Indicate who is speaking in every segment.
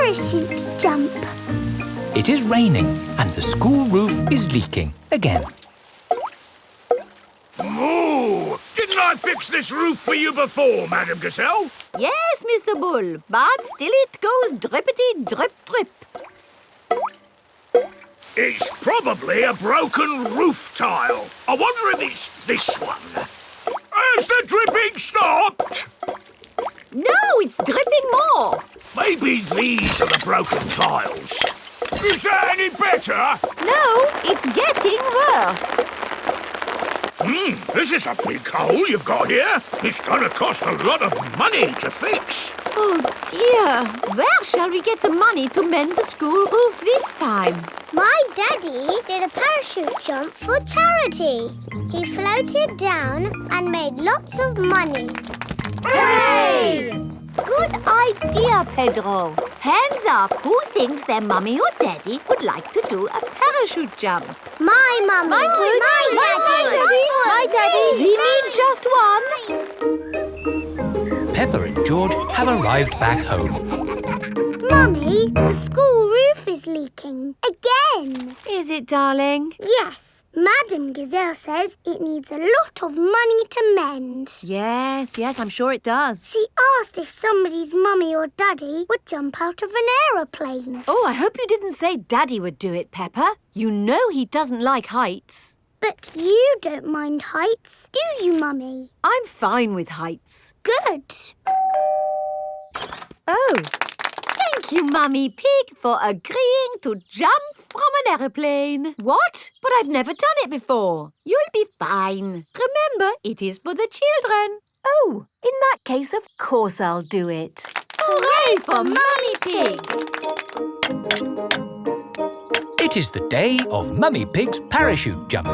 Speaker 1: parachute jump.
Speaker 2: It is raining and the school roof is leaking again.
Speaker 3: Moo! Didn't I fix this roof for you before, Madam Gazelle?
Speaker 4: Yes, Mr. Bull, but still it goes drippity drip drip.
Speaker 3: It's probably a broken roof tile. I wonder if it's this one. Has the dripping stopped?
Speaker 4: No, it's dripping more.
Speaker 3: Maybe these are the broken tiles. Is that any better?
Speaker 4: No, it's getting worse.
Speaker 3: This is a big hole you've got here. It's gonna cost a lot of money to fix.
Speaker 4: Oh dear, where shall we get the money to mend the school roof this time?
Speaker 1: My daddy did a parachute jump for charity. He floated down and made lots of money.
Speaker 4: Hooray! Good idea, Pedro. Hands up, who thinks their mummy or daddy would like to do a parachute jump?
Speaker 1: My mummy. My daddy.
Speaker 4: We need just one.
Speaker 2: Peppa and George have arrived back home.
Speaker 1: Mummy, the school roof is leaking. Again.
Speaker 4: Is it, darling?
Speaker 1: Yes. Madam Gazelle says it needs a lot of money to mend.
Speaker 4: Yes, I'm sure it does.
Speaker 1: She asked if somebody's mummy or daddy would jump out of an aeroplane.
Speaker 4: Oh, I hope you didn't say Daddy would do it, Peppa. You know he doesn't like heights.
Speaker 1: But you don't mind heights, do you, Mummy?
Speaker 4: I'm fine with heights.
Speaker 1: Good.
Speaker 4: Oh, thank you, Mummy Pig, for agreeing to jump from an aeroplane. What? But I've never done it before. You'll be fine. Remember, it is for the children. Oh, in that case, of course I'll do it. Hooray for Mummy Pig!
Speaker 2: It is the day of Mummy Pig's parachute jump.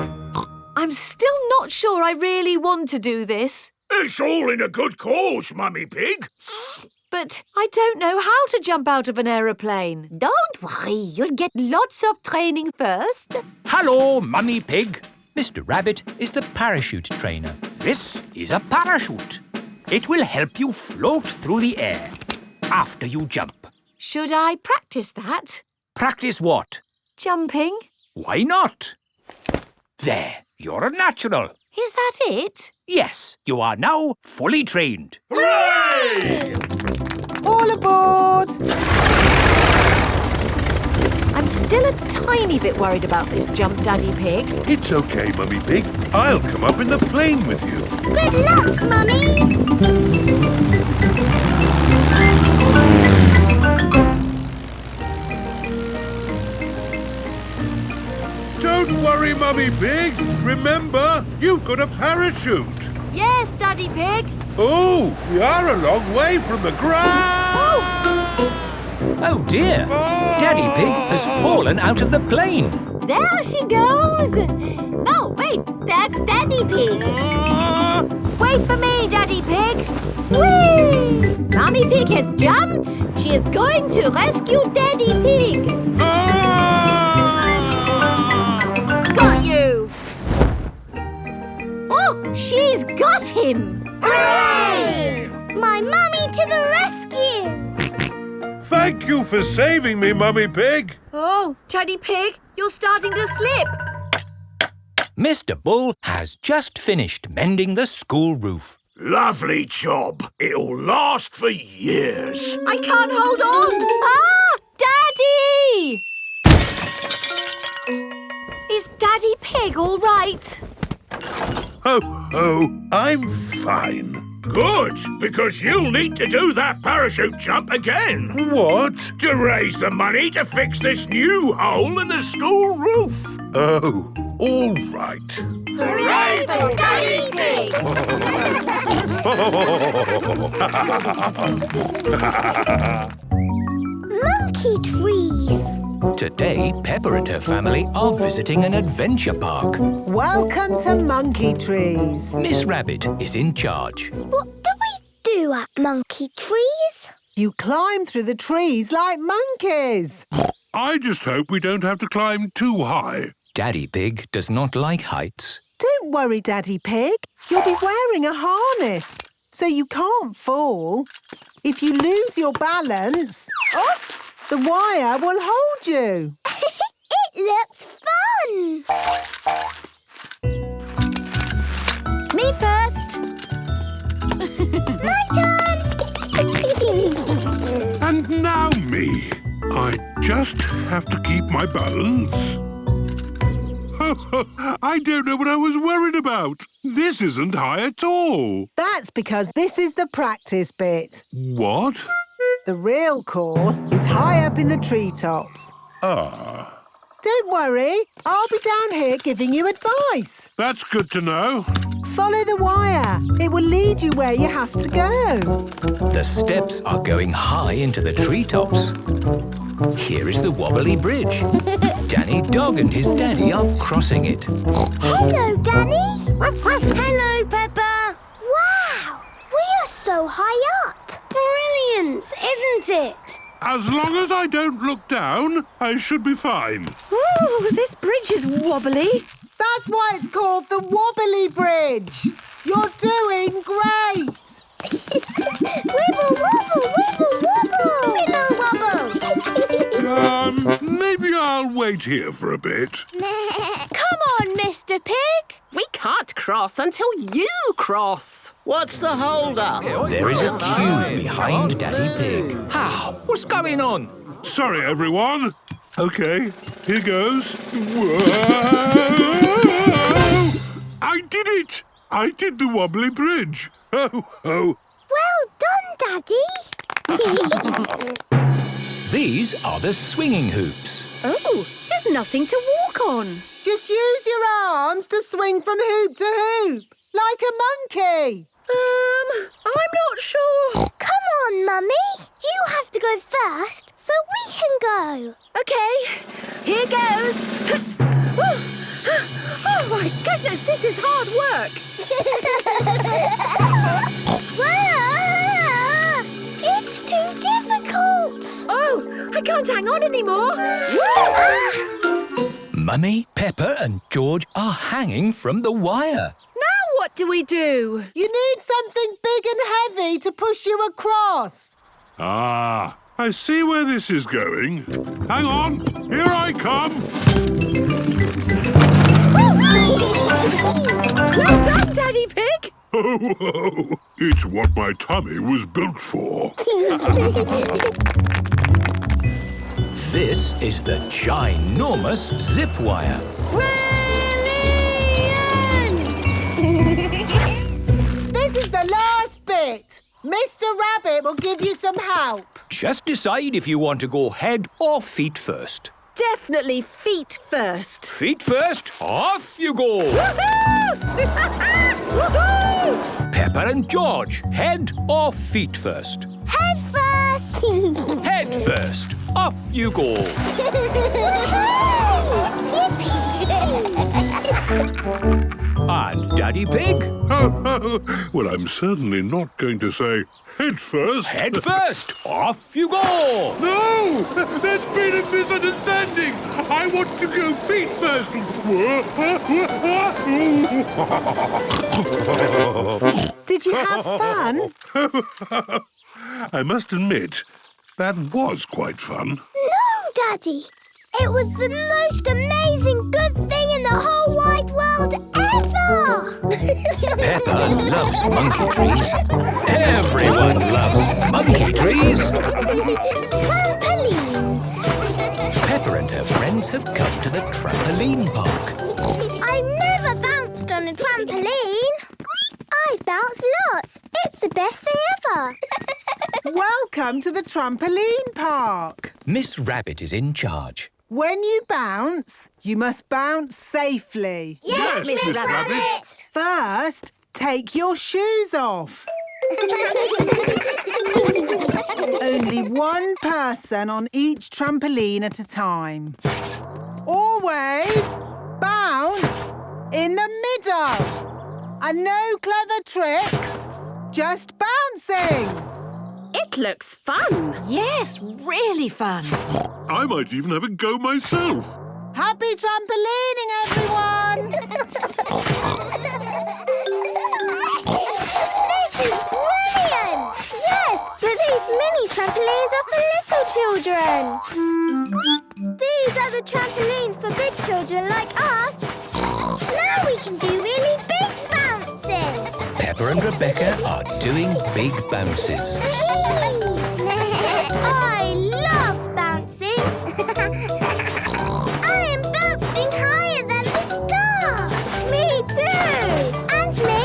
Speaker 4: I'm still not sure I really want to do this.
Speaker 3: It's all in a good cause, Mummy Pig.
Speaker 4: But I don't know how to jump out of an aeroplane. Don't worry, you'll get lots of training first.
Speaker 2: Hello, Mummy Pig. Mr. Rabbit is the parachute trainer. This is a parachute. It will help you float through the air after you jump.
Speaker 4: Should I practice that?
Speaker 2: Practice what?
Speaker 4: Jumping.
Speaker 2: Why not? There, you're a natural.
Speaker 4: Is that it?
Speaker 2: Yes, you are now fully trained.
Speaker 3: Hooray!
Speaker 4: All aboard! I'm still a tiny bit worried about this jump, Daddy Pig.
Speaker 5: It's okay, Mummy Pig. I'll come up in the plane with you.
Speaker 1: Good luck, Mummy!
Speaker 5: Don't worry, Mummy Pig. Remember, you've got a parachute.
Speaker 4: Yes, Daddy Pig.
Speaker 5: Oh, we are a long way from the ground.
Speaker 2: Oh dear, Daddy Pig has fallen out of the plane.
Speaker 4: There she goes. No, wait, that's Daddy Pig. Wait for me, Daddy Pig. Whee! Mummy Pig has jumped. She is going to rescue Daddy Pig. Got you. Oh, she's got him.
Speaker 1: Hooray! My mummy to the rescue!
Speaker 5: Thank you for saving me, Mummy Pig.
Speaker 4: Oh, Daddy Pig, you're starting to slip.
Speaker 2: Mr. Bull has just finished mending the school roof.
Speaker 3: Lovely job. It'll last for years.
Speaker 4: I can't hold on. Ah, Daddy! Is Daddy Pig all right?
Speaker 5: Ho, ho, I'm fine.
Speaker 3: Good, because you'll need to do that parachute jump again.
Speaker 5: What?
Speaker 3: To raise the money to fix this new hole in the school roof.
Speaker 5: Oh, all right.
Speaker 4: Hooray for Daddy Pig!
Speaker 1: Monkey trees!
Speaker 2: Today, Peppa and her family are visiting an adventure park.
Speaker 6: Welcome to Monkey Trees.
Speaker 2: Miss Rabbit is in charge.
Speaker 1: What do we do at Monkey Trees?
Speaker 6: You climb through the trees like monkeys.
Speaker 5: I just hope we don't have to climb too high.
Speaker 2: Daddy Pig does not like heights.
Speaker 6: Don't worry, Daddy Pig. You'll be wearing a harness, so you can't fall. If you lose your balance... Oops! The wire will hold you.
Speaker 1: It looks fun!
Speaker 4: Me first.
Speaker 1: My turn!
Speaker 5: And now me. I just have to keep my balance. I don't know what I was worried about. This isn't high at all.
Speaker 6: That's because this is the practice bit.
Speaker 5: What?
Speaker 6: The real course is high up in the treetops.
Speaker 5: Ah,
Speaker 6: Don't worry, I'll be down here giving you advice.
Speaker 5: that's good to know.
Speaker 6: Follow the wire. It will lead you where you have to go.
Speaker 2: The steps are going high into the treetops. Here is the wobbly bridge. Danny Dog and his daddy are crossing it.
Speaker 1: Hello, Danny. Hello, Peppa. Wow, we are so high up. Brilliant, isn't it?
Speaker 5: As long as I don't look down, I should be fine.
Speaker 4: Ooh, this bridge is wobbly.
Speaker 6: That's why it's called the Wobbly Bridge. You're doing great.
Speaker 1: Wibble, wobble, wibble, wobble. Wibble, wobble.
Speaker 5: Maybe I'll wait here for a bit.
Speaker 1: Come on, Mr. Pig.
Speaker 7: We can't cross until you cross.
Speaker 8: What's the hold-up?
Speaker 2: There is a queue behind Daddy Pig. How? What's going on?
Speaker 5: Sorry, everyone. Okay, here goes. Whoa! I did it! I did the wobbly bridge. Ho, ho.
Speaker 1: Well done, Daddy.
Speaker 2: These are the swinging hoops.
Speaker 4: Oh, there's nothing to walk on.
Speaker 6: Just use your arms to swing from hoop to hoop, like a monkey.
Speaker 4: I'm not sure.
Speaker 1: Come on, Mummy. You have to go first, so we can go.
Speaker 4: Okay, here goes. Oh my goodness, this is hard work.
Speaker 1: Whoa! It's too difficult.
Speaker 4: Oh, I can't hang on anymore.
Speaker 2: Mummy, Peppa and George are hanging from the wire.
Speaker 4: Now what do we do?
Speaker 6: You need something big and heavy to push you across.
Speaker 5: Ah, I see where this is going. Hang on, here I come.
Speaker 4: Well done, Daddy Pig.
Speaker 5: Ho, ho. It's what my tummy was built for.
Speaker 2: This is the ginormous zip wire.
Speaker 6: This is the last bit. Mr. Rabbit will give you some help.
Speaker 2: Just decide if you want to go head or feet first.
Speaker 4: Definitely feet first.
Speaker 2: Feet first, off you go. Peppa and George, head or feet first?
Speaker 1: Head first.
Speaker 2: Head first, off you go. And Daddy Pig?
Speaker 5: Ho, ho. Well, I'm certainly not going to say head first.
Speaker 2: Head first, off you go.
Speaker 5: No! There's been a misunderstanding. I want to go feet first.
Speaker 6: Did you have fun?
Speaker 5: I must admit, that was quite fun.
Speaker 1: No, Daddy. It was the most amazing good thing in the whole wide world ever.
Speaker 2: Peppa loves monkey trees. Everyone loves monkey trees.
Speaker 1: Trampolines.
Speaker 2: Peppa and her friends have come to the trampoline park.
Speaker 1: I never bounced on a trampoline. I bounce lots. It's the best thing ever.
Speaker 6: Welcome to the trampoline park.
Speaker 2: Miss Rabbit is in charge.
Speaker 6: When you bounce, you must bounce safely.
Speaker 1: Yes,
Speaker 5: Miss
Speaker 1: Miss
Speaker 5: Rabbit.
Speaker 1: Rabbit.
Speaker 6: First, take your shoes off. Only one person on each trampoline at a time. Always bounce in the middle. And no clever tricks, just bouncing.
Speaker 7: It looks fun.
Speaker 4: Yes, really fun.
Speaker 5: I might even have a go myself.
Speaker 6: Happy trampolining, everyone!
Speaker 1: This is brilliant! Yes, but these mini trampolines are for little children. These are the trampolines for big children like us. Now we can do really big bounces.
Speaker 2: Peppa and Rebecca are doing big bounces.
Speaker 1: I love bouncing. I am bouncing higher than the star. Me too. And me.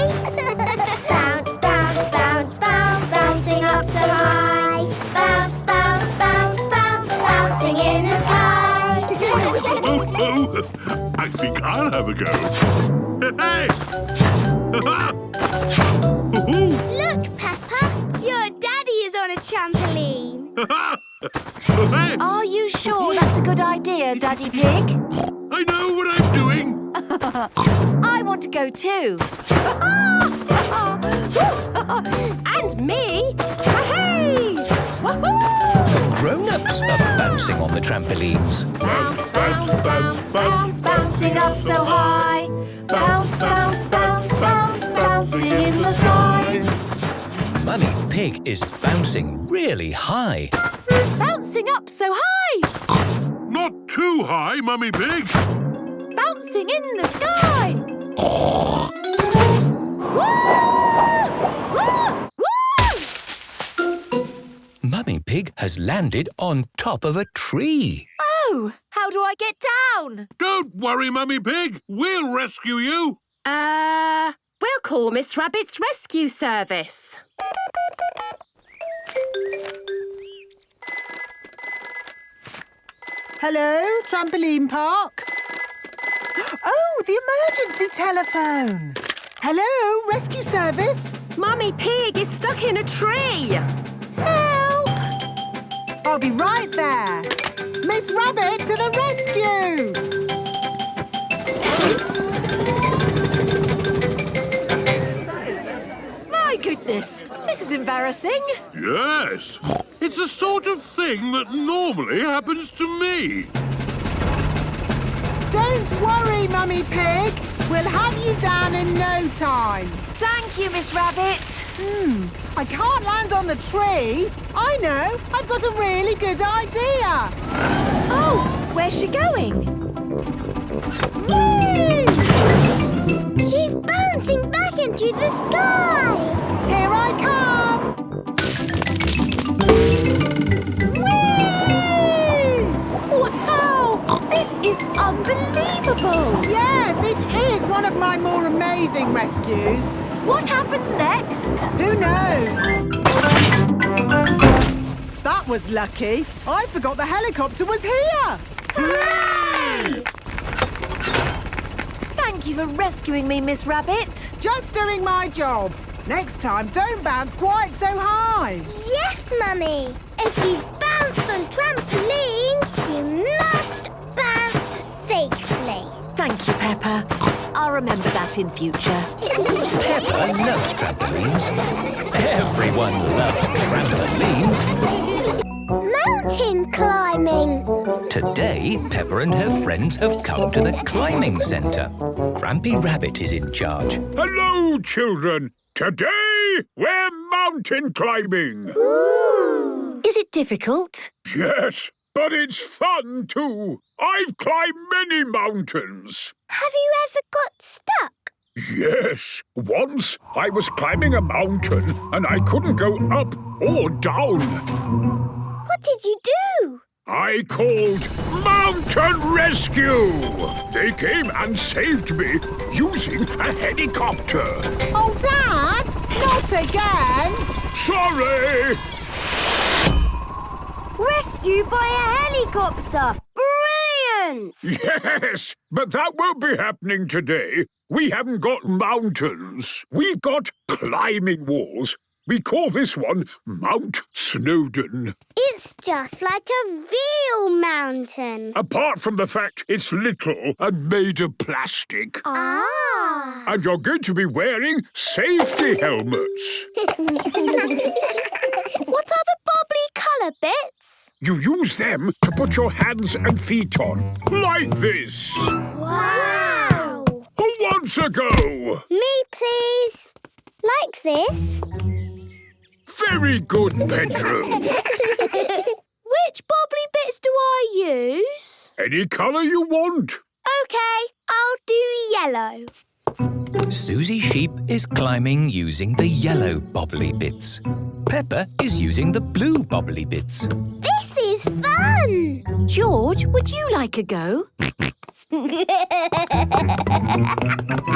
Speaker 1: Bounce, bounce, bounce, bounce, bouncing up so high. Bounce, bounce, bounce, bounce, bouncing in the sky.
Speaker 5: I think I'll have a go. Hey!
Speaker 1: Look, Peppa. Your daddy is on a trampoline.
Speaker 4: Are you sure that's a good idea, Daddy Pig?
Speaker 5: I know what I'm doing.
Speaker 4: I want to go too.
Speaker 7: And me. Hey! Woohoo!
Speaker 2: The grown-ups are bouncing on the trampolines.
Speaker 4: Bounce, bounce, bounce, bounce, bouncing up so high. Bounce, bounce, bounce, bounce, bouncing in the sky.
Speaker 2: Mummy Pig is bouncing really high.
Speaker 4: Bouncing up so high.
Speaker 5: Not too high, Mummy Pig.
Speaker 4: Bouncing in the sky.
Speaker 2: Mummy Pig has landed on top of a tree.
Speaker 4: Oh, how do I get down?
Speaker 5: Don't worry, Mummy Pig. We'll rescue you.
Speaker 7: We'll call Miss Rabbit's rescue service.
Speaker 6: Hello, trampoline park. Oh, the emergency telephone. Hello, rescue service.
Speaker 7: Mummy Pig is stuck in a tree.
Speaker 6: Help! I'll be right there. Miss Rabbit to the rescue!
Speaker 4: My goodness, this is embarrassing.
Speaker 5: Yes. It's the sort of thing that normally happens to me.
Speaker 6: Don't worry, Mummy Pig. We'll have you down in no time.
Speaker 4: Thank you, Miss Rabbit.
Speaker 6: I can't land on the tree. I know. I've got a really good idea.
Speaker 4: Oh, where's she going?
Speaker 6: Whee!
Speaker 1: She's bouncing back into the sky.
Speaker 6: Here I come. Whee!
Speaker 4: Wow, this is unbelievable.
Speaker 6: Yes, it is one of my more amazing rescues.
Speaker 4: What happens next?
Speaker 6: Who knows? That was lucky. I forgot the helicopter was here.
Speaker 1: Hooray!
Speaker 4: Thank you for rescuing me, Miss Rabbit.
Speaker 6: Just doing my job. Next time, don't bounce quite so high.
Speaker 1: Yes, Mummy. If you bounce on trampolines, you must bounce safely.
Speaker 4: Thank you, Peppa. I'll remember that in future.
Speaker 2: Peppa loves trampolines. Everyone loves trampolines.
Speaker 1: Mountain climbing.
Speaker 2: Today, Peppa and her friends have come to the climbing centre. Grampy Rabbit is in charge.
Speaker 3: Hello, children. Today, we're mountain climbing.
Speaker 1: Ooh.
Speaker 4: Is it difficult?
Speaker 3: Yes, but it's fun too. I've climbed many mountains.
Speaker 1: Have you ever got stuck?
Speaker 3: Yes, once I was climbing a mountain and I couldn't go up or down.
Speaker 1: What did you do?
Speaker 3: I called Mountain Rescue. They came and saved me using a helicopter.
Speaker 6: Oh, Dad! Not again!
Speaker 3: Sorry!
Speaker 1: Rescued by a helicopter. Brilliant!
Speaker 3: Yes, but that won't be happening today. We haven't got mountains. We've got climbing walls. We call this one Mount Snowdon.
Speaker 1: It's just like a real mountain.
Speaker 3: Apart from the fact it's little and made of plastic.
Speaker 1: Ah.
Speaker 3: And you're going to be wearing safety helmets.
Speaker 1: What are the bubbly colour bits?
Speaker 3: You use them to put your hands and feet on, like this.
Speaker 1: Wow.
Speaker 3: Who wants a go?
Speaker 1: Me, please. Like this.
Speaker 3: Very good, Pedro.
Speaker 1: Which
Speaker 3: Any colour you want.
Speaker 1: OK, I'll do yellow.
Speaker 2: Susie Sheep is climbing using the yellow bobbly bits. Peppa is using the blue bobbly bits.
Speaker 1: This is fun!
Speaker 4: George, would you like a go?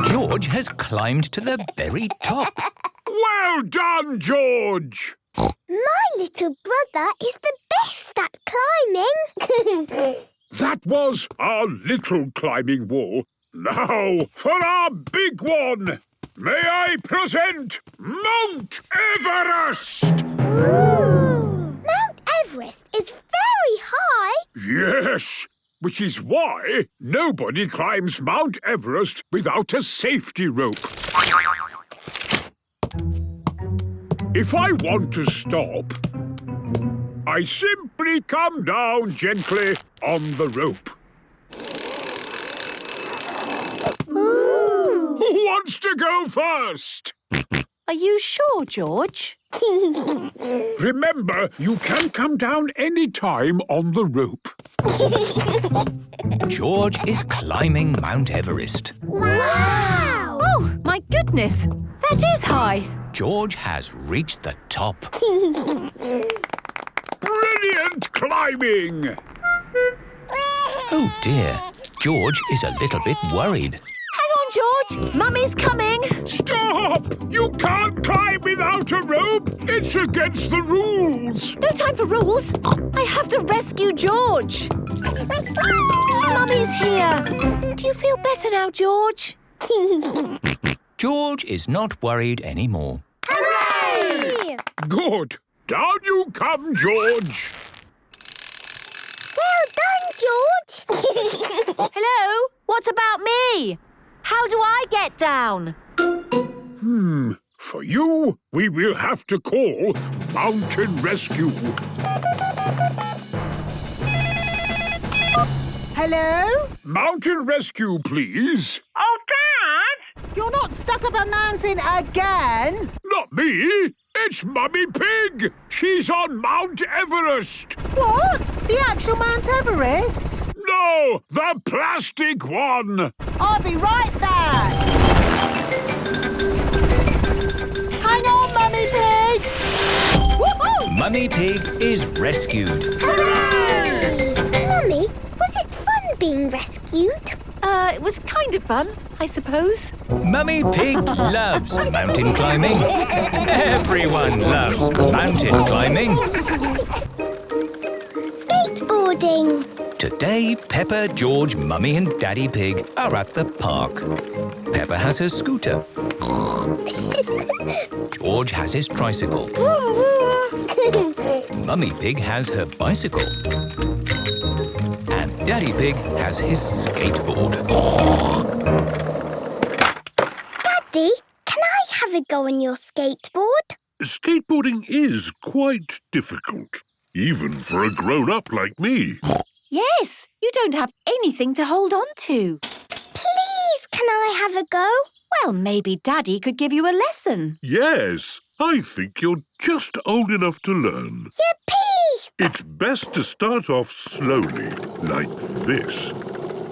Speaker 2: George has climbed to the very top.
Speaker 3: Well done, George.
Speaker 1: My little brother is the best at climbing.
Speaker 3: That was our little climbing wall. Now for our big one. May I present Mount Everest?
Speaker 1: Ooh. Mount Everest is very high.
Speaker 3: Yes, which is why nobody climbs Mount Everest without a safety rope. If I want to stop, I simply come down gently on the rope.
Speaker 1: Ooh.
Speaker 3: Who wants to go first?
Speaker 4: Are you sure, George?
Speaker 3: Remember, you can come down any time on the rope.
Speaker 2: George is climbing Mount Everest.
Speaker 1: Wow!
Speaker 4: Oh, my goodness! That is high.
Speaker 2: George has reached the top.
Speaker 3: Brilliant climbing!
Speaker 2: Oh dear, George is a little bit worried.
Speaker 4: Hang on, George. Mummy's coming.
Speaker 3: Stop! You can't climb without a rope. It's against the rules.
Speaker 4: No time for rules. I have to rescue George. Mummy's here. Do you feel better now, George?
Speaker 2: George is not worried anymore.
Speaker 1: Hooray!
Speaker 3: Good. Down you come, George.
Speaker 1: Well done, George.
Speaker 4: Hello? What about me? How do I get down?
Speaker 3: For you, we will have to call Mountain Rescue.
Speaker 6: Hello?
Speaker 3: Mountain Rescue, please.
Speaker 6: Oh, Dad! You're not stuck up a mountain again?
Speaker 3: Not me. It's Mummy Pig. She's on Mount Everest.
Speaker 6: What? The actual Mount Everest?
Speaker 3: No, the plastic one.
Speaker 6: I'll be right back. Hang on, Mummy Pig! Woohoo!
Speaker 2: Mummy Pig is rescued.
Speaker 1: Hooray! Mummy, was it fun being rescued?
Speaker 4: It was kind of fun, I suppose.
Speaker 2: Mummy Pig loves mountain climbing. Everyone loves mountain climbing.
Speaker 1: Skateboarding.
Speaker 2: Today, Peppa, George, Mummy and Daddy Pig are at the park. Peppa has her scooter. George has his tricycle. Mummy Pig has her bicycle. And Daddy Pig has his skateboard.
Speaker 1: Daddy, can I have a go on your skateboard?
Speaker 5: Skateboarding is quite difficult, even for a grown-up like me.
Speaker 4: Yes, you don't have anything to hold on to.
Speaker 1: Please, can I have a go?
Speaker 4: Well, maybe Daddy could give you a lesson.
Speaker 5: Yes, I think you're just old enough to learn.
Speaker 1: Yippee!
Speaker 5: It's best to start off slowly, like this.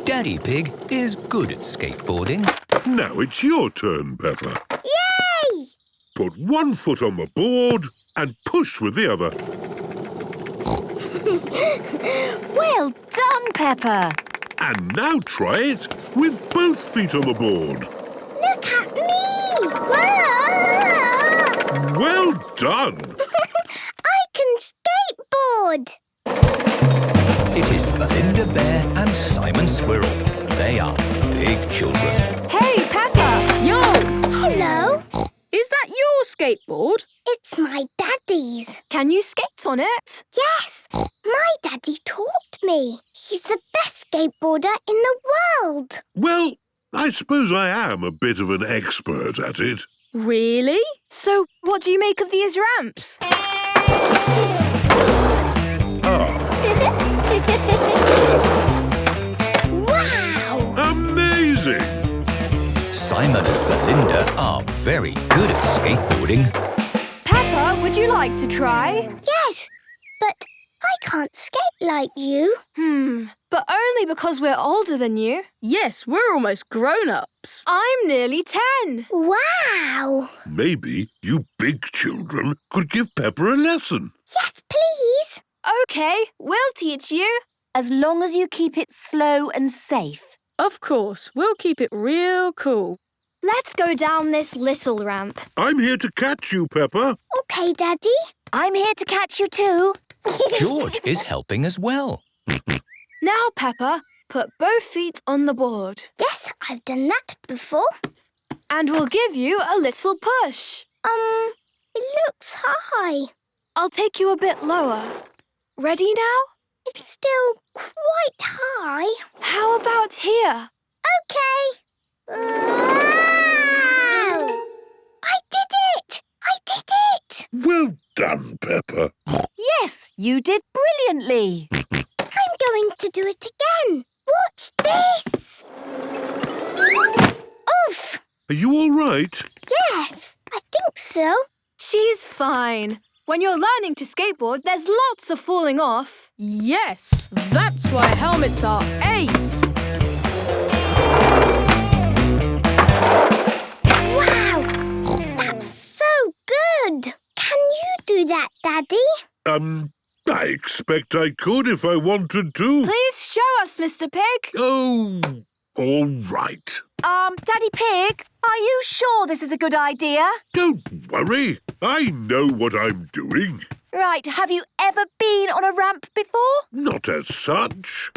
Speaker 2: Daddy Pig is good at skateboarding.
Speaker 5: Now it's your turn, Peppa.
Speaker 1: Yay!
Speaker 5: Put one foot on the board and push with the other.
Speaker 4: Well done, Peppa.
Speaker 5: And now try it with both feet on the board.
Speaker 1: Look at me! Wow!
Speaker 5: Well done!
Speaker 1: I can skateboard!
Speaker 2: It is Belinda Bear and Simon Squirrel. They are big children.
Speaker 7: Hey, Peppa! Yo!
Speaker 1: Hello?
Speaker 7: Is that your skateboard?
Speaker 1: It's my daddy's.
Speaker 7: Can you skate on it?
Speaker 1: Yes, my daddy taught me. He's the best skateboarder in the world.
Speaker 5: Well, I suppose I am a bit of an expert at it.
Speaker 7: Really? So, what do you make of these ramps?
Speaker 1: Wow!
Speaker 5: Amazing!
Speaker 2: Simon and Belinda are very good at skateboarding.
Speaker 7: Peppa, would you like to try?
Speaker 1: Yes, but I can't skate like you.
Speaker 8: But only because we're older than you.
Speaker 7: Yes, we're almost grown-ups.
Speaker 8: I'm nearly 10.
Speaker 1: Wow!
Speaker 5: Maybe you big children could give Peppa a lesson.
Speaker 1: Yes, please!
Speaker 8: OK, we'll teach you.
Speaker 4: As long as you keep it slow and safe.
Speaker 7: Of course, we'll keep it real cool.
Speaker 8: Let's go down this little ramp.
Speaker 5: I'm here to catch you, Peppa.
Speaker 1: OK, Daddy.
Speaker 4: I'm here to catch you too.
Speaker 2: George is helping as well.
Speaker 8: Now, Peppa, put both feet on the board.
Speaker 1: Yes, I've done that before.
Speaker 8: And we'll give you a little push.
Speaker 1: It looks high.
Speaker 8: I'll take you a bit lower. Ready now?
Speaker 1: It's still quite high.
Speaker 8: How about here?
Speaker 1: OK. Wow! I did it! I did it!
Speaker 5: Well done, Peppa.
Speaker 4: Yes, you did brilliantly.
Speaker 1: I'm going to do it again. Watch this. Oof!
Speaker 5: Are you all right?
Speaker 1: Yes, I think so.
Speaker 8: She's fine. When you're learning to skateboard, there's lots of falling off.
Speaker 7: Yes, that's why helmets are ace.
Speaker 1: Wow! That's so good. Can you do that, Daddy?
Speaker 5: I expect I could if I wanted to.
Speaker 8: Please show us, Mr. Pig.
Speaker 5: Oh, all right.
Speaker 4: Daddy Pig, are you sure this is a good idea?
Speaker 5: Don't worry. I know what I'm doing.
Speaker 4: Right, have you ever been on a ramp before?
Speaker 5: Not as such.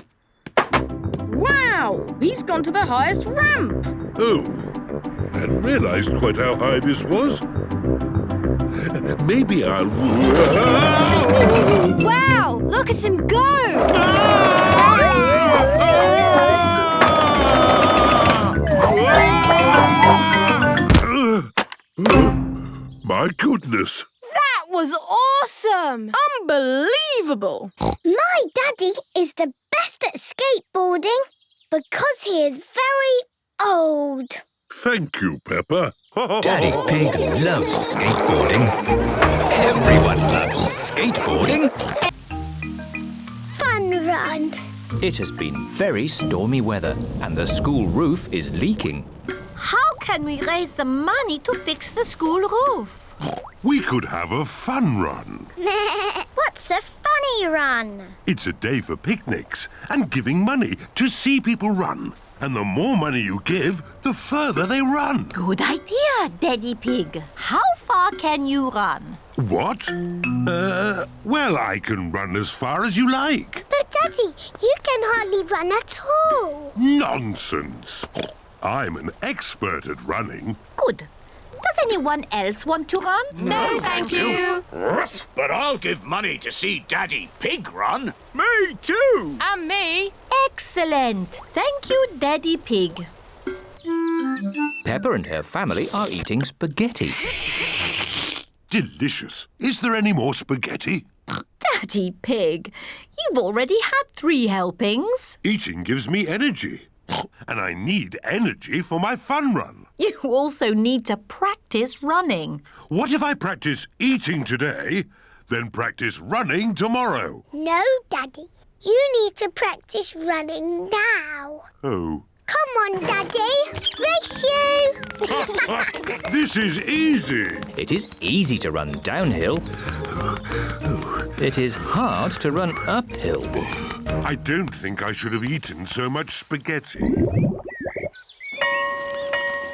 Speaker 7: Wow, he's gone to the highest ramp.
Speaker 5: Oh, hadn't realised quite how high this was. Maybe I'll...
Speaker 8: Wow, look at him go.
Speaker 5: My goodness.
Speaker 8: That was awesome.
Speaker 7: Unbelievable.
Speaker 1: My daddy is the best at skateboarding because he is very old.
Speaker 5: Thank you, Peppa.
Speaker 2: Daddy Pig loves skateboarding. Everyone loves skateboarding.
Speaker 1: Fun run.
Speaker 2: It has been very stormy weather and the school roof is leaking.
Speaker 4: How can we raise the money to fix the school roof?
Speaker 5: We could have a fun run.
Speaker 1: What's a funny run?
Speaker 5: It's a day for picnics and giving money to see people run. And the more money you give, the further they run.
Speaker 4: Good idea, Daddy Pig. How far can you run?
Speaker 5: What? Well, I can run as far as you like.
Speaker 1: But Daddy, you can hardly run at all.
Speaker 5: Nonsense. I'm an expert at running.
Speaker 4: Good. Does anyone else want to run?
Speaker 7: No, thank you.
Speaker 2: But I'll give money to see Daddy Pig run. Me too.
Speaker 8: And me.
Speaker 4: Excellent. Thank you, Daddy Pig.
Speaker 2: Peppa and her family are eating spaghetti.
Speaker 5: Delicious. Is there any more spaghetti?
Speaker 4: Daddy Pig, you've already had 3 helpings.
Speaker 5: Eating gives me energy. And I need energy for my fun run.
Speaker 4: You also need to practice running.
Speaker 5: What if I practice eating today, then practice running tomorrow?
Speaker 1: No, Daddy. You need to practice running now.
Speaker 5: Oh.
Speaker 1: Come on, Daddy. Race you.
Speaker 5: This is easy.
Speaker 2: It is easy to run downhill. It is hard to run uphill.
Speaker 5: I don't think I should have eaten so much spaghetti.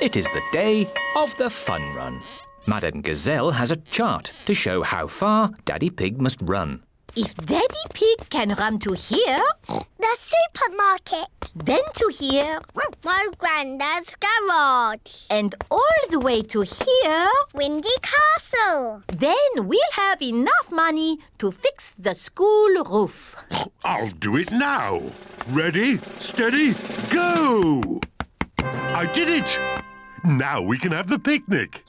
Speaker 2: It is the day of the fun run. Madame Gazelle has a chart to show how far Daddy Pig must run.
Speaker 4: If Daddy Pig can run to here,
Speaker 1: The supermarket.
Speaker 4: then to here,
Speaker 1: My granddad's garage.
Speaker 4: and all the way to here,
Speaker 1: Windy Castle.
Speaker 4: then we'll have enough money to fix the school roof.
Speaker 5: I'll do it now. Ready, steady, go! I did it! Now we can have the picnic.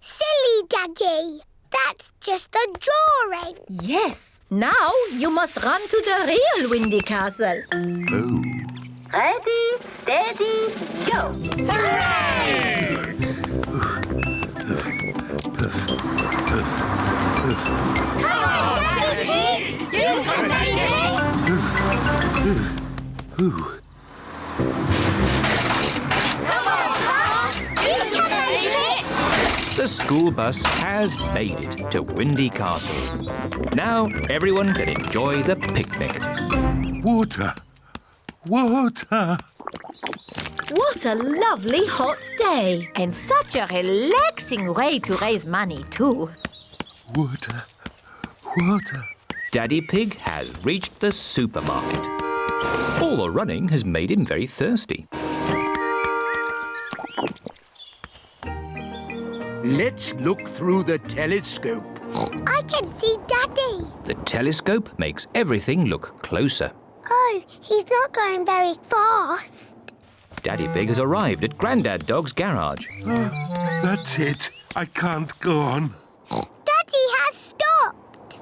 Speaker 1: Silly, Daddy. That's just a drawing.
Speaker 4: Yes, now you must run to the real Windy Castle.
Speaker 5: Oh.
Speaker 4: Ready, steady, go. Hooray!
Speaker 1: Come on, Daddy Pig. You can make it.
Speaker 5: Ooh.
Speaker 2: The school bus has made it to Windy Castle. Now everyone can enjoy the picnic.
Speaker 5: Water! Water!
Speaker 4: What a lovely hot day. And such a relaxing way to raise money, too.
Speaker 5: Water! Water!
Speaker 2: Daddy Pig has reached the supermarket. All the running has made him very thirsty.
Speaker 9: Let's look through the telescope.
Speaker 1: I can see Daddy.
Speaker 2: The telescope makes everything look closer.
Speaker 1: Oh, he's not going very fast.
Speaker 2: Daddy Pig has arrived at Grandad Dog's garage.
Speaker 5: That's it. I can't go on.
Speaker 1: Daddy has stopped.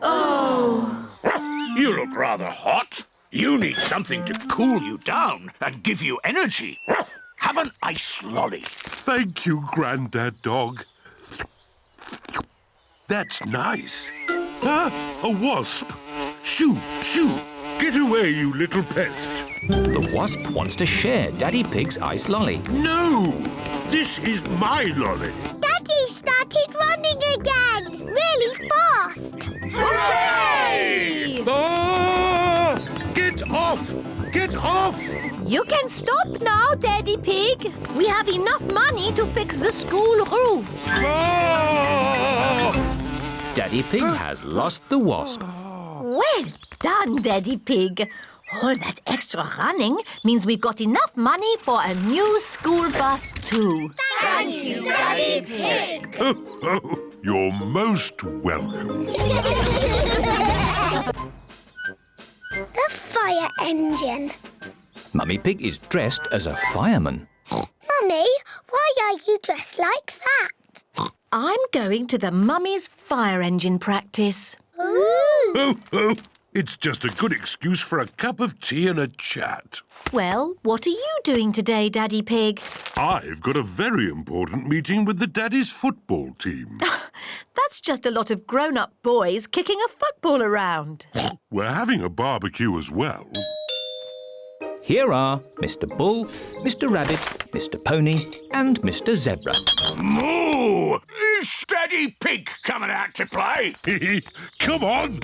Speaker 3: You look rather hot. You need something to cool you down and give you energy. Have an ice lolly.
Speaker 5: Thank you, Grandad Dog. That's nice. Ah, a wasp. Shoo, shoo. Get away, you little pest.
Speaker 2: The wasp wants to share Daddy Pig's ice lolly.
Speaker 5: No! This is my lolly.
Speaker 1: Daddy started running again. Really fast.
Speaker 4: Hooray!
Speaker 5: Ah! Get off! Get off!
Speaker 4: You can stop now, Daddy Pig. We have enough money to fix the school roof.
Speaker 5: Ah!
Speaker 2: Daddy Pig has lost the wasp.
Speaker 4: Well done, Daddy Pig. All that extra running means we've got enough money for a new school bus too.
Speaker 1: Thank you, Daddy Pig.
Speaker 5: You're most welcome.
Speaker 1: The fire engine.
Speaker 2: Mummy Pig is dressed as a fireman.
Speaker 1: Mummy, why are you dressed like that?
Speaker 4: I'm going to the Mummy's fire engine practice.
Speaker 1: Ooh.
Speaker 5: It's just a good excuse for a cup of tea and a chat.
Speaker 4: Well, what are you doing today, Daddy Pig?
Speaker 5: I've got a very important meeting with the Daddy's football team.
Speaker 4: That's just a lot of grown-up boys kicking a football around.
Speaker 5: We're having a barbecue as well.
Speaker 2: Here are Mr. Bull, Mr. Rabbit, Mr. Pony and Mr. Zebra.
Speaker 3: Moo! Is Daddy Pig coming out to play?
Speaker 5: Come on!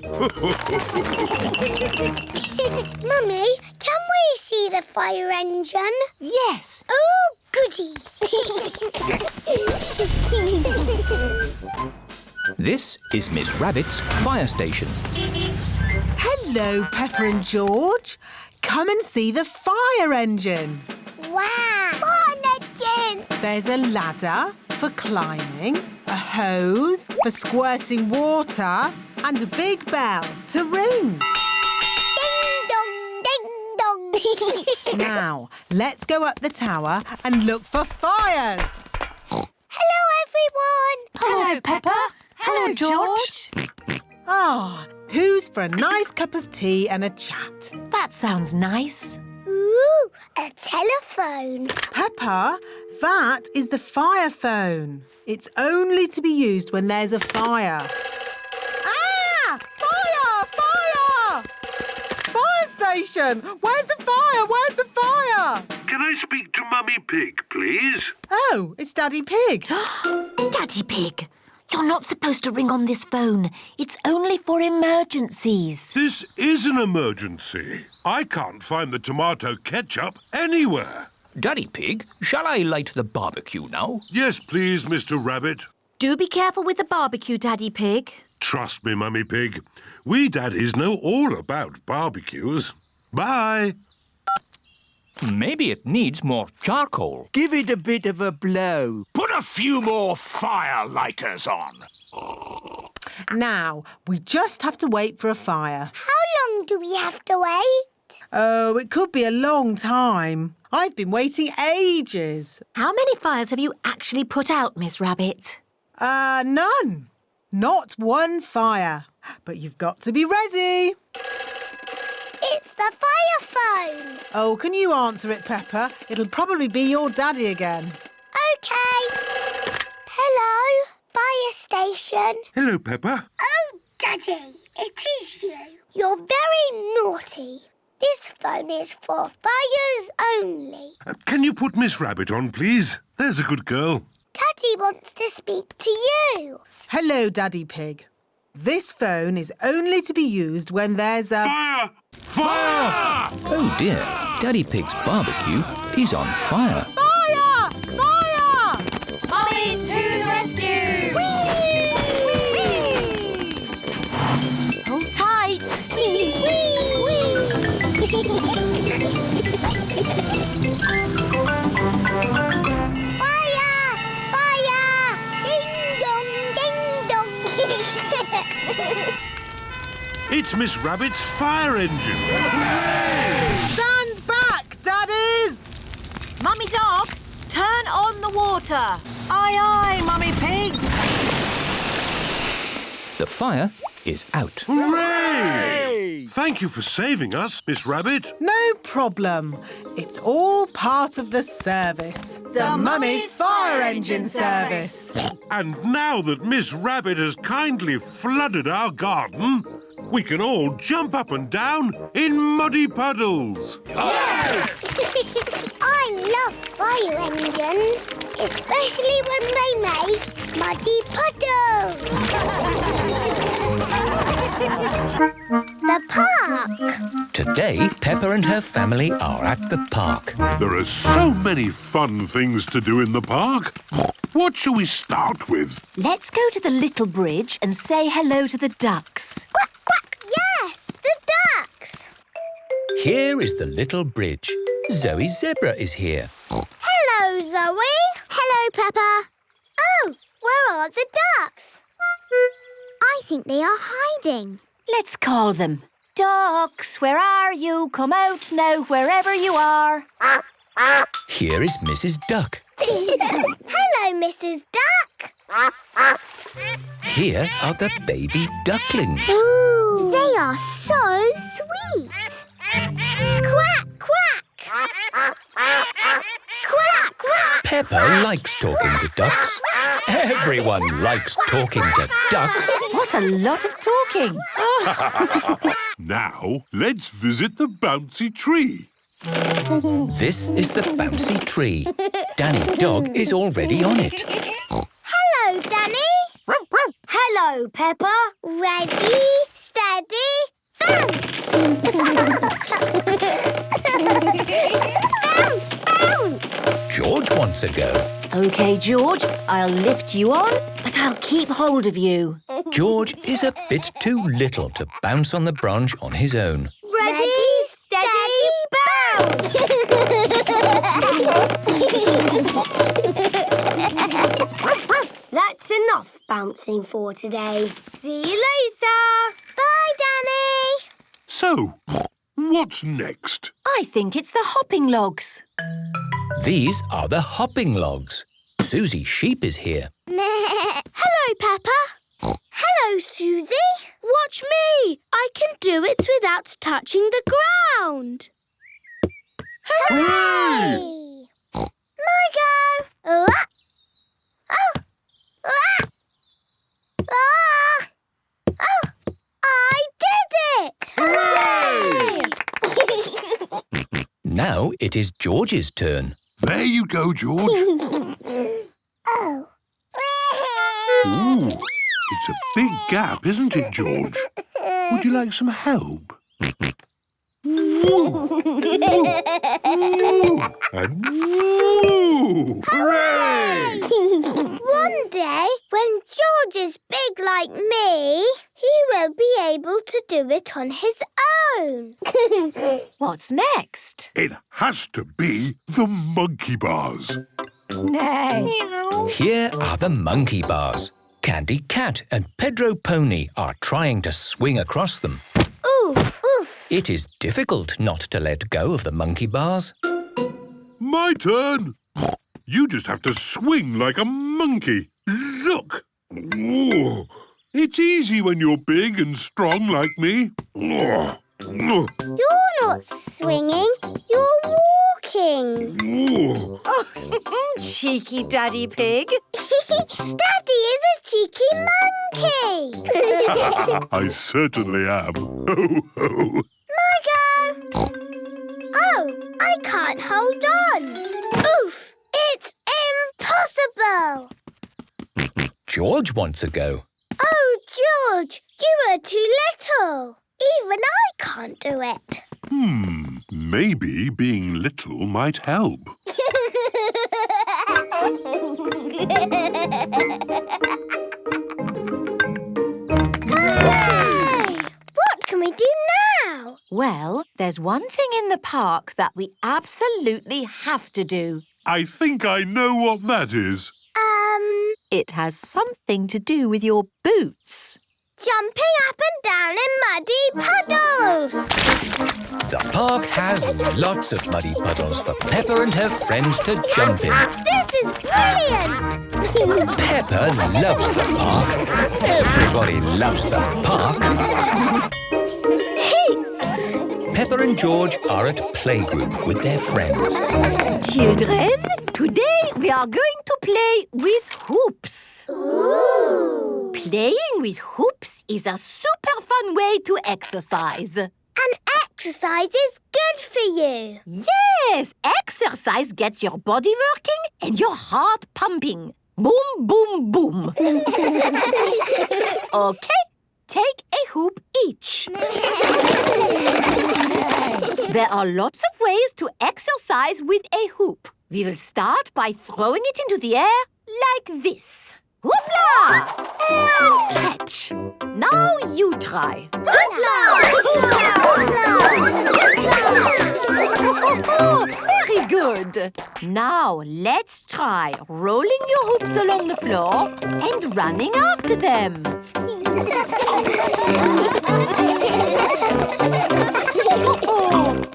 Speaker 1: Mummy, can we see the fire engine?
Speaker 4: Yes.
Speaker 1: Oh, goody.
Speaker 2: This is Miss Rabbit's fire station.
Speaker 6: Hello, Peppa and George. Come and see the fire engine.
Speaker 1: Wow. Fire engine.
Speaker 6: There's a ladder for climbing, a hose for squirting water, and a big bell to ring.
Speaker 1: Ding dong, ding dong.
Speaker 6: Now, let's go up the tower and look for fires.
Speaker 1: Hello, everyone.
Speaker 4: Hello, Peppa. Hello, George.
Speaker 6: Ah, who's for a nice cup of tea and a chat?
Speaker 4: That sounds nice.
Speaker 1: Ooh, a telephone.
Speaker 6: Peppa, that is the fire phone. It's only to be used when there's a fire. Ah! Fire! Fire! Fire station! Where's the fire? Where's the fire?
Speaker 5: Can I speak to Mummy Pig, please?
Speaker 6: Oh, it's Daddy Pig.
Speaker 4: Daddy Pig, you're not supposed to ring on this phone. It's only for emergencies.
Speaker 5: This is an emergency. I can't find the tomato ketchup anywhere.
Speaker 2: Daddy Pig, shall I light the barbecue now?
Speaker 5: Yes, please, Mr. Rabbit.
Speaker 4: Do be careful with the barbecue, Daddy Pig.
Speaker 5: Trust me, Mummy Pig. We daddies know all about barbecues. Bye.
Speaker 2: Maybe it needs more charcoal.
Speaker 9: Give it a bit of a blow.
Speaker 3: Put a few more fire lighters on.
Speaker 6: Now, we just have to wait for a fire.
Speaker 1: How long do we have to wait?
Speaker 6: Oh, it could be a long time. I've been waiting ages.
Speaker 4: How many fires have you actually put out, Miss Rabbit?
Speaker 6: None. Not one fire. But you've got to be ready.
Speaker 1: It's the fire phone.
Speaker 6: Oh, can you answer it, Peppa? It'll probably be your daddy again.
Speaker 1: OK. Hello, fire station.
Speaker 5: Hello, Peppa.
Speaker 1: Oh, Daddy, it is you. You're very naughty. This phone is for fires only.
Speaker 5: Can you put Miss Rabbit on, please? There's a good girl.
Speaker 1: Daddy wants to speak to you.
Speaker 6: Hello, Daddy Pig. This phone is only to be used when there's a...
Speaker 3: Fire!
Speaker 5: Fire!
Speaker 2: Oh dear, Daddy Pig's barbecue is on fire.
Speaker 6: Fire! Fire!
Speaker 4: Mummy's to the rescue! Hold tight.
Speaker 1: Fire! Fire! Ding dong, ding dong.
Speaker 5: It's Miss Rabbit's fire engine.
Speaker 6: Stand back, Daddies!
Speaker 4: Mummy Dog, turn on the water.
Speaker 6: Aye, aye, Mummy Pig.
Speaker 2: The fire is out.
Speaker 5: Hooray! Thank you for saving us, Miss Rabbit.
Speaker 6: No problem. It's all part of the service. The Mummy's Fire Engine Service.
Speaker 5: And now that Miss Rabbit has kindly flooded our garden, we can all jump up and down in muddy puddles.
Speaker 1: I love fire engines, especially when they make muddy puddles. The park.
Speaker 2: Today, Peppa and her family are at the park.
Speaker 5: There are so many fun things to do in the park. What shall we start with?
Speaker 4: Let's go to the little bridge and say hello to the ducks.
Speaker 1: Quack, quack. Yes, the ducks.
Speaker 2: Here is the little bridge. Zoe Zebra is here.
Speaker 1: Hello, Zoe. Hello, Peppa. Oh, where are the ducks? I think they are hiding.
Speaker 4: Let's call them. Ducks, where are you? Come out now, wherever you are.
Speaker 2: Here is Mrs. Duck.
Speaker 1: Hello, Mrs. Duck.
Speaker 2: Here are the baby ducklings.
Speaker 1: Ooh, they are so sweet. Quack, quack. Quack, quack.
Speaker 2: Peppa likes talking to ducks. Everyone likes talking to ducks.
Speaker 4: What a lot of talking.
Speaker 5: Now, let's visit the bouncy tree.
Speaker 2: This is the bouncy tree. Danny Dog is already on it.
Speaker 1: Hello, Danny. Hello, Peppa. Ready, steady, bounce. Bounce, bounce.
Speaker 2: George wants a go.
Speaker 4: OK, George, I'll lift you on, but I'll keep hold of you.
Speaker 2: George is a bit too little to bounce on the branch on his own.
Speaker 1: Ready, steady, bounce. That's enough bouncing for today. See you later. Bye, Danny.
Speaker 5: So, what's next?
Speaker 4: I think it's the hopping logs.
Speaker 2: These are the hopping logs. Susie Sheep is here.
Speaker 1: Hello, Peppa. Hello, Susie. Watch me. I can do it without touching the ground. Hooray! My go. Oh. Ah. Ah. Oh, I did it! Hooray!
Speaker 2: Now it is George's turn.
Speaker 5: There you go, George.
Speaker 1: Oh.
Speaker 5: Ooh, it's a big gap, isn't it, George? Would you like some help? Woo! And woo!
Speaker 1: Hooray! One day, when George is big like me, he will be able to do it on his own.
Speaker 4: What's next?
Speaker 5: It has to be the monkey bars.
Speaker 2: Here are the monkey bars. Candy Cat and Pedro Pony are trying to swing across them.
Speaker 1: Oof, oof.
Speaker 2: It is difficult not to let go of the monkey bars.
Speaker 5: My turn. You just have to swing like a monkey. Look. Ooh. It's easy when you're big and strong like me.
Speaker 1: You're not swinging, you're walking.
Speaker 5: Ooh.
Speaker 4: Cheeky Daddy Pig.
Speaker 1: Daddy is a cheeky monkey.
Speaker 5: I certainly am. Ho, ho.
Speaker 1: My go. I can't hold on. Oof! It's impossible!
Speaker 2: George wants a go.
Speaker 1: Oh, George, you are too little. Even I can't do it.
Speaker 5: Maybe being little might help.
Speaker 1: Hooray! What can we do now?
Speaker 4: Well, there's one thing in the park that we absolutely have to do.
Speaker 5: I think I know what that is.
Speaker 4: It has something to do with your boots.
Speaker 1: Jumping up and down in muddy puddles.
Speaker 2: The park has lots of muddy puddles for Peppa and her friends to jump in.
Speaker 1: This is brilliant!
Speaker 2: Peppa loves the park. Everybody loves the park.
Speaker 1: Hoops!
Speaker 2: Peppa and George are at playgroup with their friends.
Speaker 4: Children, today we are going to play with hoops.
Speaker 1: Ooh!
Speaker 4: Playing with hoops is a super fun way to exercise.
Speaker 1: And exercise is good for you.
Speaker 4: Yes, exercise gets your body working and your heart pumping. Boom, boom, boom. Okay, take a hoop each. There are lots of ways to exercise with a hoop. We will start by throwing it into the air like this. Hoopla! And catch. Now you try. Very good. Now let's try rolling your hoops along the floor and running after them.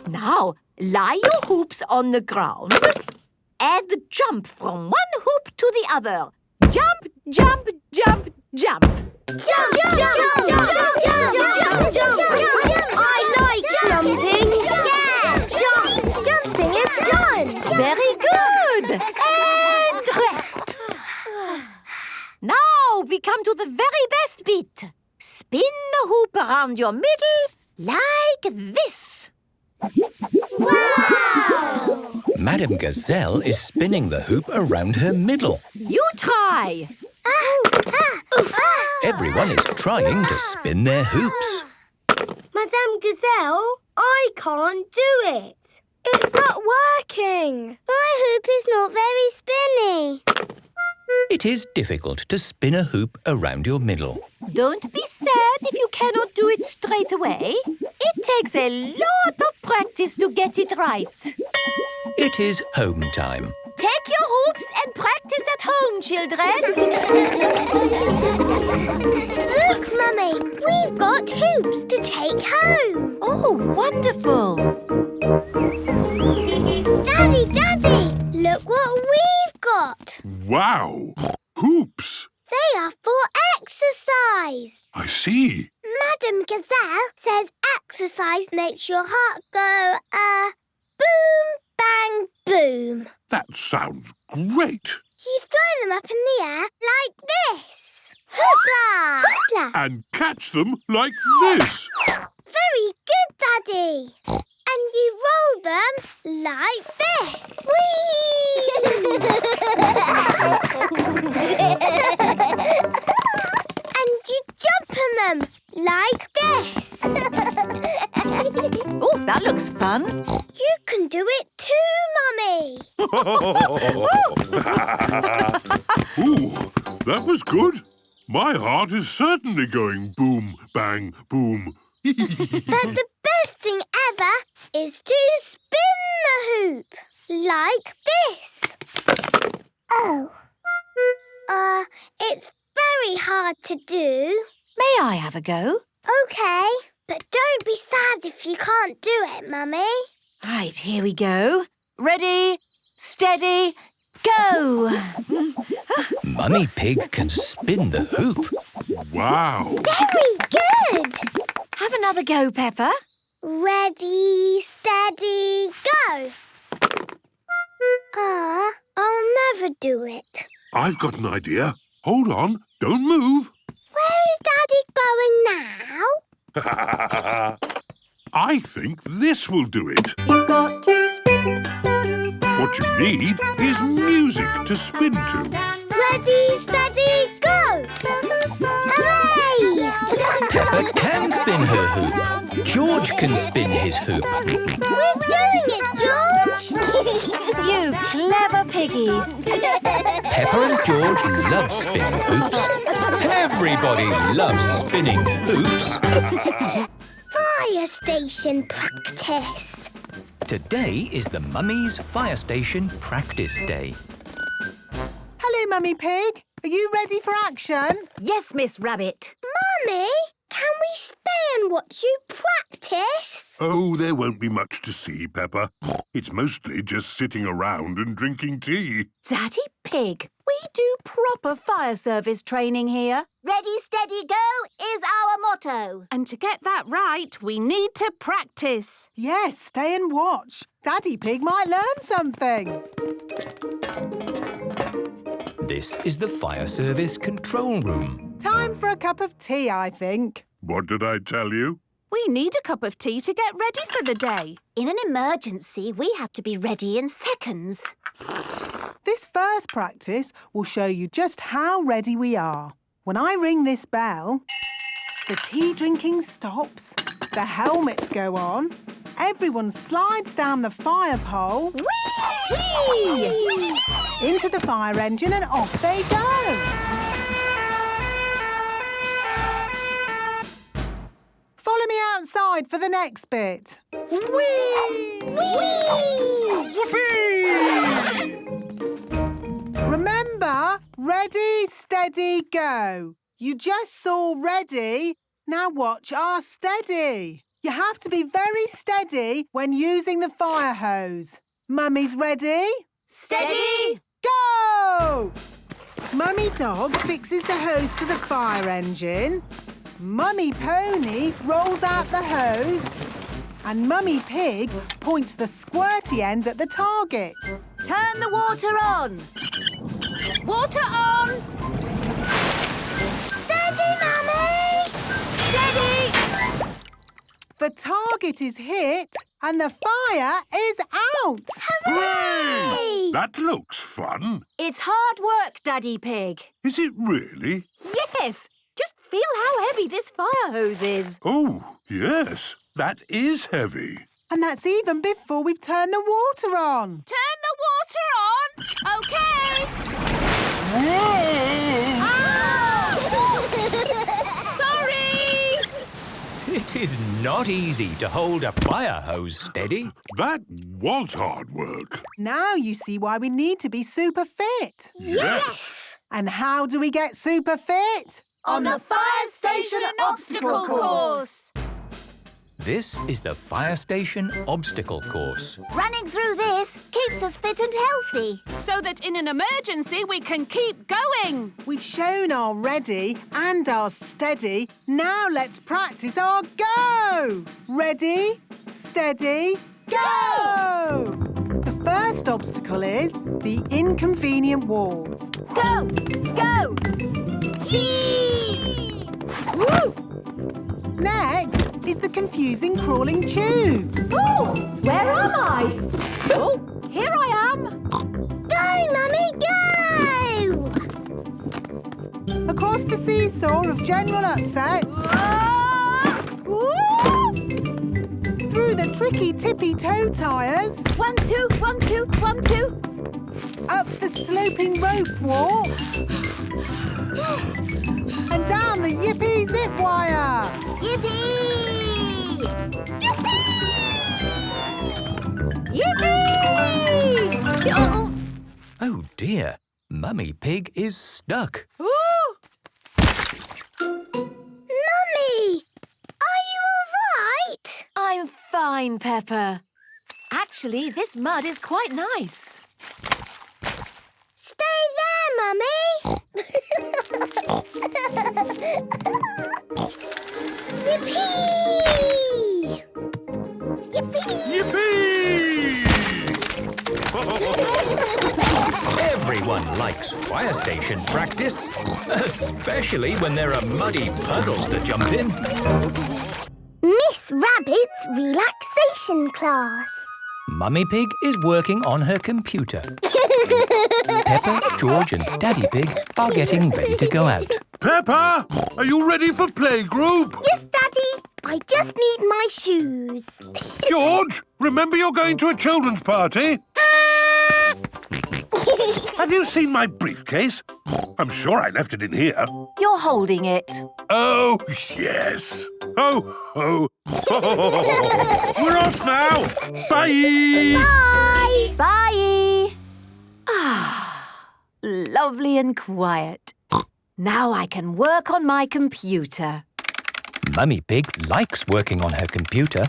Speaker 4: Now lie your hoops on the ground and jump from one hoop to the other. Jump, jump, jump, jump.
Speaker 1: Jump, jump, jump, jump, jump, jump, jump, jump. I like jumping. Yes, jumping is fun.
Speaker 4: Very good. And rest. Now we come to the very best bit. Spin the hoop around your middle like this.
Speaker 1: Wow!
Speaker 2: Madame Gazelle is spinning the hoop around her middle.
Speaker 4: You try.
Speaker 2: Everyone is trying to spin their hoops.
Speaker 1: Madame Gazelle, I can't do it. It's not working. My hoop is not very spinny.
Speaker 2: It is difficult to spin a hoop around your middle.
Speaker 4: Don't be sad if you cannot do it straight away. It takes a lot of practice to get it right.
Speaker 2: It is home time.
Speaker 4: Take your hoops and practice at home, children.
Speaker 1: Look, Mummy, we've got hoops to take home.
Speaker 4: Oh, wonderful.
Speaker 1: Daddy, look what we've got.
Speaker 5: Wow! Hoops!
Speaker 1: They are for exercise.
Speaker 5: I see.
Speaker 1: Madame Gazelle says exercise makes your heart go, boom, bang, boom.
Speaker 5: That sounds great.
Speaker 1: You throw them up in the air like this. Hoopla! Hoopla!
Speaker 5: And catch them like this.
Speaker 1: Very good, Daddy. And you roll them like this. Whee! And you jump on them like this.
Speaker 4: Oh, that looks fun.
Speaker 1: You can do it too, Mummy.
Speaker 5: Ooh, that was good. My heart is certainly going boom, bang, boom.
Speaker 1: But the best thing ever is to spin the hoop like this. Oh. It's very hard to do.
Speaker 4: May I have a go?
Speaker 1: OK, but don't be sad if you can't do it, Mummy.
Speaker 4: Right, here we go. Ready, steady, go!
Speaker 2: Mummy Pig can spin the hoop.
Speaker 5: Wow.
Speaker 1: Very good.
Speaker 4: Have another go, Peppa.
Speaker 1: Ready, steady, go. I'll never do it.
Speaker 5: I've got an idea. Hold on. Don't move.
Speaker 1: Where is Daddy going now?
Speaker 5: I think this will do it.
Speaker 8: You've got to spin the hoop.
Speaker 5: What you need is music to spin to.
Speaker 1: Ready, steady, go! Hooray!
Speaker 2: Peppa can spin her hoop. George can spin his hoop.
Speaker 1: We're doing it, George!
Speaker 4: You clever piggies.
Speaker 2: Peppa and George love spinning hoops. Everybody loves spinning hoops.
Speaker 1: Fire station practice.
Speaker 2: Today is the Mummy's Fire Station Practice Day.
Speaker 6: Hello, Mummy Pig. Are you ready for action?
Speaker 4: Yes, Miss Rabbit.
Speaker 1: Mummy, can we stay and watch you practice?
Speaker 5: Oh, there won't be much to see, Peppa. It's mostly just sitting around and drinking tea.
Speaker 4: Daddy Pig, we do proper fire service training here.
Speaker 1: Ready, steady, go is our motto.
Speaker 7: And to get that right, we need to practice.
Speaker 6: Yes, stay and watch. Daddy Pig might learn something.
Speaker 2: This is the Fire Service Control Room.
Speaker 6: Time for a cup of tea, I think.
Speaker 5: What did I tell you?
Speaker 7: We need a cup of tea to get ready for the day.
Speaker 1: In an emergency, we have to be ready in seconds.
Speaker 6: This first practice will show you just how ready we are. When I ring this bell, the tea drinking stops, the helmets go on, everyone slides down the fire pole, whee! Into the fire engine and off they go. Follow me outside for the next bit. Whee! Remember, ready, steady, go. You just saw ready. Now watch our steady. You have to be very steady when using the fire hose. Mummy's ready?
Speaker 4: Steady!
Speaker 6: Go! Mummy Dog fixes the hose to the fire engine. Mummy Pony rolls out the hose. And Mummy Pig points the squirty end at the target.
Speaker 4: Turn the water on.
Speaker 7: Water on!
Speaker 1: Steady, Mummy!
Speaker 4: Steady!
Speaker 6: The target is hit and the fire is out.
Speaker 1: Hooray!
Speaker 5: That looks fun.
Speaker 4: It's hard work, Daddy Pig.
Speaker 5: Is it really?
Speaker 4: Yes! Just feel how heavy this fire hose is.
Speaker 5: Oh, yes. That is heavy.
Speaker 6: And that's even before we've turned the water on.
Speaker 7: Turn the water on! OK! Sorry!
Speaker 2: It is not easy to hold a fire hose steady.
Speaker 5: That was hard work.
Speaker 6: Now you see why we need to be super fit.
Speaker 5: Yes.
Speaker 6: And how do we get super fit?
Speaker 4: On the fire station obstacle course.
Speaker 2: This is the Fire Station Obstacle Course.
Speaker 1: Running through this keeps us fit and healthy.
Speaker 7: So that in an emergency we can keep going.
Speaker 6: We've shown our ready and our steady. Now let's practice our go. Ready, steady, go! The first obstacle is the inconvenient wall.
Speaker 4: Go! Go!
Speaker 1: Yee!
Speaker 6: Woo! Next is the confusing crawling tube.
Speaker 4: Oh, where am I? Oh, here I am.
Speaker 1: Go, Mummy, go!
Speaker 6: Across the seesaw of general upsets. Woo! Through the tricky tippy toe tires.
Speaker 4: 1, 2, 1, 2, 1, 2.
Speaker 6: Up the sloping rope walk. And down the yippee zip wire.
Speaker 1: Yippee!
Speaker 4: Yippee! Oh.
Speaker 2: Oh dear, Mummy Pig is stuck.
Speaker 1: Mummy, are you all right?
Speaker 4: I'm fine, Peppa. Actually, this mud is quite nice.
Speaker 1: Stay there, Mummy. Yippee! Yippee!
Speaker 2: Everyone likes fire station practice, especially when there are muddy puddles to jump in.
Speaker 1: Miss Rabbit's relaxation class.
Speaker 2: Mummy Pig is working on her computer. Peppa, George and Daddy Pig are getting ready to go out.
Speaker 5: Peppa, are you ready for playgroup?
Speaker 1: Yes, Daddy. I just need my shoes.
Speaker 5: George, remember you're going to a children's party? Have you seen my briefcase? I'm sure I left it in here.
Speaker 4: You're holding it.
Speaker 5: Oh, yes. Oh. We're off now. Bye.
Speaker 1: Bye.
Speaker 4: Bye. Ah, lovely and quiet. Now I can work on my computer.
Speaker 2: Mummy Pig likes working on her computer.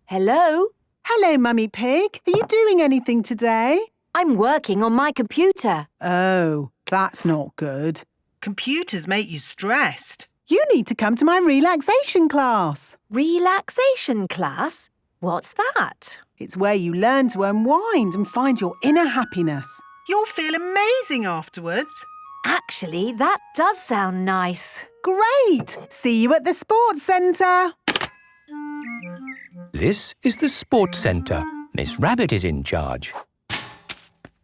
Speaker 4: Hello?
Speaker 6: Hello, Mummy Pig. Are you doing anything today?
Speaker 4: I'm working on my computer.
Speaker 6: Oh, that's not good. Computers make you stressed. You need to come to my relaxation class.
Speaker 4: Relaxation class? What's that?
Speaker 6: It's where you learn to unwind and find your inner happiness. You'll feel amazing afterwards.
Speaker 4: Actually, that does sound nice.
Speaker 6: Great! See you at the sports centre.
Speaker 2: This is the sports centre. Miss Rabbit is in charge.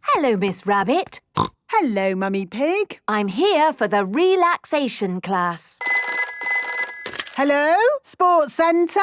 Speaker 4: Hello, Miss Rabbit.
Speaker 6: Hello, Mummy Pig.
Speaker 4: I'm here for the relaxation class.
Speaker 6: Hello, sports centre.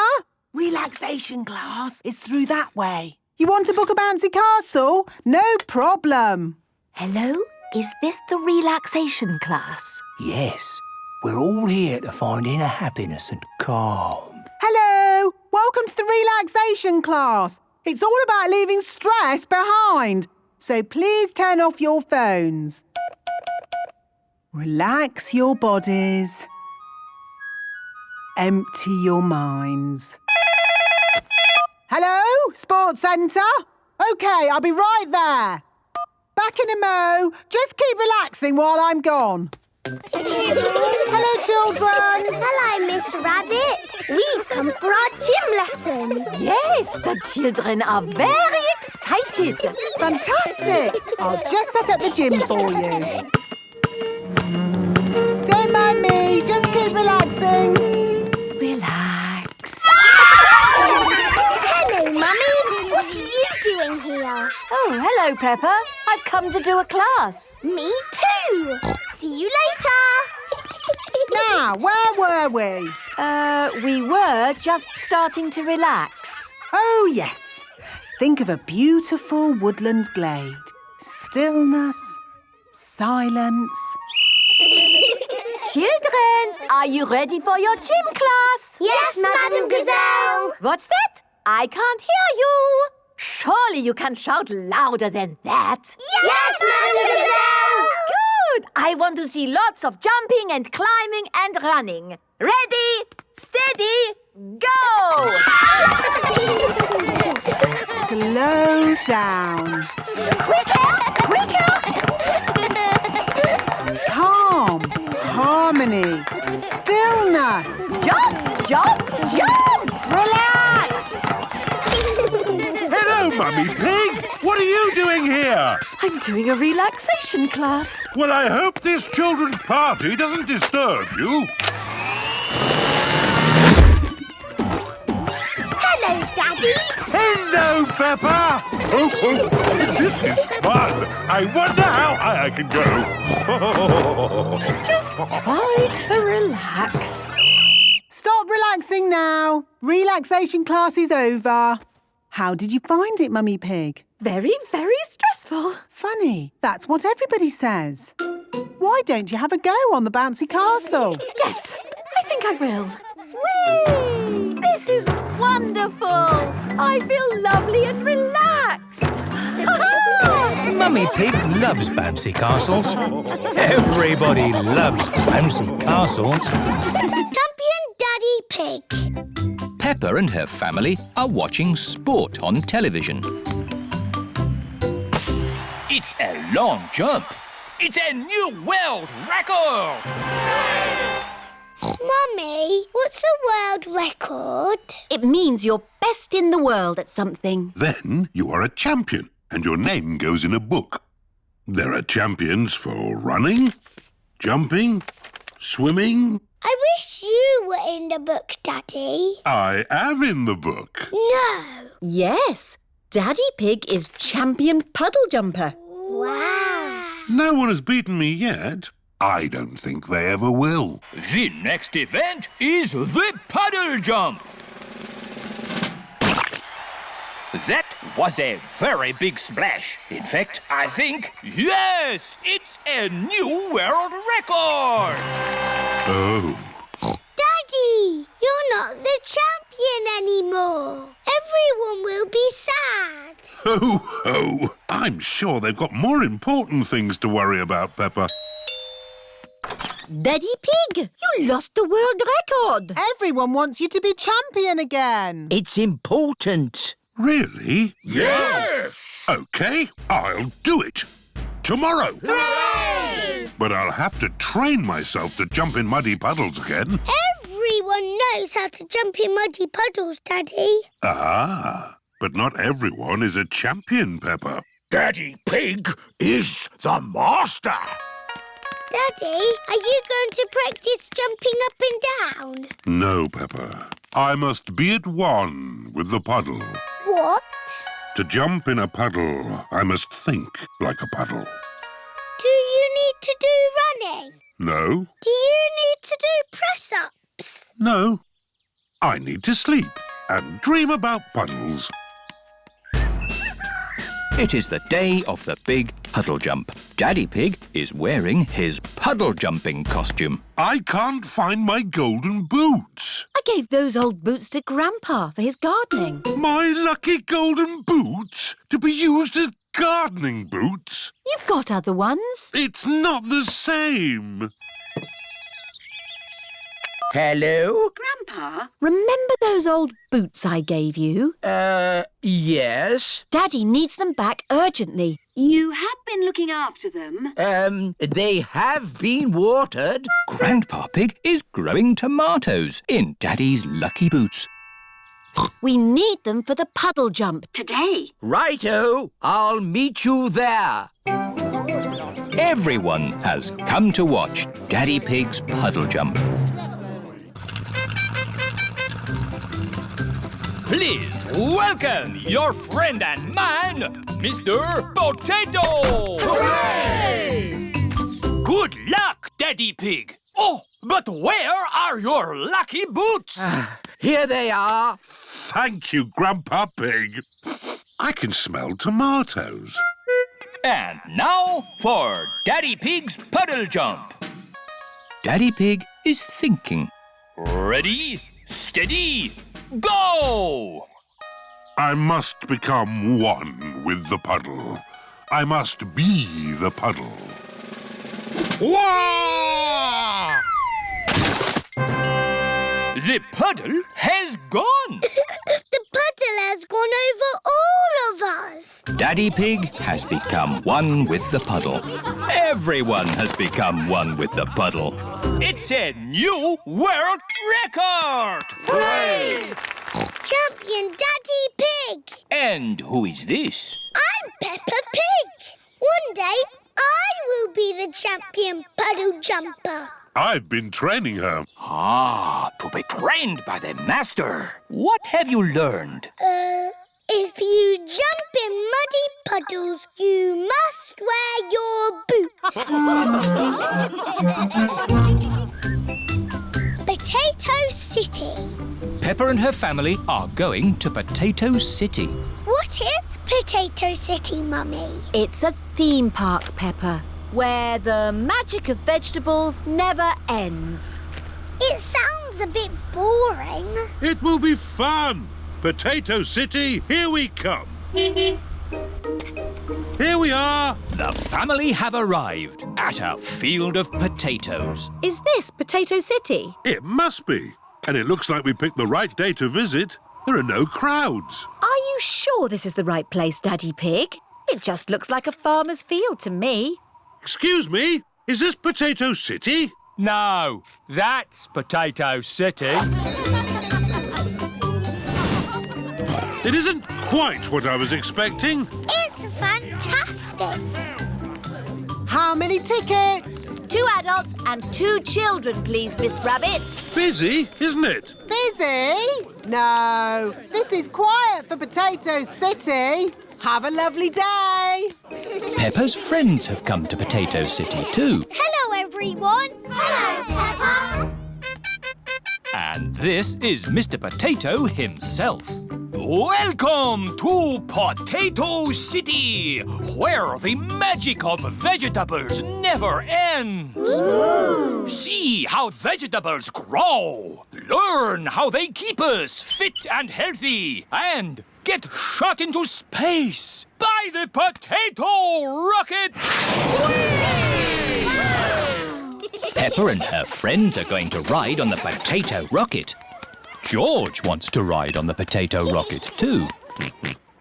Speaker 10: Relaxation class is through that way.
Speaker 6: You want to book a bouncy castle? No problem.
Speaker 4: Hello? Is this the relaxation class?
Speaker 2: Yes, we're all here to find inner happiness and calm.
Speaker 6: Hello, welcome to the relaxation class. It's all about leaving stress behind. So please turn off your phones. Relax your bodies. Empty your minds. Hello, sports centre? OK, I'll be right there. Back in a mo. Just keep relaxing while I'm gone. Hello, children.
Speaker 1: Hello, Miss Rabbit. We've come for our gym lesson.
Speaker 4: Yes, the children are very excited.
Speaker 6: Fantastic. I'll just set up the gym for you. Don't mind me. Just keep relaxing.
Speaker 4: Relax.
Speaker 1: Hello, Mummy. What are you doing here?
Speaker 4: Oh, hello, Peppa. I've come to do a class.
Speaker 1: Me too. See you later.
Speaker 6: Now, where were we?
Speaker 4: We were just starting to relax.
Speaker 6: Oh, yes. Think of a beautiful woodland glade. Stillness, silence.
Speaker 4: Children, are you ready for your gym class?
Speaker 1: Yes, Madam Gazelle.
Speaker 4: What's that? I can't hear you. Surely you can shout louder than that.
Speaker 1: Yes, Madam Gazelle.
Speaker 4: Good. I want to see lots of jumping and climbing and running. Ready, steady, go!
Speaker 6: Slow down.
Speaker 4: Quicker, quicker.
Speaker 6: Calm. Harmony. Stillness.
Speaker 4: Jump, jump, jump.
Speaker 6: Relax.
Speaker 5: Hello, Mummy Pig. What are you doing here?
Speaker 4: I'm doing a relaxation class.
Speaker 5: Well, I hope this children's party doesn't disturb you.
Speaker 1: Hello, Daddy.
Speaker 5: Hello, Peppa. Oh, this is fun. I wonder how high I can go.
Speaker 4: Just try to relax.
Speaker 6: Stop relaxing now. Relaxation class is over. How did you find it, Mummy Pig?
Speaker 4: Very, very stressful.
Speaker 6: Funny. That's what everybody says. Why don't you have a go on the bouncy castle?
Speaker 4: Yes, I think I will. Whee! This is wonderful. I feel lovely and relaxed.
Speaker 2: Mummy Pig loves bouncy castles. Everybody loves bouncy castles.
Speaker 1: Champion Daddy Pig.
Speaker 2: Peppa and her family are watching sport on television. It's a long jump. It's a new world record!
Speaker 1: Mummy, what's a world record?
Speaker 4: It means you're best in the world at something.
Speaker 5: Then you are a champion, and your name goes in a book. There are champions for running, jumping, Swimming?
Speaker 1: I wish you were in the book, Daddy.
Speaker 5: I am in the book.
Speaker 1: No.
Speaker 4: Yes, Daddy Pig is champion puddle jumper.
Speaker 1: Wow.
Speaker 5: No one has beaten me yet. I don't think they ever will.
Speaker 2: The next event is the puddle jump. That was a very big splash. In fact, I think, yes, it's a new world record.
Speaker 5: Oh.
Speaker 1: Daddy, you're not the champion anymore. Everyone will be sad.
Speaker 5: Ho, ho. I'm sure they've got more important things to worry about, Peppa.
Speaker 4: Daddy Pig, you lost the world record.
Speaker 6: Everyone wants you to be champion again.
Speaker 9: It's important.
Speaker 5: Really?
Speaker 3: Yes!
Speaker 5: OK, I'll do it. Tomorrow.
Speaker 1: Hooray!
Speaker 5: But I'll have to train myself to jump in muddy puddles again.
Speaker 1: Everyone knows how to jump in muddy puddles, Daddy.
Speaker 5: Ah, but not everyone is a champion, Peppa.
Speaker 3: Daddy Pig is the master.
Speaker 1: Daddy, are you going to practice jumping up and down?
Speaker 5: No, Peppa. I must be at one with the puddle.
Speaker 1: What?
Speaker 5: To jump in a puddle, I must think like a puddle.
Speaker 1: Do you need to do running?
Speaker 5: No?
Speaker 1: Do you need to do press-ups?
Speaker 5: No. I need to sleep and dream about puddles.
Speaker 2: It is the day of the big puddle jump. Daddy Pig is wearing his puddle jumping costume.
Speaker 5: I can't find my golden boots.
Speaker 4: I gave those old boots to Grandpa for his gardening.
Speaker 5: My lucky golden boots to be used as gardening boots?
Speaker 4: You've got other ones.
Speaker 5: It's not the same.
Speaker 9: Hello?
Speaker 4: Grandpa? Remember those old boots I gave you?
Speaker 9: Yes.
Speaker 4: Daddy needs them back urgently.
Speaker 11: You have been looking after them.
Speaker 9: They have been watered.
Speaker 2: Grandpa Pig is growing tomatoes in Daddy's lucky boots.
Speaker 4: We need them for the puddle jump.
Speaker 11: Today.
Speaker 9: Righto, I'll meet you there.
Speaker 2: Everyone has come to watch Daddy Pig's puddle jump. Please welcome your friend and mine, Mr. Potato!
Speaker 3: Hooray!
Speaker 2: Good luck, Daddy Pig. Oh, but where are your lucky boots?
Speaker 9: Here they are.
Speaker 5: Thank you, Grandpa Pig. I can smell tomatoes.
Speaker 2: And now for Daddy Pig's puddle jump. Daddy Pig is thinking. Ready, steady, go!
Speaker 5: I must become one with the puddle. I must be the puddle. Wah!
Speaker 2: The puddle has gone.
Speaker 1: The puddle has gone over all of us.
Speaker 2: Daddy Pig has become one with the puddle. Everyone has become one with the puddle. It's a new world record!
Speaker 3: Hooray!
Speaker 1: Champion Daddy Pig.
Speaker 2: And who is this?
Speaker 1: I'm Peppa Pig. One day, I will be the champion puddle jumper.
Speaker 5: I've been training her.
Speaker 2: Ah, to be trained by the master. What have you learned?
Speaker 1: If you jump in muddy puddles, you must wear your boots. Potato City.
Speaker 2: Peppa and her family are going to Potato City.
Speaker 1: What is Potato City, Mummy?
Speaker 4: It's a theme park, Peppa, where the magic of vegetables never ends.
Speaker 1: It sounds a bit boring.
Speaker 5: It will be fun. Potato City, here we come. Here we are.
Speaker 2: The family have arrived at a field of potatoes.
Speaker 4: Is this Potato City?
Speaker 5: It must be. And it looks like we picked the right day to visit. There are no crowds.
Speaker 4: Are you sure this is the right place, Daddy Pig? It just looks like a farmer's field to me.
Speaker 5: Excuse me, is this Potato City?
Speaker 2: No, that's Potato City.
Speaker 5: It isn't quite what I was expecting.
Speaker 1: It's fantastic.
Speaker 6: How many tickets?
Speaker 4: 2 adults and 2 children, please, Miss Rabbit.
Speaker 5: Busy, isn't it?
Speaker 6: Busy? No, this is quiet for Potato City. Have a lovely day.
Speaker 2: Peppa's friends have come to Potato City too.
Speaker 1: Hello, everyone. Hello, Peppa.
Speaker 2: And this is Mr. Potato himself. Welcome to Potato City, where the magic of vegetables never ends. Ooh. See how vegetables grow, learn how they keep us fit and healthy, and get shot into space by the potato rocket. Peppa and her friends are going to ride on the potato rocket. George wants to ride on the potato rocket too.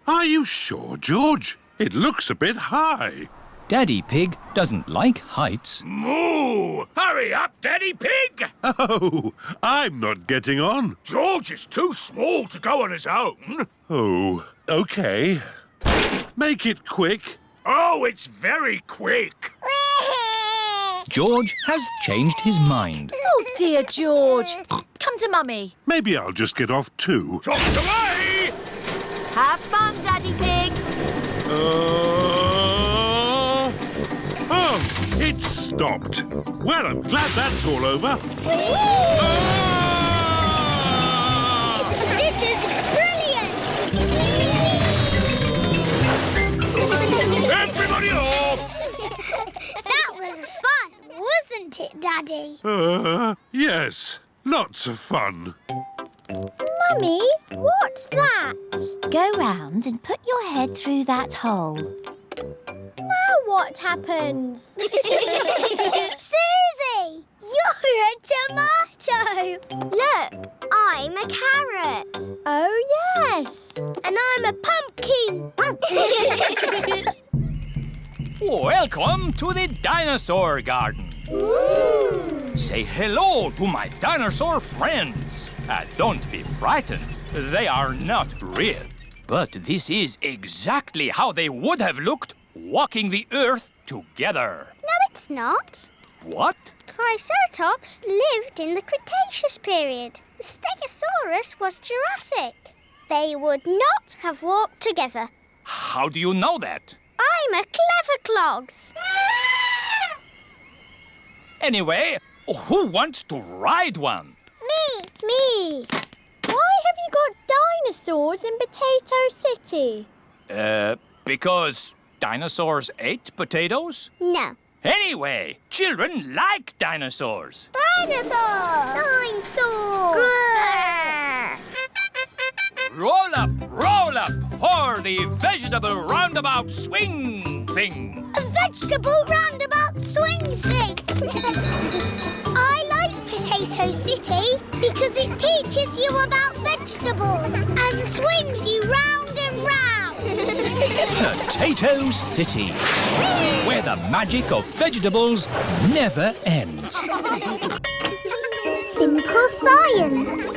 Speaker 5: Are you sure, George? It looks a bit high.
Speaker 2: Daddy Pig doesn't like heights.
Speaker 3: Moo! Hurry up, Daddy Pig!
Speaker 5: Oh, I'm not getting on.
Speaker 3: George is too small to go on his own.
Speaker 5: Oh, OK. Make it quick.
Speaker 3: Oh, it's very quick.
Speaker 2: George has changed his mind.
Speaker 4: Oh, dear, George. Come to Mummy.
Speaker 5: Maybe I'll just get off too.
Speaker 3: Drops away!
Speaker 4: Have fun, Daddy Pig.
Speaker 5: Oh, it stopped. Well, I'm glad that's all over.
Speaker 1: This is brilliant!
Speaker 3: Everybody off!
Speaker 1: That was fun, wasn't it, Daddy?
Speaker 5: Yes. Lots of fun.
Speaker 1: Mummy, what's that?
Speaker 12: Go round and put your head through that hole.
Speaker 1: Now what happens? Susie, you're a tomato. Look, I'm a carrot. Oh, yes. And I'm a pumpkin.
Speaker 2: Welcome to the dinosaur garden.
Speaker 1: Ooh.
Speaker 2: Say hello to my dinosaur friends. Don't be frightened. They are not real. But this is exactly how they would have looked walking the earth together.
Speaker 1: No, it's not.
Speaker 2: What?
Speaker 1: Triceratops lived in the Cretaceous period. The Stegosaurus was Jurassic. They would not have walked together.
Speaker 2: How do you know that?
Speaker 1: I'm a clever clogs.
Speaker 2: Anyway, who wants to ride one?
Speaker 1: Me. Why have you got dinosaurs in Potato City?
Speaker 2: Because dinosaurs ate potatoes?
Speaker 1: No.
Speaker 2: Anyway, children like dinosaurs.
Speaker 1: Dinosaur!
Speaker 2: Roll up for the vegetable roundabout swing thing.
Speaker 1: A vegetable roundabout swing thing. I like Potato City because it teaches you about vegetables and swings you round and round.
Speaker 2: Potato City, where the magic of vegetables never ends.
Speaker 1: Simple science.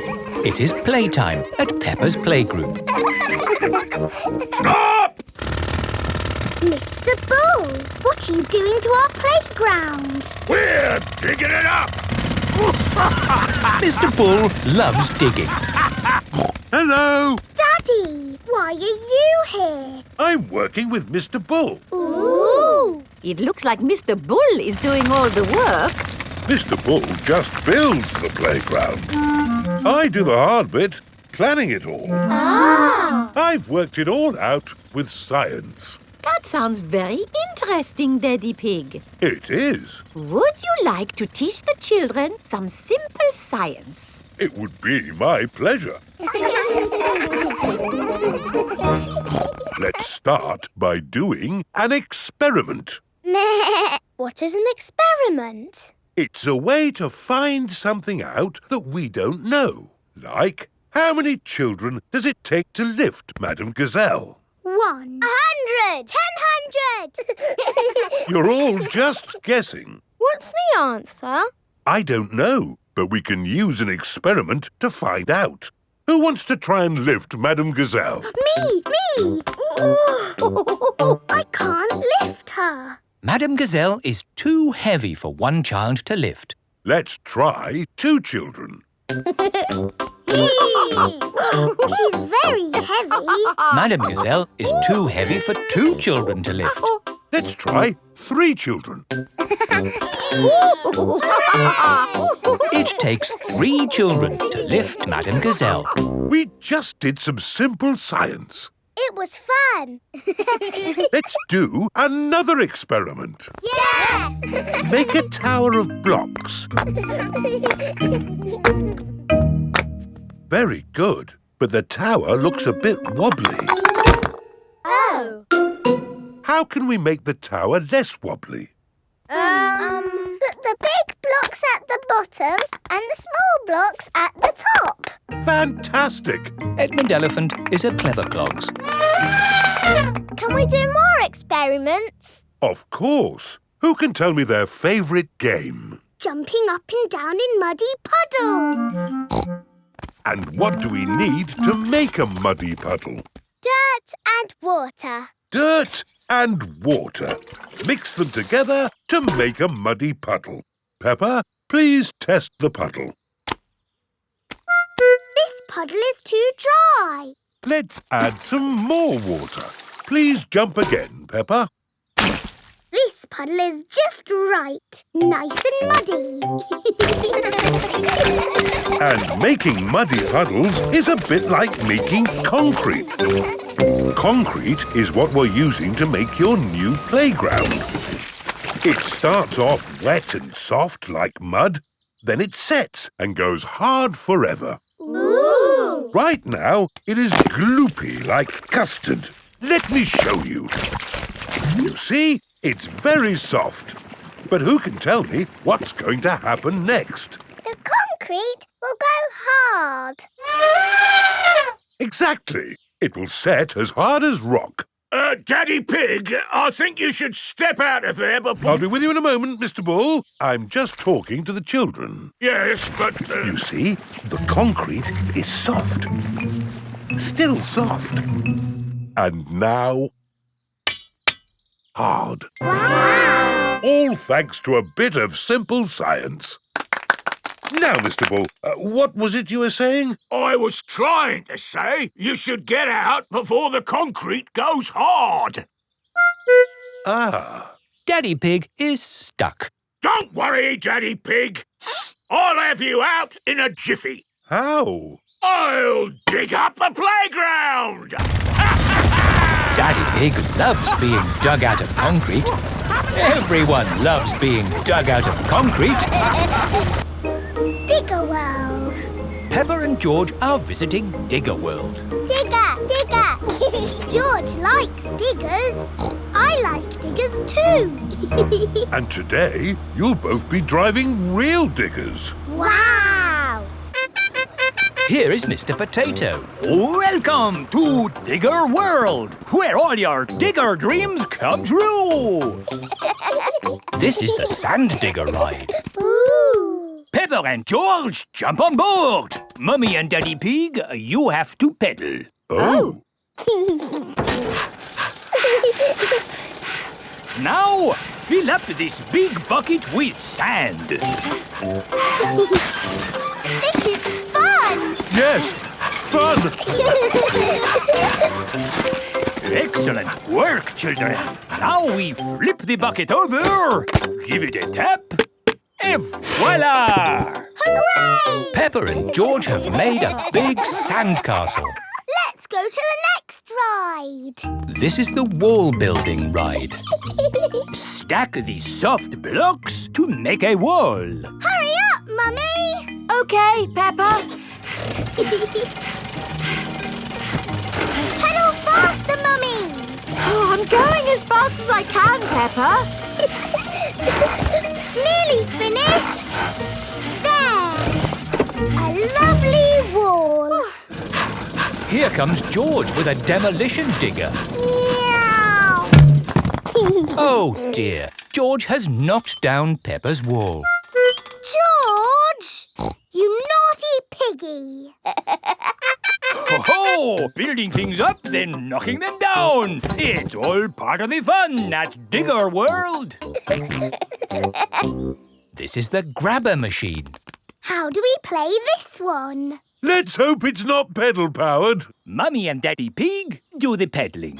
Speaker 2: It is playtime at Peppa's playgroup.
Speaker 3: Stop!
Speaker 1: Mr. Bull, what are you doing to our playground?
Speaker 3: We're digging it up!
Speaker 2: Mr. Bull loves digging.
Speaker 5: Hello.
Speaker 1: Daddy, why are you here?
Speaker 5: I'm working with Mr. Bull.
Speaker 1: Ooh!
Speaker 4: It looks like Mr. Bull is doing all the work.
Speaker 5: Mr. Bull just builds the playground. I do the hard bit, planning it all.
Speaker 1: Ah!
Speaker 5: I've worked it all out with science.
Speaker 4: That sounds very interesting, Daddy Pig.
Speaker 5: It is.
Speaker 4: Would you like to teach the children some simple science?
Speaker 5: It would be my pleasure. Let's start by doing an experiment.
Speaker 1: What is an experiment?
Speaker 5: It's a way to find something out that we don't know. Like, how many children does it take to lift Madame Gazelle?
Speaker 1: 100! 1000!
Speaker 5: You're all just guessing.
Speaker 1: What's the answer?
Speaker 5: I don't know, but we can use an experiment to find out. Who wants to try and lift Madame Gazelle?
Speaker 1: Me! I can't lift her.
Speaker 2: Madame Gazelle is too heavy for one child to lift.
Speaker 5: Let's try 2 children.
Speaker 1: She's very heavy.
Speaker 2: Madame Gazelle is too heavy for 2 children to lift.
Speaker 5: Let's try 3 children.
Speaker 2: It takes 3 children to lift Madame Gazelle.
Speaker 5: We just did some simple science.
Speaker 1: It was fun.
Speaker 5: Let's do another experiment.
Speaker 1: Yes!
Speaker 5: Make a tower of blocks. Very good, but the tower looks a bit wobbly.
Speaker 1: Oh.
Speaker 5: How can we make the tower less wobbly?
Speaker 1: Put the big blocks at the bottom and the small blocks at the top.
Speaker 5: Fantastic!
Speaker 2: Edmund Elephant is a clever clogs.
Speaker 1: Can we do more experiments?
Speaker 5: Of course. Who can tell me their favourite game?
Speaker 1: Jumping up and down in muddy puddles.
Speaker 5: And what do we need to make a muddy puddle?
Speaker 1: Dirt and water.
Speaker 5: Dirt and water. Mix them together to make a muddy puddle. Peppa, please test the puddle.
Speaker 1: This puddle is too dry.
Speaker 5: Let's add some more water. Please jump again, Peppa.
Speaker 1: This puddle is just right. Nice and muddy.
Speaker 5: And making muddy puddles is a bit like making concrete. Concrete is what we're using to make your new playground. It starts off wet and soft like mud, then it sets and goes hard forever.
Speaker 1: Ooh!
Speaker 5: Right now, it is gloopy like custard. Let me show you. You see, it's very soft. But who can tell me what's going to happen next?
Speaker 1: The concrete will go hard.
Speaker 5: Exactly. It will set as hard as rock.
Speaker 3: Daddy Pig, I think you should step out of there before...
Speaker 5: I'll be with you in a moment, Mr. Bull. I'm just talking to the children.
Speaker 3: Yes, but...
Speaker 5: You see, the concrete is soft. Still soft. And now... hard.
Speaker 1: Wow!
Speaker 5: All thanks to a bit of simple science. Now, Mr. Bull, what was it you were saying?
Speaker 3: I was trying to say you should get out before the concrete goes hard.
Speaker 5: Ah.
Speaker 2: Daddy Pig is stuck.
Speaker 3: Don't worry, Daddy Pig. I'll have you out in a jiffy.
Speaker 5: How?
Speaker 3: I'll dig up the playground.
Speaker 2: Daddy Pig loves being dug out of concrete. Everyone loves being dug out of concrete.
Speaker 1: Digger World.
Speaker 2: Peppa and George are visiting Digger World.
Speaker 1: Digger, digger. George likes diggers. I like diggers too.
Speaker 5: And today, you'll both be driving real diggers.
Speaker 1: Wow!
Speaker 2: Here is Mr. Potato. Welcome to Digger World, where all your digger dreams come true. This is the Sand Digger ride.
Speaker 1: Ooh!
Speaker 2: Peppa and George, jump on board. Mummy and Daddy Pig, you have to pedal.
Speaker 5: Oh.
Speaker 2: Now, fill up this big bucket with sand.
Speaker 1: This is fun!
Speaker 5: Yes, fun!
Speaker 2: Excellent work, children. Now we flip the bucket over, give it a tap, and voila!
Speaker 1: Hooray!
Speaker 2: Peppa and George have made a big sand castle.
Speaker 1: Let's go to the next ride.
Speaker 2: This is the wall building ride. Stack the soft blocks to make a wall.
Speaker 1: Hurry up, Mummy!
Speaker 4: OK, Peppa.
Speaker 1: Pedal faster, Mummy!
Speaker 4: Oh, I'm going as fast as I can, Peppa.
Speaker 1: Nearly finished. There! A lovely wall.
Speaker 2: Here comes George with a demolition digger.
Speaker 1: Meow!
Speaker 2: Oh dear, George has knocked down Peppa's wall.
Speaker 1: George! You naughty piggy!
Speaker 2: Ho ho! Building things up, then knocking them down. down! It's all part of the fun at Digger World. This is the grabber machine.
Speaker 1: How do we play this one?
Speaker 5: Let's hope it's not pedal-powered.
Speaker 2: Mummy and Daddy Pig do the peddling.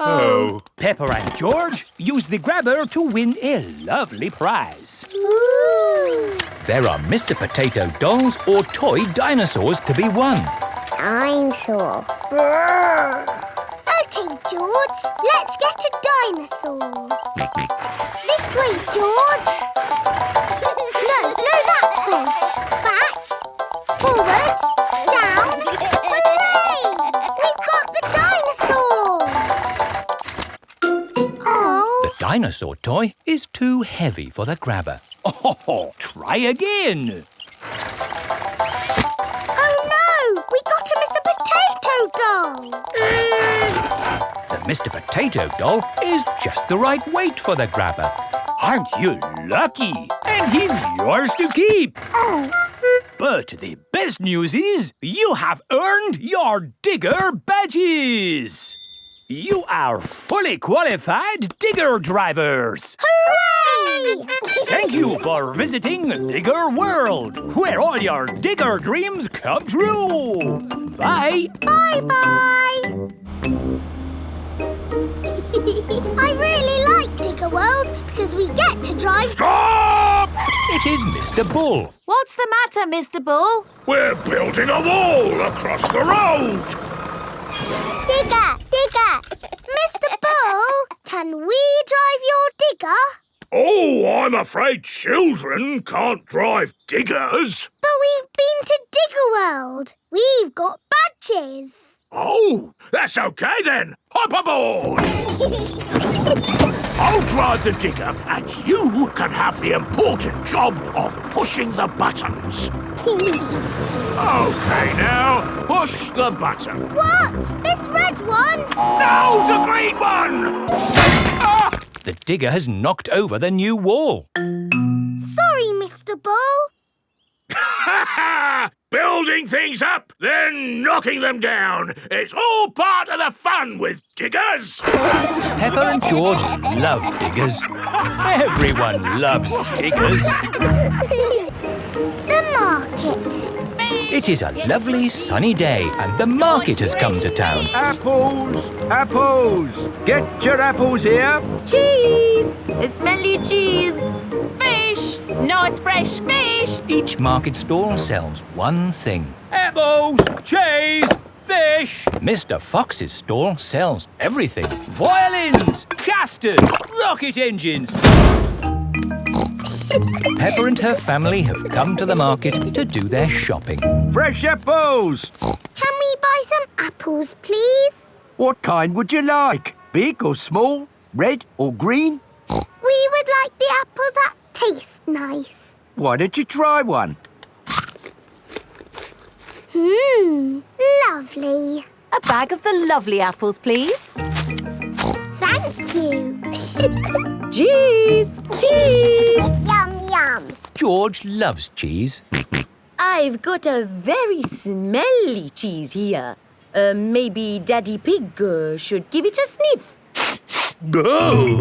Speaker 5: Oh.
Speaker 2: Peppa and George use the grabber to win a lovely prize.
Speaker 1: Ooh.
Speaker 2: There are Mr. Potato dolls or toy dinosaurs to be won.
Speaker 1: Dinosaur. OK, George, let's get a dinosaur. This way, George. No, that way. Back, forward, down. Hooray! We've got the dinosaur. Oh.
Speaker 2: The dinosaur toy is too heavy for the grabber. Oh, try again.
Speaker 1: Oh no! We got a Mr. Potato doll!
Speaker 2: The Mr. Potato doll is just the right weight for the grabber. Aren't you lucky? And he's yours to keep.
Speaker 1: Oh.
Speaker 2: But the best news is you have earned your Digger badges. You are fully qualified Digger drivers.
Speaker 1: Hooray!
Speaker 2: Thank you for visiting Digger World, where all your Digger dreams come true. Bye.
Speaker 1: Bye-bye. I really like Digger World because we get to drive...
Speaker 2: Stop! It is Mr. Bull.
Speaker 4: What's the matter, Mr. Bull?
Speaker 5: We're building a wall across the road.
Speaker 1: Digger! Mr. Bull, can we drive your digger?
Speaker 5: Oh, I'm afraid children can't drive diggers.
Speaker 1: But we've been to Digger World. We've got badges.
Speaker 5: Oh, that's OK then. Hop aboard. I'll drive the digger and you can have the important job of pushing the buttons. OK now, push the button.
Speaker 1: What? This red one?
Speaker 5: No, the green one! Ah!
Speaker 2: The digger has knocked over the new wall.
Speaker 1: Sorry, Mr. Bull.
Speaker 5: Building things up, then knocking them down. It's all part of the fun with diggers.
Speaker 2: Peppa and George love diggers. Everyone loves diggers.
Speaker 1: The market.
Speaker 2: It is a lovely sunny day and the market has come to town.
Speaker 9: Apples! Apples! Get your apples here.
Speaker 4: Cheese! Smelly cheese!
Speaker 8: Fish! Nice fresh fish!
Speaker 2: Each market stall sells one thing. Apples, cheese, fish. Mr. Fox's stall sells everything. Violins, casters, rocket engines. Peppa and her family have come to the market to do their shopping.
Speaker 9: Fresh apples!
Speaker 1: Can we buy some apples, please?
Speaker 9: What kind would you like? Big or small? Red or green?
Speaker 1: We would like the apples that taste nice.
Speaker 9: Why don't you try one?
Speaker 1: Lovely.
Speaker 4: A bag of the lovely apples, please.
Speaker 1: Thank you.
Speaker 4: Cheese! Cheese!
Speaker 1: Yum, yum.
Speaker 2: George loves cheese.
Speaker 4: I've got a very smelly cheese here. Maybe Daddy Pig should give it a sniff.
Speaker 5: Oh.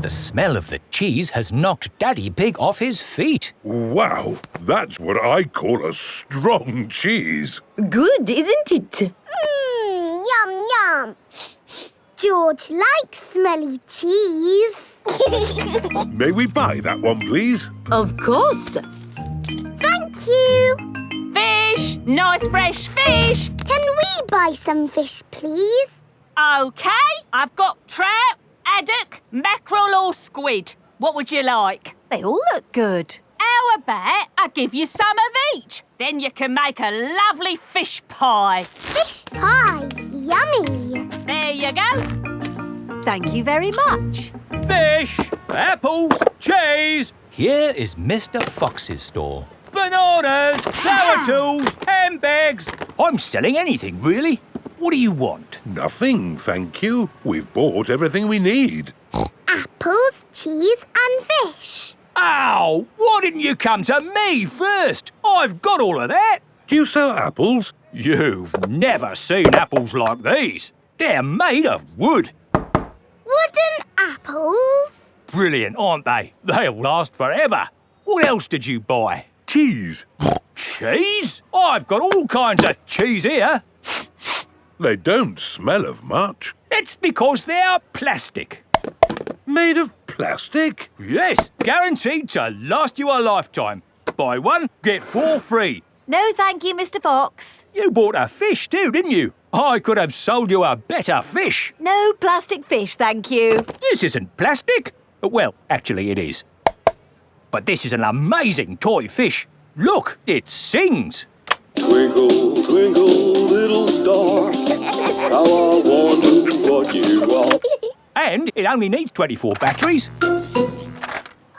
Speaker 2: The smell of the cheese has knocked Daddy Pig off his feet.
Speaker 5: Wow, that's what I call a strong cheese.
Speaker 4: Good, isn't it?
Speaker 1: Yum, yum. George likes smelly cheese.
Speaker 5: May we buy that one, please?
Speaker 4: Of course.
Speaker 1: Thank you.
Speaker 8: Fish! Nice fresh fish!
Speaker 1: Can we buy some fish, please?
Speaker 8: OK, I've got trout, haddock, mackerel or squid. What would you like?
Speaker 4: They all look good.
Speaker 8: How about I give you some of each? Then you can make a lovely fish pie.
Speaker 1: Fish pie. Yummy.
Speaker 8: There you go.
Speaker 4: Thank you very much.
Speaker 2: Fish, apples, cheese. Here is Mr. Fox's store. Bananas, flower tools, handbags. I'm selling anything, really. What do you want?
Speaker 5: Nothing, thank you. We've bought everything we need.
Speaker 1: Apples, cheese and fish.
Speaker 2: Ow! Why didn't you come to me first? I've got all of that.
Speaker 5: Do you sell apples?
Speaker 2: You've never seen apples like these. They're made of wood.
Speaker 1: Wooden apples?
Speaker 2: Brilliant, aren't they? They'll last forever. What else did you buy?
Speaker 5: Cheese.
Speaker 2: Cheese? I've got all kinds of cheese here.
Speaker 5: They don't smell of much.
Speaker 2: It's because they're plastic.
Speaker 5: Made of plastic?
Speaker 2: Yes, guaranteed to last you a lifetime. Buy one, get 4 free.
Speaker 4: No, thank you, Mr. Fox.
Speaker 2: You bought a fish too, didn't you? I could have sold you a better fish.
Speaker 4: No plastic fish, thank you.
Speaker 2: This isn't plastic. Well, actually it is. But this is an amazing toy fish. Look, it sings.
Speaker 13: Twinkle, twinkle, little star, how I wonder what you are.
Speaker 2: And it only needs 24 batteries.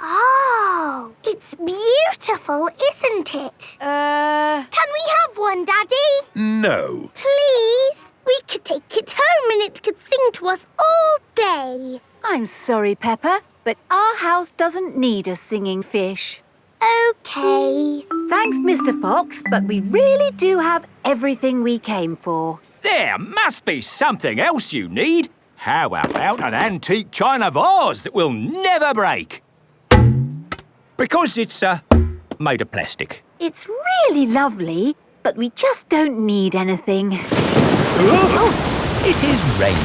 Speaker 1: Oh, it's beautiful, isn't it? Can we have one, Daddy?
Speaker 5: No.
Speaker 1: Please? We could take it home and it could sing to us all day.
Speaker 4: I'm sorry, Peppa, but our house doesn't need a singing fish.
Speaker 1: OK.
Speaker 4: Thanks, Mr. Fox, but we really do have everything we came for.
Speaker 2: There must be something else you need. How about an antique china vase that will never break? Because it's made of plastic.
Speaker 4: It's really lovely, but we just don't need anything.
Speaker 2: It is raining.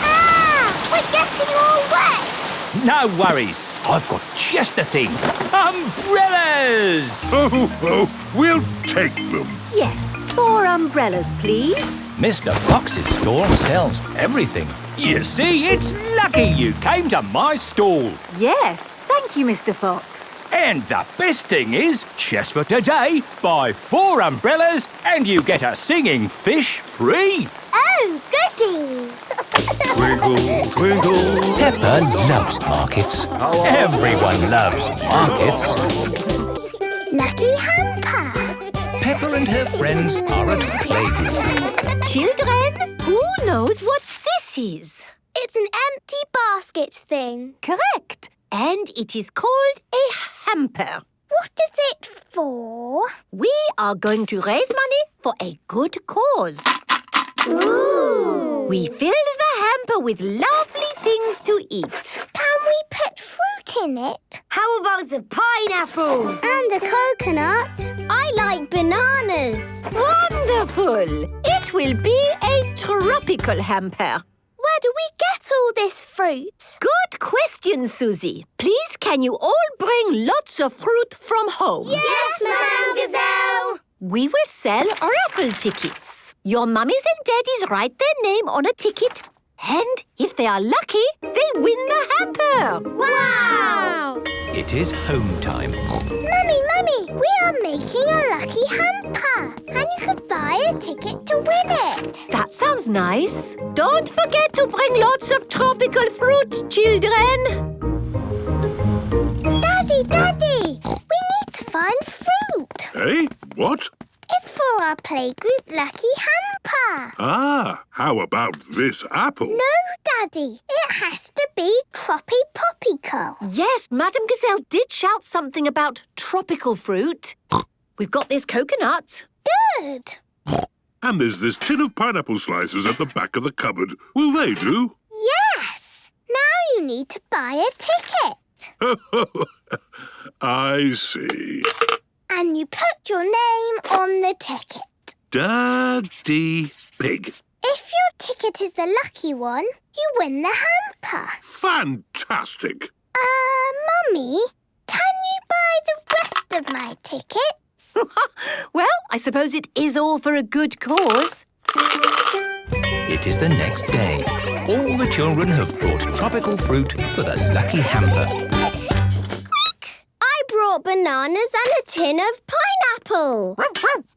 Speaker 1: Ah! We're getting all wet!
Speaker 2: No worries. I've got just the thing. Umbrellas!
Speaker 5: Oh, we'll take them.
Speaker 4: Yes, 4 umbrellas, please.
Speaker 2: Mr. Fox's store sells everything. You see, it's lucky you came to my stall.
Speaker 4: Yes, thank you, Mr. Fox.
Speaker 2: And the best thing is, just for today, buy 4 umbrellas and you get a singing fish free.
Speaker 1: Oh, goody!
Speaker 5: Twinkle, twinkle.
Speaker 2: Peppa loves markets. Everyone loves markets.
Speaker 1: Lucky hamper.
Speaker 2: Peppa and her friends are at playgroup.
Speaker 4: Children, who knows what this is?
Speaker 1: It's an empty basket thing.
Speaker 4: Correct. And it is called a hamper.
Speaker 1: What is it for?
Speaker 4: We are going to raise money for a good cause.
Speaker 1: Ooh!
Speaker 4: We fill the hamper with lovely things to eat.
Speaker 1: Can we put fruit in it? How about a pineapple? And a coconut? I like bananas.
Speaker 4: Wonderful! It will be a tropical hamper.
Speaker 1: Where do we get all this fruit?
Speaker 4: Good question, Susie. Please, can you all bring lots of fruit from home?
Speaker 1: Yes, Madame Gazelle.
Speaker 4: We will sell raffle tickets. Your mummies and daddies write their name on a ticket, and if they are lucky, they win the hamper.
Speaker 1: Wow!
Speaker 2: It is home time.
Speaker 1: Mummy, we are making a lucky hamper, and you could buy a ticket to win it.
Speaker 4: That sounds nice. Don't forget to bring lots of tropical fruit, children.
Speaker 1: Daddy, we need to find fruit.
Speaker 5: Eh? What?
Speaker 1: It's for our playgroup lucky hamper.
Speaker 5: Ah, how about this apple?
Speaker 1: No, Daddy, it has to be tropical.
Speaker 4: Yes, Madame Gazelle did shout something about tropical fruit. We've got this coconut.
Speaker 1: Good.
Speaker 5: And there's this tin of pineapple slices at the back of the cupboard. Will they do?
Speaker 1: Yes. Now you need to buy a ticket.
Speaker 5: I see.
Speaker 1: And you put your name on the ticket.
Speaker 5: Daddy Pig.
Speaker 1: If your ticket is the lucky one, you win the hamper.
Speaker 5: Fantastic.
Speaker 1: Mummy, can you buy the rest of my tickets?
Speaker 4: Well, I suppose it is all for a good cause.
Speaker 2: It is the next day. All the children have brought tropical fruit for the lucky hamper.
Speaker 1: I brought bananas and a tin of pineapple.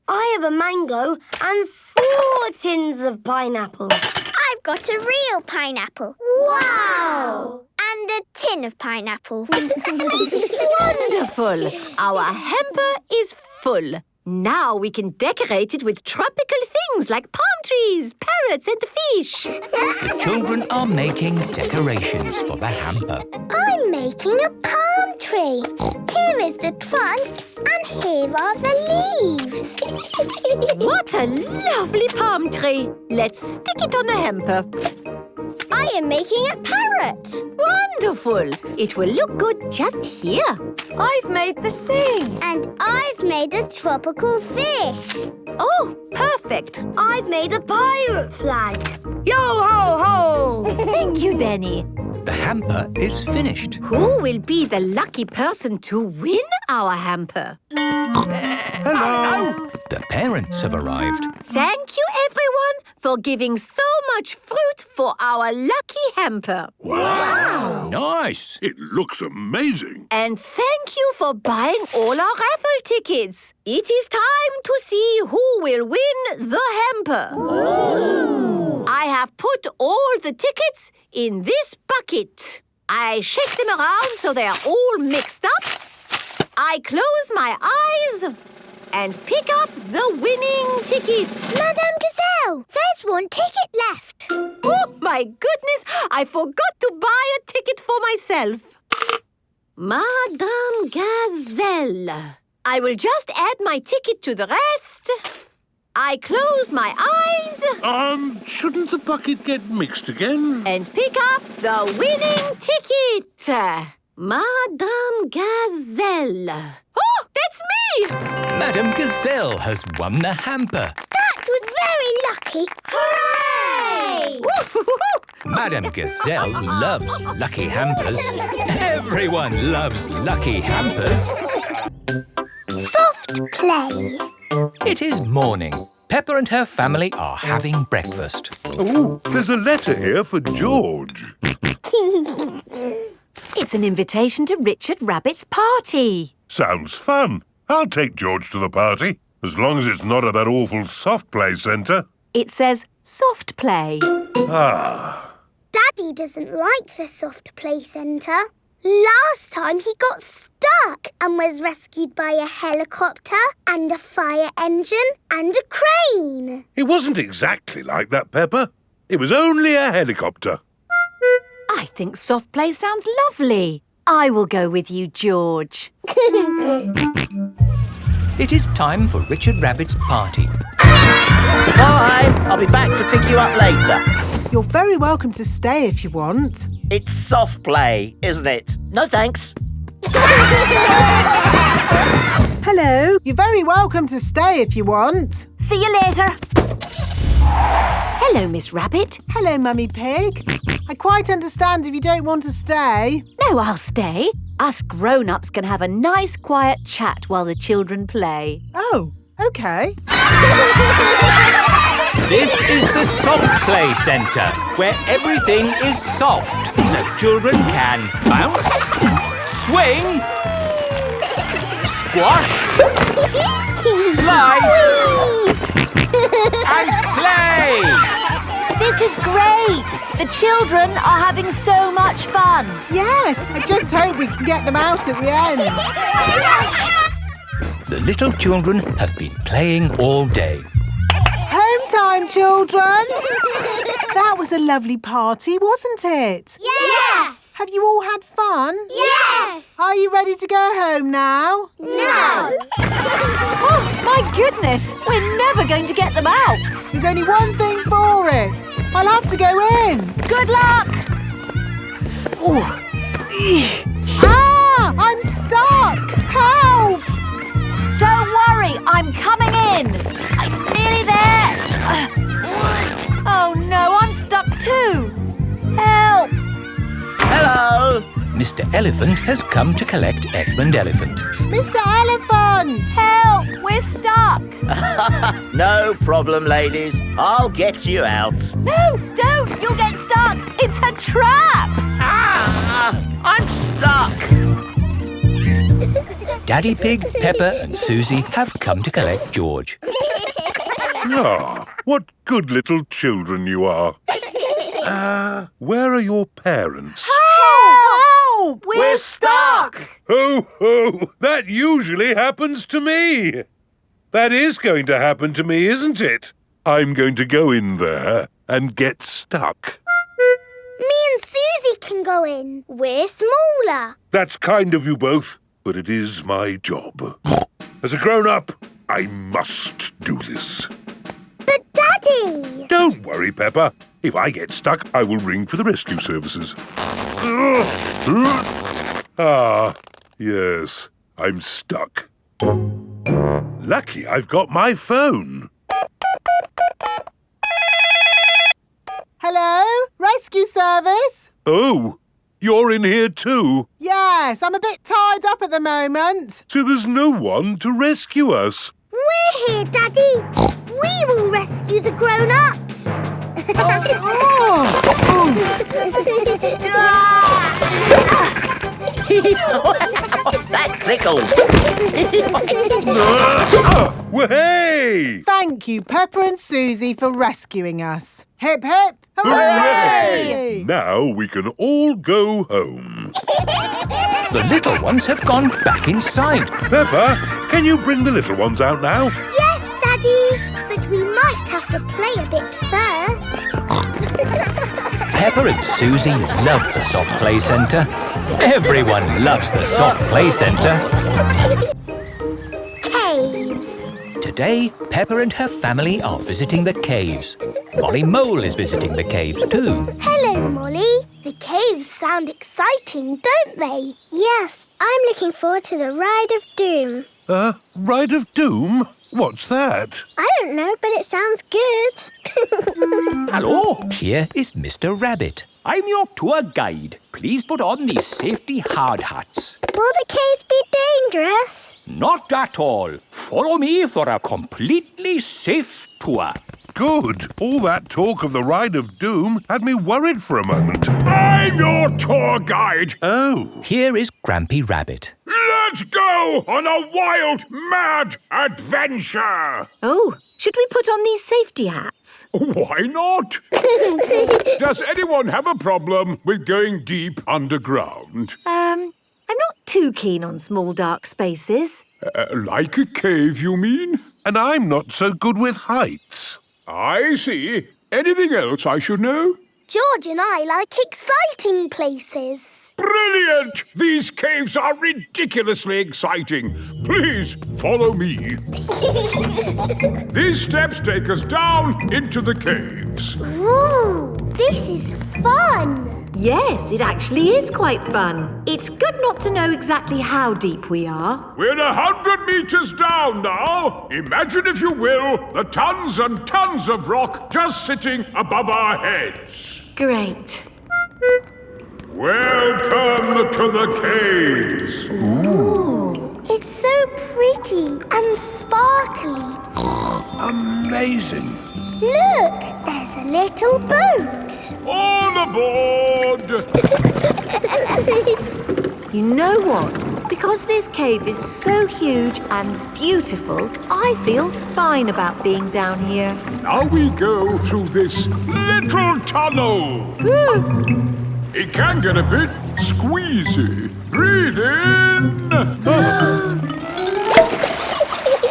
Speaker 14: I have a mango and 4 tins of pineapple.
Speaker 1: I've got a real pineapple.
Speaker 14: Wow!
Speaker 1: And a tin of pineapple.
Speaker 4: Wonderful! Our hamper is full. Now we can decorate it with tropical things like palm trees, parrots and fish.
Speaker 2: Children are making decorations for the hamper.
Speaker 1: I'm making a palm tree. tree. Here is the trunk and here are the leaves.
Speaker 4: What a lovely palm tree. Let's stick it on the hamper.
Speaker 1: I am making a parrot.
Speaker 4: Wonderful. It will look good just here.
Speaker 14: I've made the sea.
Speaker 1: And I've made a tropical fish.
Speaker 4: Oh, perfect.
Speaker 14: I've made a pirate flag. Yo ho ho!
Speaker 4: Thank you, Danny.
Speaker 2: The hamper is finished.
Speaker 4: Who will be the lucky person to win our hamper?
Speaker 5: Hello.
Speaker 2: The parents have arrived.
Speaker 4: Thank you, everyone, for giving so much fruit for our lucky hamper.
Speaker 5: Wow.
Speaker 2: Nice.
Speaker 5: It looks amazing.
Speaker 4: And thank you for buying all our raffle tickets. It is time to see who will win the hamper. Ooh. I have put all the tickets in this bucket. I shake them around so they are all mixed up. I close my eyes and pick up the winning tickets.
Speaker 1: Madame Gazelle, there's one ticket left.
Speaker 4: Oh, my goodness, I forgot to buy a ticket for myself. Madame Gazelle. I will just add my ticket to the rest. I close my eyes.
Speaker 5: Shouldn't the bucket get mixed again?
Speaker 4: And pick up the winning ticket. Madame Gazelle. Oh, that's me!
Speaker 2: Madame Gazelle has won the hamper.
Speaker 1: That was very lucky. Hooray!
Speaker 2: Madame Gazelle loves lucky hampers. Everyone loves lucky hampers.
Speaker 1: Soft play.
Speaker 2: It is morning. Peppa and her family are having breakfast.
Speaker 5: Oh, there's a letter here for George.
Speaker 4: It's an invitation to Richard Rabbit's party.
Speaker 5: Sounds fun. I'll take George to the party, as long as it's not at that awful soft play centre.
Speaker 4: It says soft play.
Speaker 5: Ah.
Speaker 1: Daddy doesn't like the soft play centre. Last time he got stuck and was rescued by a helicopter and a fire engine and a crane.
Speaker 5: It wasn't exactly like that, Peppa. It was only a helicopter.
Speaker 4: I think soft play sounds lovely. I will go with you, George.
Speaker 2: It is time for Richard Rabbit's party.
Speaker 15: Bye! I'll be back to pick you up later.
Speaker 6: You're very welcome to stay if you want.
Speaker 15: It's soft play, isn't it? No thanks.
Speaker 6: Hello. You're very welcome to stay if you want.
Speaker 4: See you later. Hello, Miss Rabbit.
Speaker 6: Hello, Mummy Pig. I quite understand if you don't want to stay.
Speaker 4: No, I'll stay. Us grown-ups can have a nice quiet chat while the children play.
Speaker 6: Oh, OK.
Speaker 2: This is the soft play centre, where everything is soft, so children can bounce, swing, squash, slide, and play.
Speaker 12: This is great! The children are having so much fun.
Speaker 6: Yes, I just hope we can get them out at the end.
Speaker 2: The little children have been playing all day.
Speaker 6: Home time, children! That was a lovely party, wasn't it?
Speaker 1: Yes!
Speaker 6: Have you all had fun?
Speaker 1: Yes!
Speaker 6: Are you ready to go home now?
Speaker 1: No!
Speaker 4: Oh, my goodness! We're never going to get them out.
Speaker 6: There's only one thing for it. I'll have to go in.
Speaker 4: Good luck!
Speaker 6: Oh. Ah! I'm stuck! Help!
Speaker 12: Don't worry, I'm coming in. I'm nearly there.
Speaker 4: Oh no, I'm stuck too. Help!
Speaker 15: Hello!
Speaker 2: Mr. Elephant has come to collect Edmund Elephant.
Speaker 6: Mr. Elephant!
Speaker 12: Help! We're stuck.
Speaker 15: No problem, ladies. I'll get you out.
Speaker 12: No, don't! You'll get stuck.
Speaker 4: It's a trap!
Speaker 15: Ah! I'm stuck.
Speaker 2: Daddy Pig, Peppa and Susie have come to collect George.
Speaker 5: Ah, what good little children you are. Where are your parents?
Speaker 4: Help!
Speaker 15: We're stuck!
Speaker 5: Ho, ho! That usually happens to me. That is going to happen to me, isn't it? I'm going to go in there and get stuck.
Speaker 1: Me and Susie can go in. We're smaller.
Speaker 5: That's kind of you both, but it is my job. As a grown-up, I must do this.
Speaker 1: But Daddy!
Speaker 5: Don't worry, Peppa. If I get stuck, I will ring for the rescue services. Ah, yes, I'm stuck. Lucky I've got my phone.
Speaker 6: Hello? Rescue service?
Speaker 5: Oh, you're in here too?
Speaker 6: Yes, I'm a bit tied up at the moment.
Speaker 5: So there's no one to rescue us.
Speaker 1: We're here, Daddy. We will rescue the grown-ups.
Speaker 15: That tickles.
Speaker 5: Hey!
Speaker 6: Thank you, Peppa and Susie, for rescuing us. Hip, hip,
Speaker 5: Hooray! Now we can all go home.
Speaker 2: The little ones have gone back inside.
Speaker 5: Peppa, can you bring the little ones out now?
Speaker 1: Yes, Daddy. But we might have to play a bit first.
Speaker 2: Peppa and Susie love the soft play centre. Everyone loves the soft play centre.
Speaker 1: Caves.
Speaker 2: Today, Peppa and her family are visiting the caves. Molly Mole is visiting the caves too.
Speaker 1: Hello, Molly. The caves sound exciting, don't they? Yes, I'm looking forward to the Ride of Doom.
Speaker 5: Ride of Doom? What's that?
Speaker 1: I don't know, but it sounds good.
Speaker 2: Hello, here is Mr. Rabbit. I'm your tour guide. Please put on these safety hard hats.
Speaker 1: Will the caves be dangerous?
Speaker 2: Not at all. Follow me for a completely safe tour.
Speaker 5: Good. All that talk of the Ride of Doom had me worried for a moment.
Speaker 3: I'm your tour guide.
Speaker 5: Oh.
Speaker 2: Here is Grampy Rabbit.
Speaker 3: Let's go on a wild, mad adventure.
Speaker 4: Oh, should we put on these safety hats?
Speaker 3: Why not? Does anyone have a problem with going deep underground?
Speaker 4: I'm not too keen on small dark spaces.
Speaker 3: Like a cave, you mean?
Speaker 5: And I'm not so good with heights.
Speaker 3: I see. Anything else I should know?
Speaker 1: George and I like exciting places.
Speaker 3: Brilliant! These caves are ridiculously exciting. Please follow me. These steps take us down into the caves.
Speaker 1: Ooh, this is fun.
Speaker 4: Yes, it actually is quite fun. It's good not to know exactly how deep we are.
Speaker 3: We're 100 meters down now. Imagine, if you will, the tons and tons of rock just sitting above our heads.
Speaker 4: Great.
Speaker 3: Welcome to the caves.
Speaker 1: Ooh. It's so pretty and sparkly.
Speaker 9: Amazing.
Speaker 1: Look, there's a little boat.
Speaker 3: All aboard!
Speaker 4: You know what? Because this cave is so huge and beautiful, I feel fine about being down here.
Speaker 3: Now we go through this little tunnel. It can get a bit squeezy. Breathe in.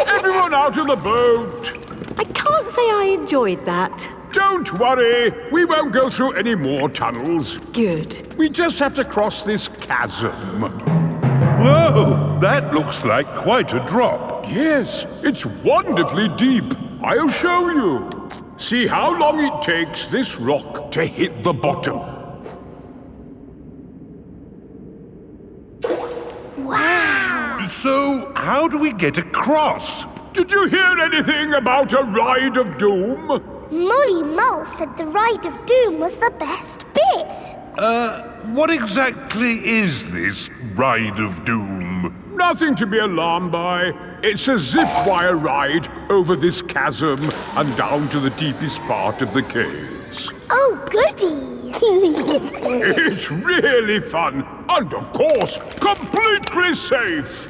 Speaker 3: Everyone out of the boat.
Speaker 4: I can't say I enjoyed that.
Speaker 3: Don't worry. We won't go through any more tunnels.
Speaker 4: Good.
Speaker 3: We just have to cross this chasm.
Speaker 5: Whoa! That looks like quite a drop.
Speaker 3: Yes, it's wonderfully deep. I'll show you. See how long it takes this rock to hit the bottom.
Speaker 1: Wow.
Speaker 5: So, how do we get across?
Speaker 3: Did you hear anything about a Ride of Doom?
Speaker 1: Molly Mole said the Ride of Doom was the best bit.
Speaker 5: What exactly is this Ride of Doom?
Speaker 3: Nothing to be alarmed by. It's a zip wire ride over this chasm and down to the deepest part of the caves.
Speaker 1: Oh, goody.
Speaker 3: It's really fun and, of course, completely safe.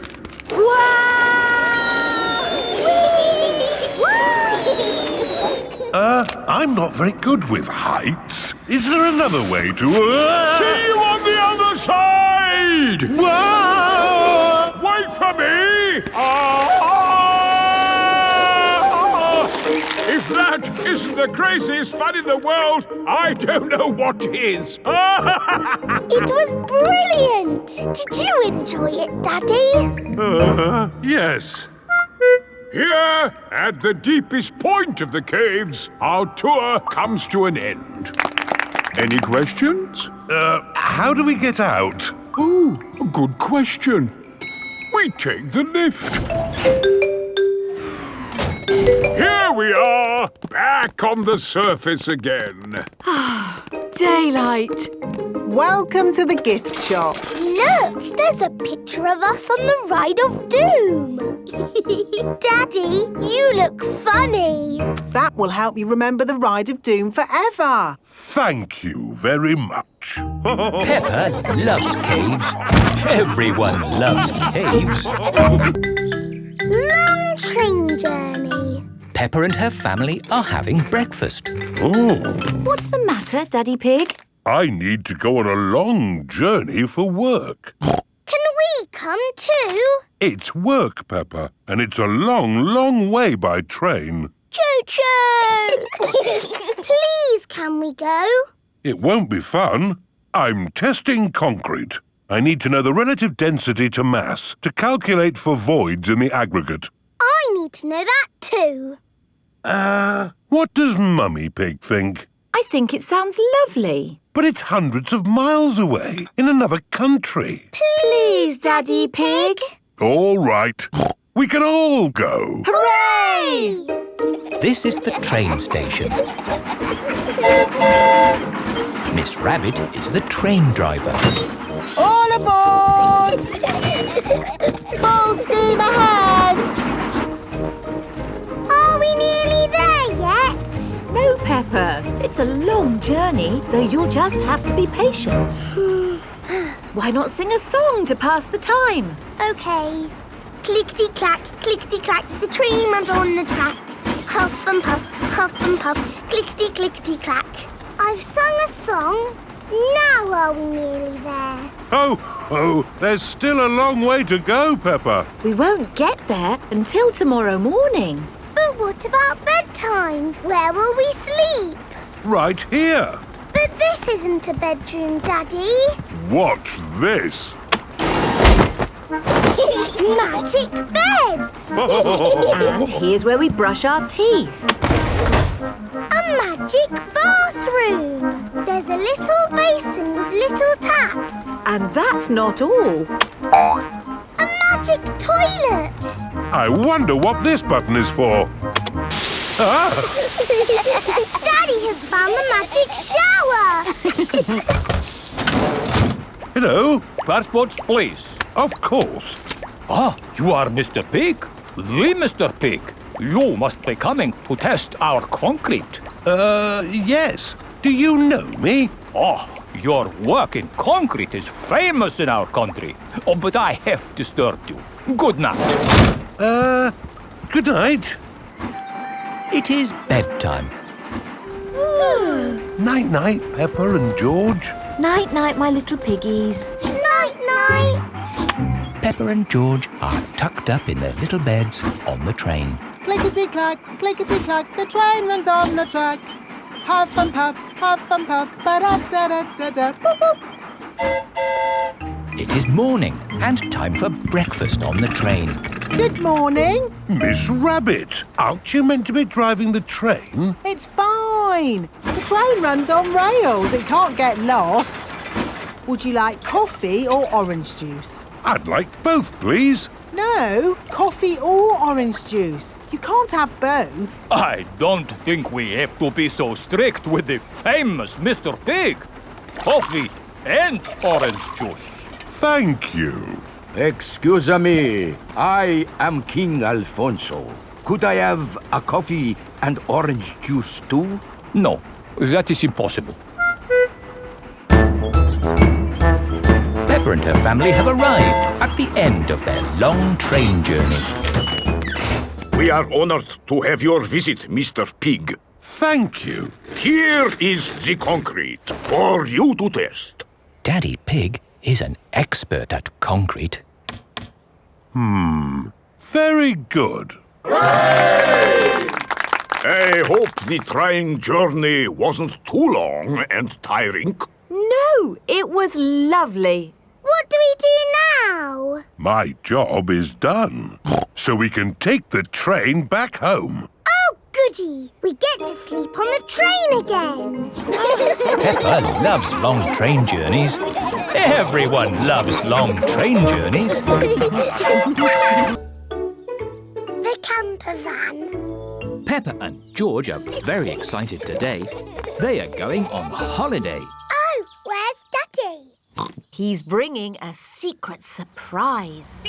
Speaker 5: I'm not very good with heights. Is there another way to...
Speaker 3: See you on the other side!
Speaker 5: Whoa!
Speaker 3: Wait for me! If that that isn't the craziest fun in the world, I don't know what is.
Speaker 1: It was brilliant! Did you enjoy it, Daddy?
Speaker 5: Yes.
Speaker 3: Here, at the deepest point of the caves, our tour comes to an end. Any questions?
Speaker 5: How do we get out?
Speaker 3: Oh, good question. We take the lift. Here we are, back on the surface again.
Speaker 6: Daylight. Welcome to the gift shop.
Speaker 1: Look, there's a picture of us on the Ride of Doom. Daddy, you look funny.
Speaker 6: That will help you remember the Ride of Doom forever.
Speaker 5: Thank you very much.
Speaker 2: Peppa loves caves. Everyone loves caves.
Speaker 1: Long train journey.
Speaker 2: Peppa and her family are having breakfast.
Speaker 5: Oh,
Speaker 12: What's the matter, Daddy Pig?
Speaker 5: I need to go on a long journey for work.
Speaker 1: Can we come too?
Speaker 5: It's work, Peppa, and it's a long, long way by train.
Speaker 1: Choo-choo! Please, can we go?
Speaker 5: It won't be fun. I'm testing concrete. I need to know the relative density to mass to calculate for voids in the aggregate.
Speaker 1: I need to know that too.
Speaker 5: What does Mummy Pig think?
Speaker 12: I think it sounds lovely.
Speaker 5: But it's hundreds of miles away, in another country.
Speaker 12: Please, Daddy Pig.
Speaker 5: All right. We can all go.
Speaker 12: Hooray!
Speaker 2: This is the train station. Miss Rabbit is the train driver.
Speaker 6: All aboard! Full steam ahead!
Speaker 1: Are we nearly there yet?
Speaker 12: No, Peppa. It's a long journey, so you'll just have to be patient. Why not sing a song to pass the time?
Speaker 1: OK. Clickety-clack, clickety-clack, the train runs on the track. Huff and puff, clickety-clickety-clack. I've sung a song. Now are we nearly there?
Speaker 5: Oh, there's still a long way to go, Peppa.
Speaker 12: We won't get there until tomorrow morning.
Speaker 1: But what about bedtime? Where will we sleep?
Speaker 5: Right here.
Speaker 1: But this isn't a bedroom, Daddy.
Speaker 5: Watch this.
Speaker 1: Magic beds!
Speaker 12: And here's where we brush our teeth.
Speaker 1: A magic bathroom! There's a little basin with little taps.
Speaker 12: And that's not all.
Speaker 1: A magic toilet!
Speaker 5: I wonder what this button is for.
Speaker 1: Daddy has found the magic shower!
Speaker 5: Hello.
Speaker 2: Passports, please.
Speaker 5: Of course.
Speaker 2: Ah, you are Mr. Pig? The Mr. Pig. You must be coming to test our concrete.
Speaker 5: Yes. Do you know me?
Speaker 2: Oh, your work in concrete is famous in our country. Oh, but I have disturbed you. Good night.
Speaker 5: Good night.
Speaker 2: It is bedtime.
Speaker 5: Night-night, Peppa and George.
Speaker 12: Night-night, my little piggies.
Speaker 1: Night-night!
Speaker 2: Peppa and George are tucked up in their little beds on the train.
Speaker 6: Clickety-clack, the train runs on the track. Huff and puff, ba-da-da-da-da, boop, boop.
Speaker 2: It is morning and time for breakfast on the train.
Speaker 6: Good morning.
Speaker 5: Miss Rabbit, aren't you meant to be driving the train?
Speaker 6: It's fine. The train runs on rails. It can't get lost. Would you like coffee or orange juice?
Speaker 5: I'd like both, please.
Speaker 6: No, coffee or orange juice. You can't have both.
Speaker 2: I don't think we have to be so strict with the famous Mr. Pig. Coffee and orange juice.
Speaker 5: Thank you.
Speaker 9: Excuse me, I am King Alfonso. Could I have a coffee and orange juice too?
Speaker 2: No, that is impossible. Peppa and her family have arrived at the end of their long train journey.
Speaker 3: We are honored to have your visit, Mr. Pig.
Speaker 5: Thank you.
Speaker 3: Here is the concrete for you to test.
Speaker 2: Daddy Pig is an expert at concrete.
Speaker 5: Very good.
Speaker 3: I hope the trying journey wasn't too long and tiring.
Speaker 4: No, it was lovely.
Speaker 1: What do we do now?
Speaker 5: My job is done, so we can take the train back home.
Speaker 1: Oh, goody! We get to sleep on the train again.
Speaker 2: Peppa loves long train journeys. Everyone loves long train journeys.
Speaker 1: The camper van.
Speaker 2: Peppa and George are very excited today. They are going on holiday.
Speaker 1: Oh, where's Daddy?
Speaker 4: He's bringing a secret surprise.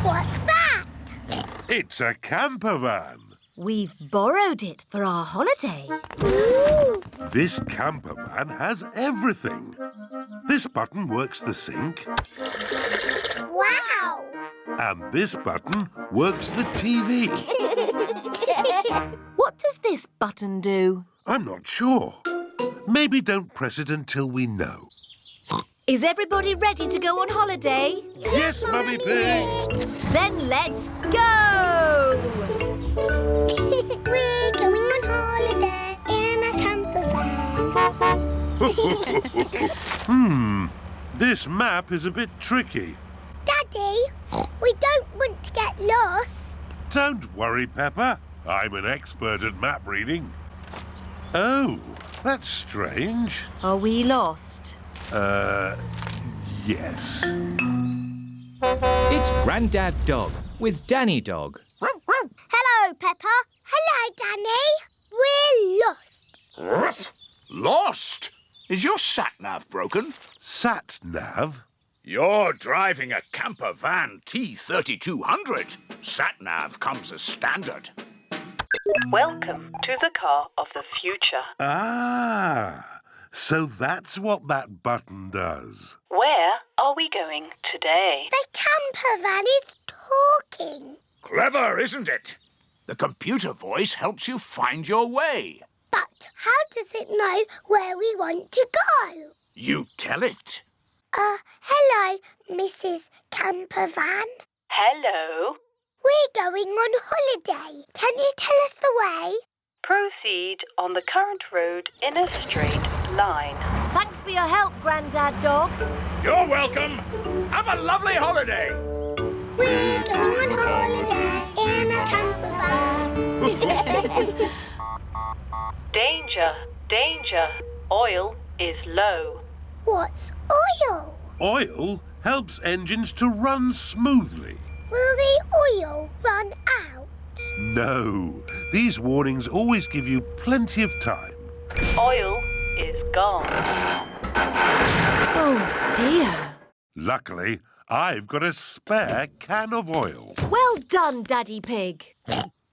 Speaker 1: What's that?
Speaker 5: It's a camper van.
Speaker 4: We've borrowed it for our holiday.
Speaker 1: Ooh.
Speaker 5: This camper van has everything. This button works the sink.
Speaker 1: Wow!
Speaker 5: And this button works the TV.
Speaker 4: What does this button do?
Speaker 5: I'm not sure. Maybe don't press it until we know.
Speaker 4: Is everybody ready to go on holiday?
Speaker 5: Yes, Mummy Pig!
Speaker 4: Then let's go!
Speaker 1: We're going on holiday in a camper van.
Speaker 5: This map is a bit tricky.
Speaker 1: Daddy, we don't want to get lost.
Speaker 5: Don't worry, Peppa. I'm an expert at map reading. Oh, that's strange.
Speaker 4: Are we lost?
Speaker 5: Yes.
Speaker 2: It's Grandad Dog with Danny Dog.
Speaker 1: Hello, Peppa. Hello, Danny. We're lost.
Speaker 3: Lost? Is your sat-nav broken?
Speaker 5: Sat-nav?
Speaker 3: You're driving a camper van T3200. Sat-nav comes as standard.
Speaker 16: Welcome to the car of the future.
Speaker 5: Ah, so that's what that button does.
Speaker 16: Where are we going today?
Speaker 1: The camper van is talking.
Speaker 3: Clever, isn't it? The computer voice helps you find your way.
Speaker 1: But how does it know where we want to go?
Speaker 3: You tell it.
Speaker 1: Hello, Mrs. Camper Van.
Speaker 16: Hello.
Speaker 1: We're going on holiday. Can you tell us the way?
Speaker 16: Proceed on the current road in a straight line.
Speaker 4: Thanks for your help, Grandad Dog.
Speaker 3: You're welcome. Have a lovely holiday.
Speaker 1: We're going on holiday in a camper van.
Speaker 16: Danger, danger. Oil is low.
Speaker 1: What's oil?
Speaker 5: Oil helps engines to run smoothly.
Speaker 1: Will the oil run out?
Speaker 5: No, these warnings always give you plenty of time.
Speaker 16: Oil is gone.
Speaker 4: Oh, dear.
Speaker 5: Luckily, I've got a spare can of oil.
Speaker 4: Well done, Daddy Pig.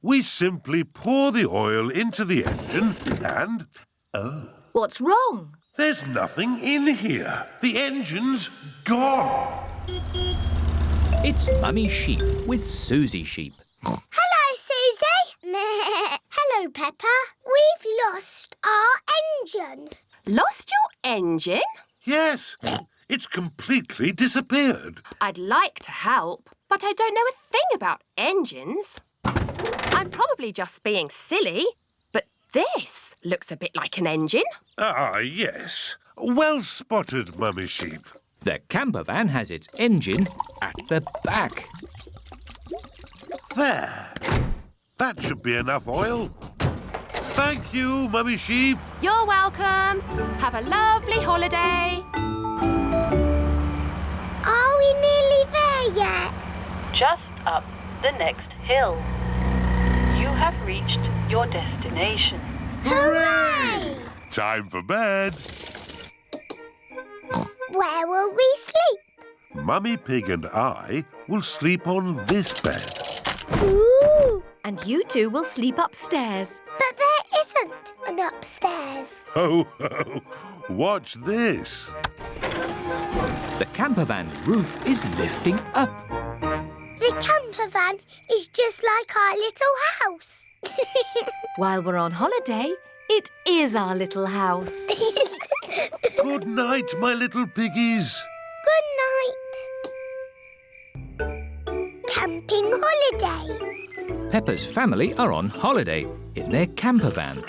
Speaker 5: We simply pour the oil into the engine and... Oh.
Speaker 4: What's wrong?
Speaker 5: There's nothing in here. The engine's gone.
Speaker 2: It's Mummy Sheep with Susie Sheep.
Speaker 1: Hello, Susie. Hello, Peppa. We've lost our engine.
Speaker 7: Lost your engine?
Speaker 5: Yes, it's completely disappeared.
Speaker 7: I'd like to help, but I don't know a thing about engines. I'm probably just being silly, but this looks a bit like an engine.
Speaker 5: Ah, yes. Well spotted, Mummy Sheep.
Speaker 2: The camper van has its engine at the back.
Speaker 5: There. That should be enough oil. Thank you, Mummy Sheep.
Speaker 7: You're welcome. Have a lovely holiday.
Speaker 1: Are we nearly there yet?
Speaker 16: Just up the next hill. You have reached your destination.
Speaker 1: Hooray!
Speaker 5: Time for bed.
Speaker 1: Where will we sleep?
Speaker 5: Mummy Pig and I will sleep on this bed.
Speaker 1: Ooh!
Speaker 4: And you two will sleep upstairs.
Speaker 1: But there isn't an upstairs.
Speaker 5: Ho, ho! Watch this.
Speaker 2: The camper van roof is lifting up.
Speaker 1: The camper van is just like our little house.
Speaker 4: While we're on holiday, it is our little house.
Speaker 5: Good night, my little piggies.
Speaker 1: Good night. Camping holiday.
Speaker 2: Peppa's family are on holiday in their camper van.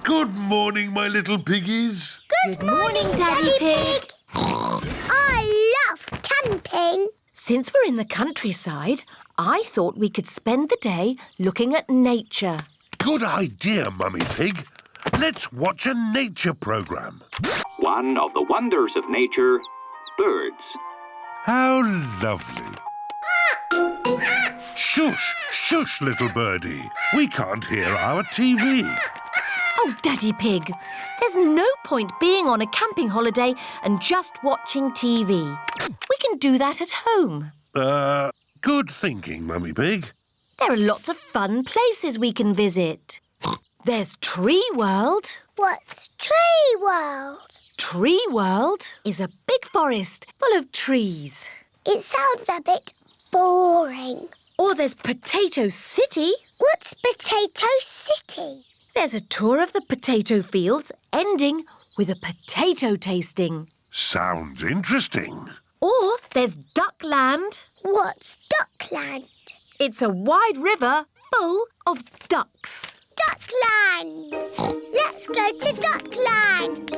Speaker 5: Good morning, my little piggies.
Speaker 1: Good morning, Daddy Pig. I love camping.
Speaker 12: Since we're in the countryside, I thought we could spend the day looking at nature.
Speaker 5: Good idea, Mummy Pig. Let's watch a nature programme.
Speaker 2: One of the wonders of nature, birds.
Speaker 5: How lovely. Shush, shush, little birdie. We can't hear our TV.
Speaker 12: Oh, Daddy Pig, there's no point being on a camping holiday and just watching TV. We can do that at home.
Speaker 5: Good thinking, Mummy Pig.
Speaker 12: There are lots of fun places we can visit. There's Tree World.
Speaker 1: What's Tree World?
Speaker 12: Tree World is a big forest full of trees.
Speaker 1: It sounds a bit boring.
Speaker 12: Or there's Potato City.
Speaker 1: What's Potato City?
Speaker 12: There's a tour of the potato fields ending with a potato tasting.
Speaker 5: Sounds interesting.
Speaker 12: Or there's Duckland.
Speaker 1: What's Duckland?
Speaker 12: It's a wide river full of ducks.
Speaker 1: Duckland! Let's go to Duckland!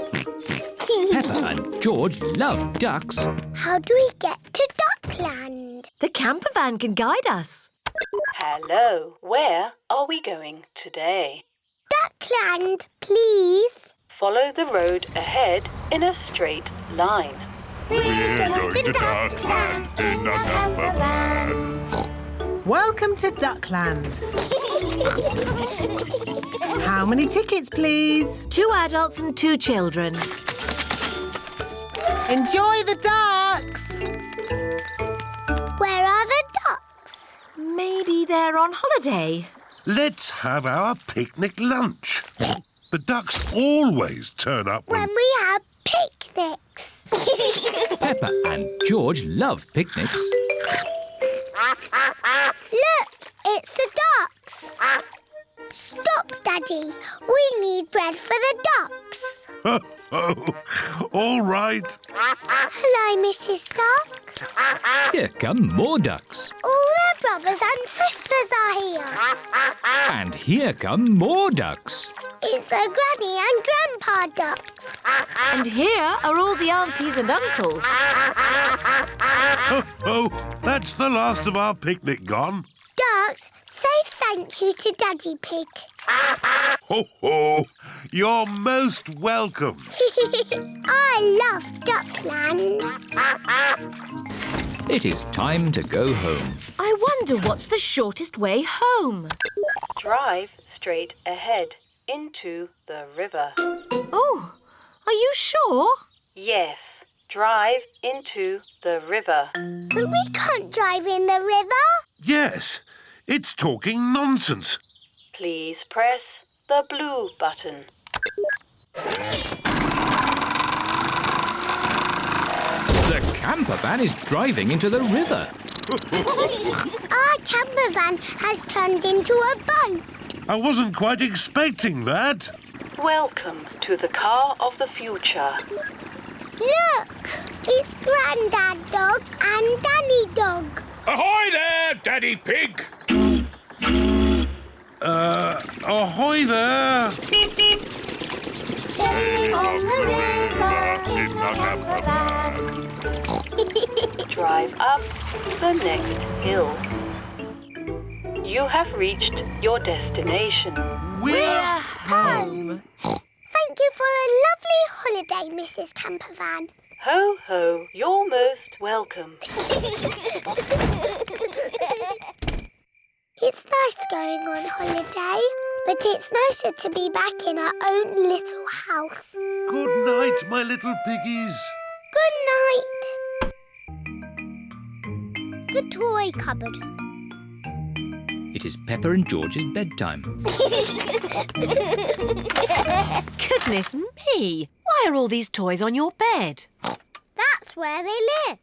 Speaker 2: Peppa and George love ducks.
Speaker 1: How do we get to Duckland?
Speaker 12: The camper van can guide us.
Speaker 16: Hello, where are we going today?
Speaker 1: Duckland, please.
Speaker 16: Follow the road ahead in a straight line.
Speaker 1: We're going to Duckland in a camper van.
Speaker 6: Welcome to Duckland. How many tickets, please?
Speaker 12: 2 adults and 2 children.
Speaker 6: Enjoy the ducks.
Speaker 1: Where are the ducks?
Speaker 12: Maybe they're on holiday.
Speaker 5: Let's have our picnic lunch. The ducks always turn up
Speaker 1: When we have picnics.
Speaker 2: Peppa and George love picnics.
Speaker 1: Look, it's the ducks. Stop, Daddy. We need bread for the ducks.
Speaker 5: All right.
Speaker 1: Hello, Mrs. Duck.
Speaker 2: Here come more ducks.
Speaker 1: All their brothers and sisters are here.
Speaker 2: And here come more ducks.
Speaker 1: It's the Granny and Grandpa ducks.
Speaker 12: And here are all the aunties and uncles.
Speaker 5: That's the last of our picnic gone.
Speaker 1: Ducks, say thank you to Daddy Pig.
Speaker 5: Ho, ho! You're most welcome.
Speaker 1: I love Duckland.
Speaker 2: It is time to go home.
Speaker 12: I wonder what's the shortest way home.
Speaker 16: Drive straight ahead into the river.
Speaker 12: Oh, are you sure?
Speaker 16: Yes, drive into the river.
Speaker 1: But we can't drive in the river.
Speaker 5: Yes, it's talking nonsense.
Speaker 16: Please press the blue button.
Speaker 2: The camper van is driving into the river.
Speaker 1: Our camper van has turned into a boat.
Speaker 5: I wasn't quite expecting that.
Speaker 16: Welcome to the car of the future.
Speaker 1: Look, it's Grandad Dog and Danny Dog.
Speaker 3: Ahoy there, Daddy Pig!
Speaker 5: Ahoy there!
Speaker 1: Sailing on the river
Speaker 5: in the camper van.
Speaker 16: Drive up the next hill. You have reached your destination.
Speaker 5: We're
Speaker 1: home. Thank you for a lovely holiday, Mrs. Campervan.
Speaker 16: Ho, ho, you're most welcome.
Speaker 1: It's nice going on holiday, but it's nicer to be back in our own little house.
Speaker 5: Good night, my little piggies.
Speaker 1: Good night. The toy cupboard.
Speaker 2: It is Peppa and George's bedtime.
Speaker 4: Goodness me! Why are all these toys on your bed?
Speaker 1: That's where they live.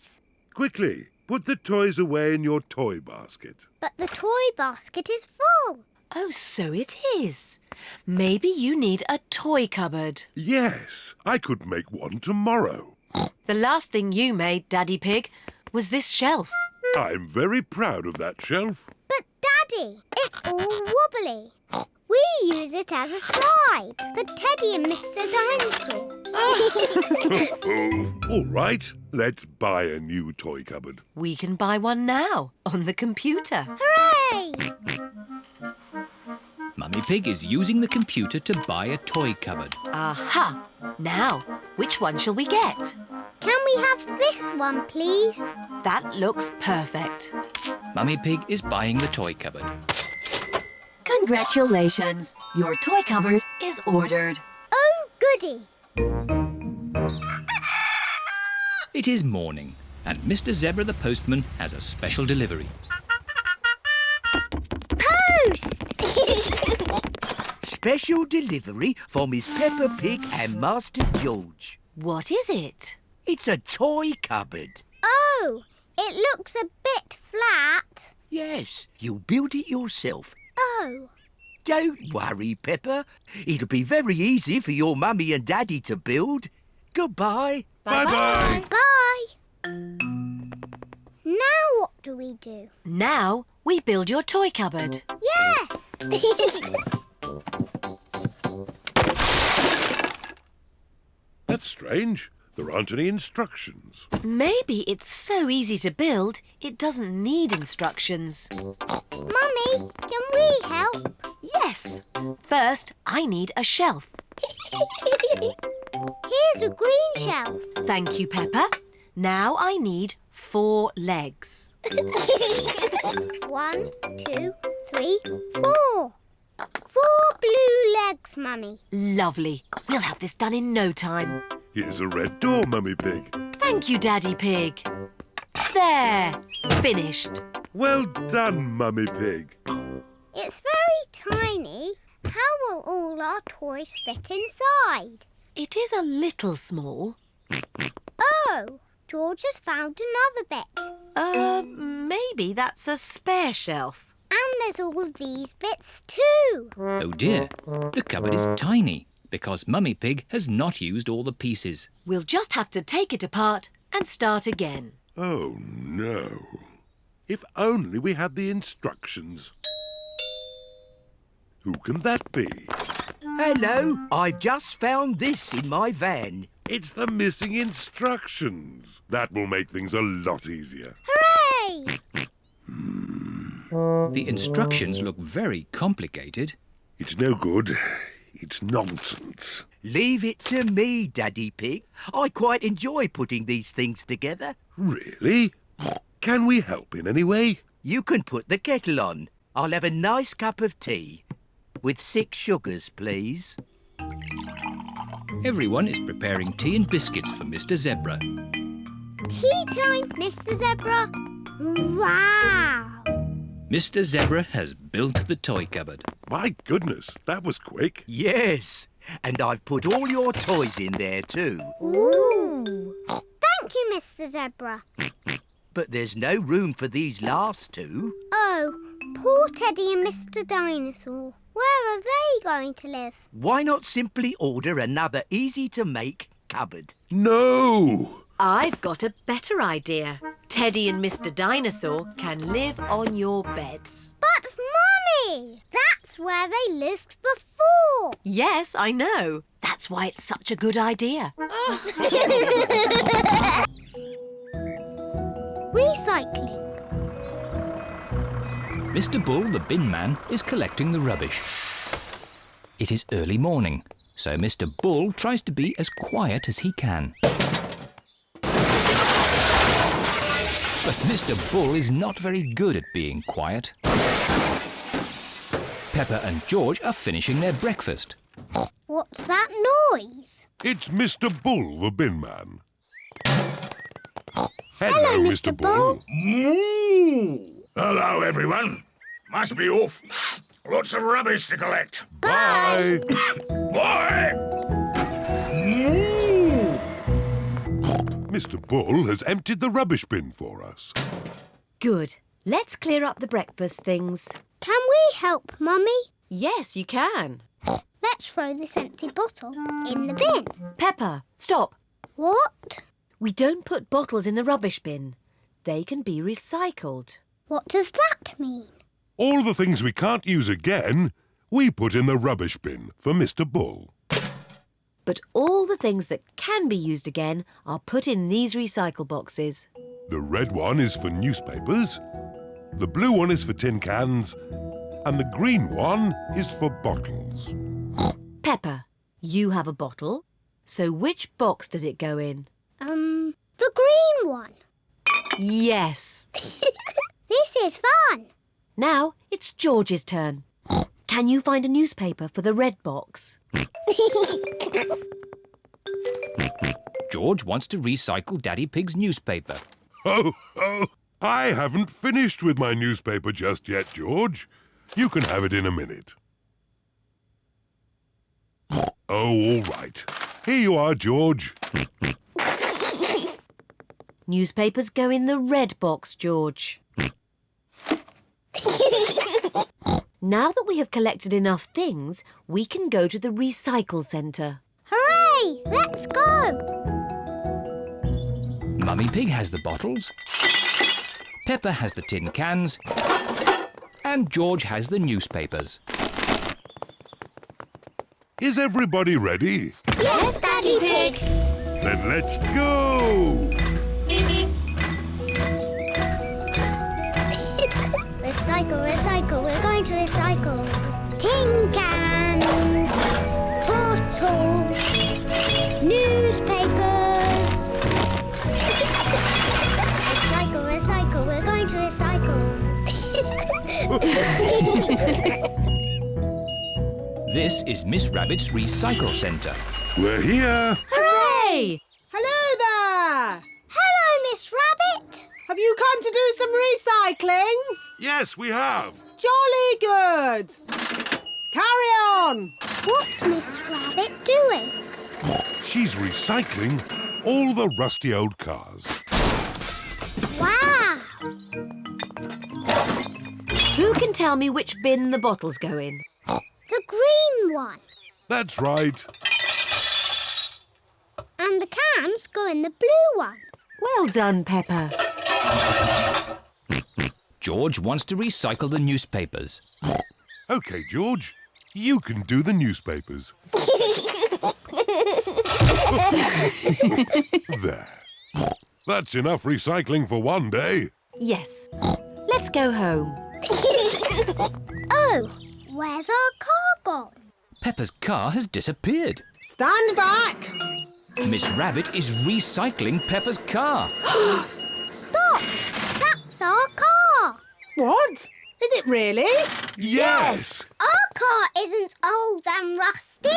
Speaker 5: Quickly, put the toys away in your toy basket.
Speaker 1: But the toy basket is full.
Speaker 4: Oh, so it is. Maybe you need a toy cupboard.
Speaker 5: Yes, I could make one tomorrow.
Speaker 4: The last thing you made, Daddy Pig, was this shelf.
Speaker 5: I'm very proud of that shelf.
Speaker 1: But, Daddy, it's all wobbly. We use it as a slide for Teddy and Mr. Dinosaur.
Speaker 5: All right, let's buy a new toy cupboard.
Speaker 4: We can buy one now on the computer.
Speaker 1: Hooray!
Speaker 2: Mummy Pig is using the computer to buy a toy cupboard.
Speaker 4: Aha! Now, which one shall we get?
Speaker 1: Can we have this one, please?
Speaker 4: That looks perfect.
Speaker 2: Mummy Pig is buying the toy cupboard.
Speaker 12: Congratulations! Your toy cupboard is ordered.
Speaker 1: Oh, goody!
Speaker 2: It is morning, and Mr. Zebra the postman has a special delivery.
Speaker 1: Post!
Speaker 17: Special delivery for Miss Peppa Pig and Master George.
Speaker 4: What is it?
Speaker 17: It's a toy cupboard.
Speaker 1: Oh, it looks a bit flat.
Speaker 17: Yes, you built it yourself.
Speaker 1: Oh.
Speaker 17: Don't worry, Peppa. It'll be very easy for your mummy and daddy to build. Goodbye.
Speaker 5: Bye-bye.
Speaker 1: Bye. Now what do we do?
Speaker 4: Now we build your toy cupboard.
Speaker 1: Yes!
Speaker 5: That's strange. There aren't any instructions.
Speaker 4: Maybe it's so easy to build, it doesn't need instructions.
Speaker 1: Mummy, can we help?
Speaker 4: Yes. First, I need a shelf.
Speaker 1: Here's a green shelf.
Speaker 4: Thank you, Peppa. Now I need 4 legs.
Speaker 1: 1, 2, 3, 4. 4 blue legs, Mummy.
Speaker 4: Lovely. We'll have this done in no time.
Speaker 5: Here's a red door, Mummy Pig.
Speaker 4: Thank you, Daddy Pig. There. Finished.
Speaker 5: Well done, Mummy Pig.
Speaker 1: It's very tiny. How will all our toys fit inside?
Speaker 4: It is a little small.
Speaker 1: Oh, George has found another bit.
Speaker 4: Maybe that's a spare shelf.
Speaker 1: And there's all these bits too.
Speaker 2: Oh dear, the cupboard is tiny because Mummy Pig has not used all the pieces.
Speaker 4: We'll just have to take it apart and start again.
Speaker 5: Oh, no. If only we had the instructions. Who can that be?
Speaker 17: Hello, I've just found this in my van.
Speaker 5: It's the missing instructions. That will make things a lot easier.
Speaker 1: Hooray!
Speaker 2: The instructions look very complicated.
Speaker 5: It's no good. It's nonsense.
Speaker 17: Leave it to me, Daddy Pig. I quite enjoy putting these things together.
Speaker 5: Really? Can we help in any way?
Speaker 17: You can put the kettle on. I'll have a nice cup of tea. With 6 sugars, please.
Speaker 2: Everyone is preparing tea and biscuits for Mr. Zebra.
Speaker 1: Tea time, Mr. Zebra. Wow!
Speaker 2: Mr. Zebra has built the toy cupboard.
Speaker 5: My goodness, that was quick.
Speaker 17: Yes, and I've put all your toys in there too.
Speaker 1: Ooh! Thank you, Mr. Zebra.
Speaker 17: But there's no room for these last 2.
Speaker 1: Oh, poor Teddy and Mr. Dinosaur. Where are they going to live?
Speaker 17: Why not simply order another easy-to-make cupboard?
Speaker 5: No!
Speaker 4: I've got a better idea. Teddy and Mr. Dinosaur can live on your beds.
Speaker 1: But, Mummy, that's where they lived before.
Speaker 4: Yes, I know. That's why it's such a good idea.
Speaker 1: Recycling.
Speaker 2: Mr. Bull, the bin man, is collecting the rubbish. It is early morning, so Mr. Bull tries to be as quiet as he can. But Mr. Bull is not very good at being quiet. Peppa and George are finishing their breakfast.
Speaker 1: What's that noise?
Speaker 5: It's Mr. Bull, the bin man.
Speaker 1: Hello, Mr. Bull.
Speaker 3: Hello, everyone. Must be off. Lots of rubbish to collect.
Speaker 1: Bye.
Speaker 3: Bye.
Speaker 5: Mr. Bull has emptied the rubbish bin for us.
Speaker 4: Good. Let's clear up the breakfast things.
Speaker 1: Can we help, Mummy?
Speaker 4: Yes, you can.
Speaker 1: Let's throw this empty bottle in the bin.
Speaker 4: Peppa, stop.
Speaker 1: What?
Speaker 4: We don't put bottles in the rubbish bin. they can be recycled.
Speaker 1: What does that mean?
Speaker 5: All the things we can't use again, we put in the rubbish bin for Mr. Bull.
Speaker 4: But all the things that can be used again are put in these recycle boxes.
Speaker 5: The red one is for newspapers, the blue one is for tin cans, and the green one is for bottles.
Speaker 4: Peppa, you have a bottle, so which box does it go in?
Speaker 1: The green one.
Speaker 4: Yes.
Speaker 1: This is fun.
Speaker 4: Now it's George's turn. Can you find a newspaper for the red box?
Speaker 2: George wants to recycle Daddy Pig's newspaper.
Speaker 5: Oh, I haven't finished with my newspaper just yet, George. You can have it in a minute. Oh, all right. Here you are, George.
Speaker 4: Newspapers go in the red box, George. Now that we have collected enough things, we can go to the recycle centre.
Speaker 1: Hooray! Let's go!
Speaker 2: Mummy Pig has the bottles, Peppa has the tin cans, and George has the newspapers.
Speaker 5: Is everybody ready?
Speaker 1: Yes, Daddy Pig!
Speaker 5: Then let's go!
Speaker 1: Recycle, recycle, we're going to recycle. Tin cans, bottles, newspapers. Recycle, recycle, we're going to recycle.
Speaker 2: This is Miss Rabbit's recycle centre.
Speaker 5: We're here!
Speaker 4: Hooray!
Speaker 6: Hello there!
Speaker 1: Hello, Miss Rabbit.
Speaker 6: Have you come to do some recycling?
Speaker 5: Yes, we have.
Speaker 6: Jolly good! Carry on!
Speaker 1: What's Miss Rabbit doing?
Speaker 5: She's recycling all the rusty old cars.
Speaker 1: Wow!
Speaker 4: Who can tell me which bin the bottles go in?
Speaker 1: The green one.
Speaker 5: That's right.
Speaker 1: And the cans go in the blue one.
Speaker 4: Well done, Peppa.
Speaker 2: George wants to recycle the newspapers.
Speaker 5: OK, George, you can do the newspapers. There. That's enough recycling for one day.
Speaker 4: Yes. Let's go home.
Speaker 1: Oh, where's our car gone?
Speaker 2: Peppa's car has disappeared.
Speaker 6: Stand back!
Speaker 2: Miss Rabbit is recycling Peppa's car.
Speaker 1: Stop! That's our car.
Speaker 6: What? Is it really?
Speaker 5: Yes!
Speaker 1: Our car isn't old and rusty.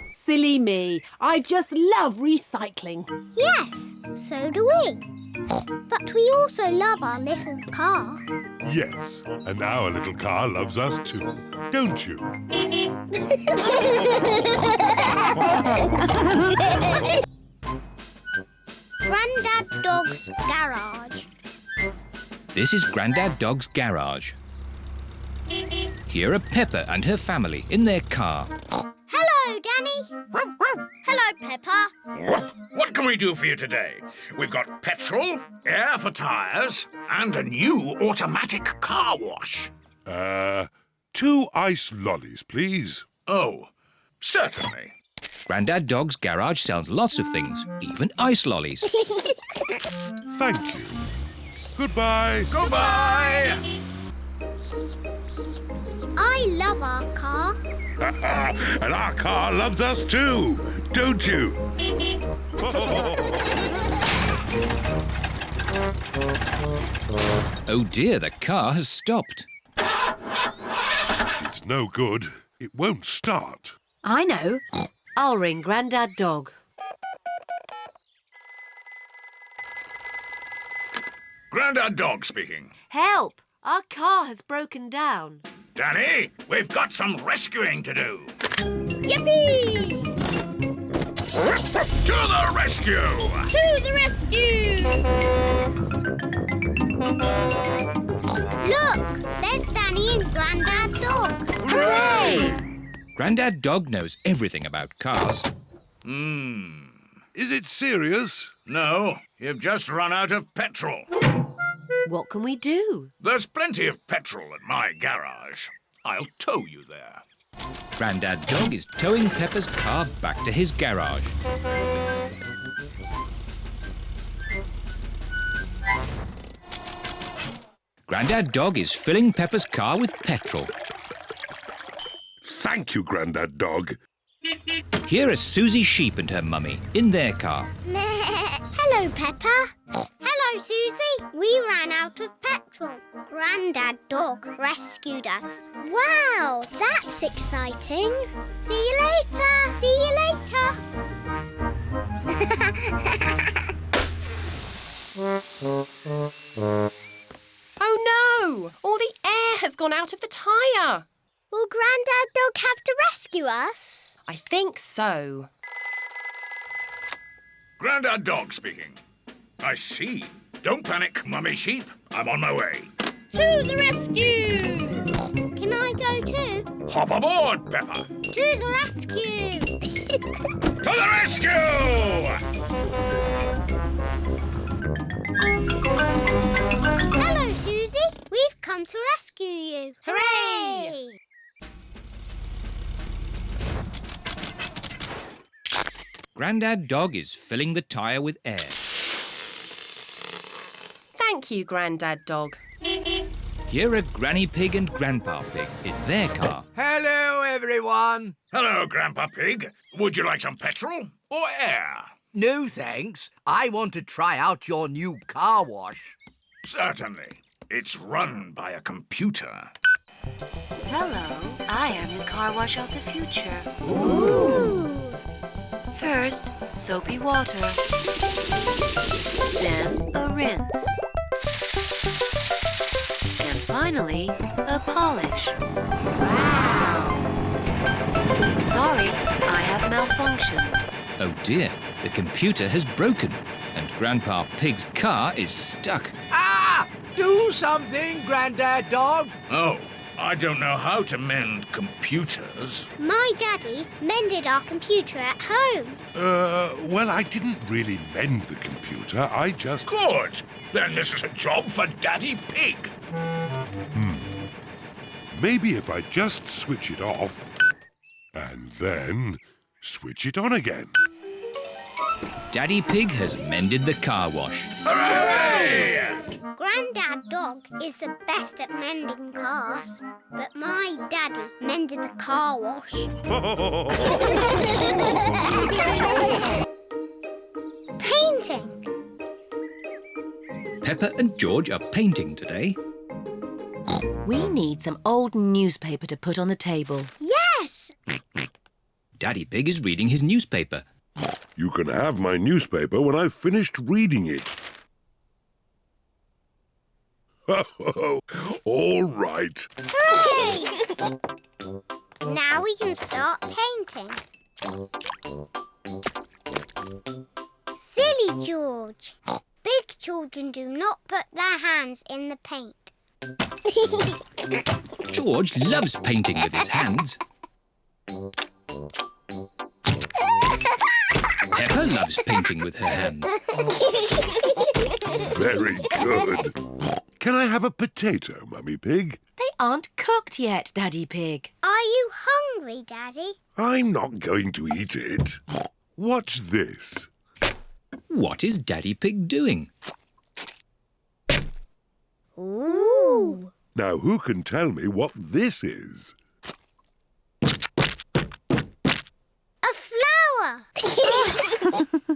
Speaker 6: Silly me. I just love recycling.
Speaker 1: Yes, so do we. But we also love our little car.
Speaker 5: Yes, and our little car loves us too, don't you?
Speaker 1: Grandad Dog's garage.
Speaker 2: This is Grandad Dog's garage. Here are Peppa and her family in their car.
Speaker 1: Hello, Danny. Hello, Peppa.
Speaker 3: What can we do for you today? We've got petrol, air for tyres, and a new automatic car wash.
Speaker 5: 2 ice lollies, please.
Speaker 3: Oh, certainly.
Speaker 2: Grandad Dog's garage sells lots of things, even ice lollies.
Speaker 5: Thank you. Goodbye.
Speaker 3: Goodbye.
Speaker 1: I love our car.
Speaker 5: And our car loves us too, don't you?
Speaker 2: Oh dear, the car has stopped.
Speaker 5: It's no good. It won't start.
Speaker 4: I know. I'll ring Grandad Dog.
Speaker 3: Grandad Dog speaking.
Speaker 4: Help! Our car has broken down.
Speaker 3: Danny, we've got some rescuing to do.
Speaker 1: Yippee!
Speaker 3: To the rescue!
Speaker 1: To the rescue! Look, there's Danny and Grandad Dog.
Speaker 4: Hooray!
Speaker 2: Grandad Dog knows everything about cars.
Speaker 5: Is it serious?
Speaker 3: No,
Speaker 18: you've just run out of petrol.
Speaker 4: What can we do?
Speaker 18: There's plenty of petrol at my garage. I'll tow you there.
Speaker 2: Grandad Dog is towing Peppa's car back to his garage. Grandad Dog is filling Peppa's car with petrol.
Speaker 5: Thank you, Grandad Dog.
Speaker 2: Here are Susie Sheep and her mummy in their car.
Speaker 1: Hello, Peppa. Hello, Susie. We ran out of petrol. Grandad Dog rescued us. Wow, that's exciting. See you later. See you later.
Speaker 7: Oh no! All the air has gone out of the tyre.
Speaker 1: Will Grandad Dog have to rescue us?
Speaker 7: I think so.
Speaker 18: Grandad Dog speaking. I see. Don't panic, Mummy Sheep. I'm on my way.
Speaker 1: To the rescue! Can I go too?
Speaker 18: Hop aboard, Peppa.
Speaker 1: To the rescue!
Speaker 18: To the rescue!
Speaker 1: Hello, Susie. We've come to rescue you.
Speaker 7: Hooray!
Speaker 2: Grandad Dog is filling the tyre with air.
Speaker 7: Thank you, Grandad Dog.
Speaker 2: Here are Granny Pig and Grandpa Pig in their car.
Speaker 17: Hello, everyone.
Speaker 18: Hello, Grandpa Pig. Would you like some petrol or air?
Speaker 17: No, thanks. I want to try out your new car wash.
Speaker 18: Certainly. It's run by a computer.
Speaker 12: Hello, I am the car wash of the future.
Speaker 1: Ooh.
Speaker 12: First, soapy water. Then a rinse. And finally, a polish.
Speaker 1: Wow!
Speaker 12: Sorry, I have malfunctioned.
Speaker 2: Oh dear, the computer has broken and Grandpa Pig's car is stuck.
Speaker 17: Ah! Do something, Grandad Dog.
Speaker 18: Oh, I don't know how to mend computers.
Speaker 1: My daddy mended our computer at home.
Speaker 5: Well, I didn't really mend the computer. I just...
Speaker 18: Good! Then this is a job for Daddy Pig.
Speaker 5: Maybe if I just switch it off and then switch it on again.
Speaker 2: Daddy Pig has mended the car wash.
Speaker 18: Hooray!
Speaker 1: Grandad Dog is the best at mending cars, but my daddy mended the car wash. Painting.
Speaker 2: Peppa and George are painting today.
Speaker 4: We need some old newspaper to put on the table.
Speaker 1: Yes!
Speaker 2: Daddy Pig is reading his newspaper.
Speaker 5: You can have my newspaper when I've finished reading it. All right.
Speaker 1: Hooray! Now we can start painting. Silly George. Big children do not put their hands in the paint.
Speaker 2: George loves painting with his hands. Peppa loves painting with her hands.
Speaker 5: Very good. Can I have a potato, Mummy Pig?
Speaker 4: They aren't cooked yet, Daddy Pig.
Speaker 1: Are you hungry, Daddy?
Speaker 5: I'm not going to eat it. What's this?
Speaker 2: What is Daddy Pig doing?
Speaker 1: Ooh.
Speaker 5: Now, who can tell me what this is?
Speaker 1: A flower.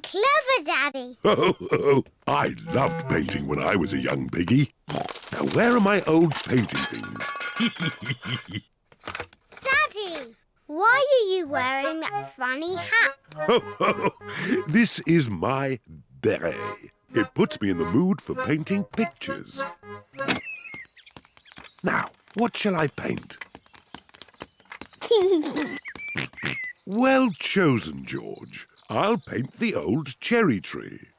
Speaker 1: Clever, Daddy.
Speaker 5: I loved painting when I was a young piggy. Now, where are my old painting things?
Speaker 1: Daddy, why are you wearing that funny hat?
Speaker 5: This is my beret. It puts me in the mood for painting pictures. Now, what shall I paint? Well chosen, George. I'll paint the old cherry tree.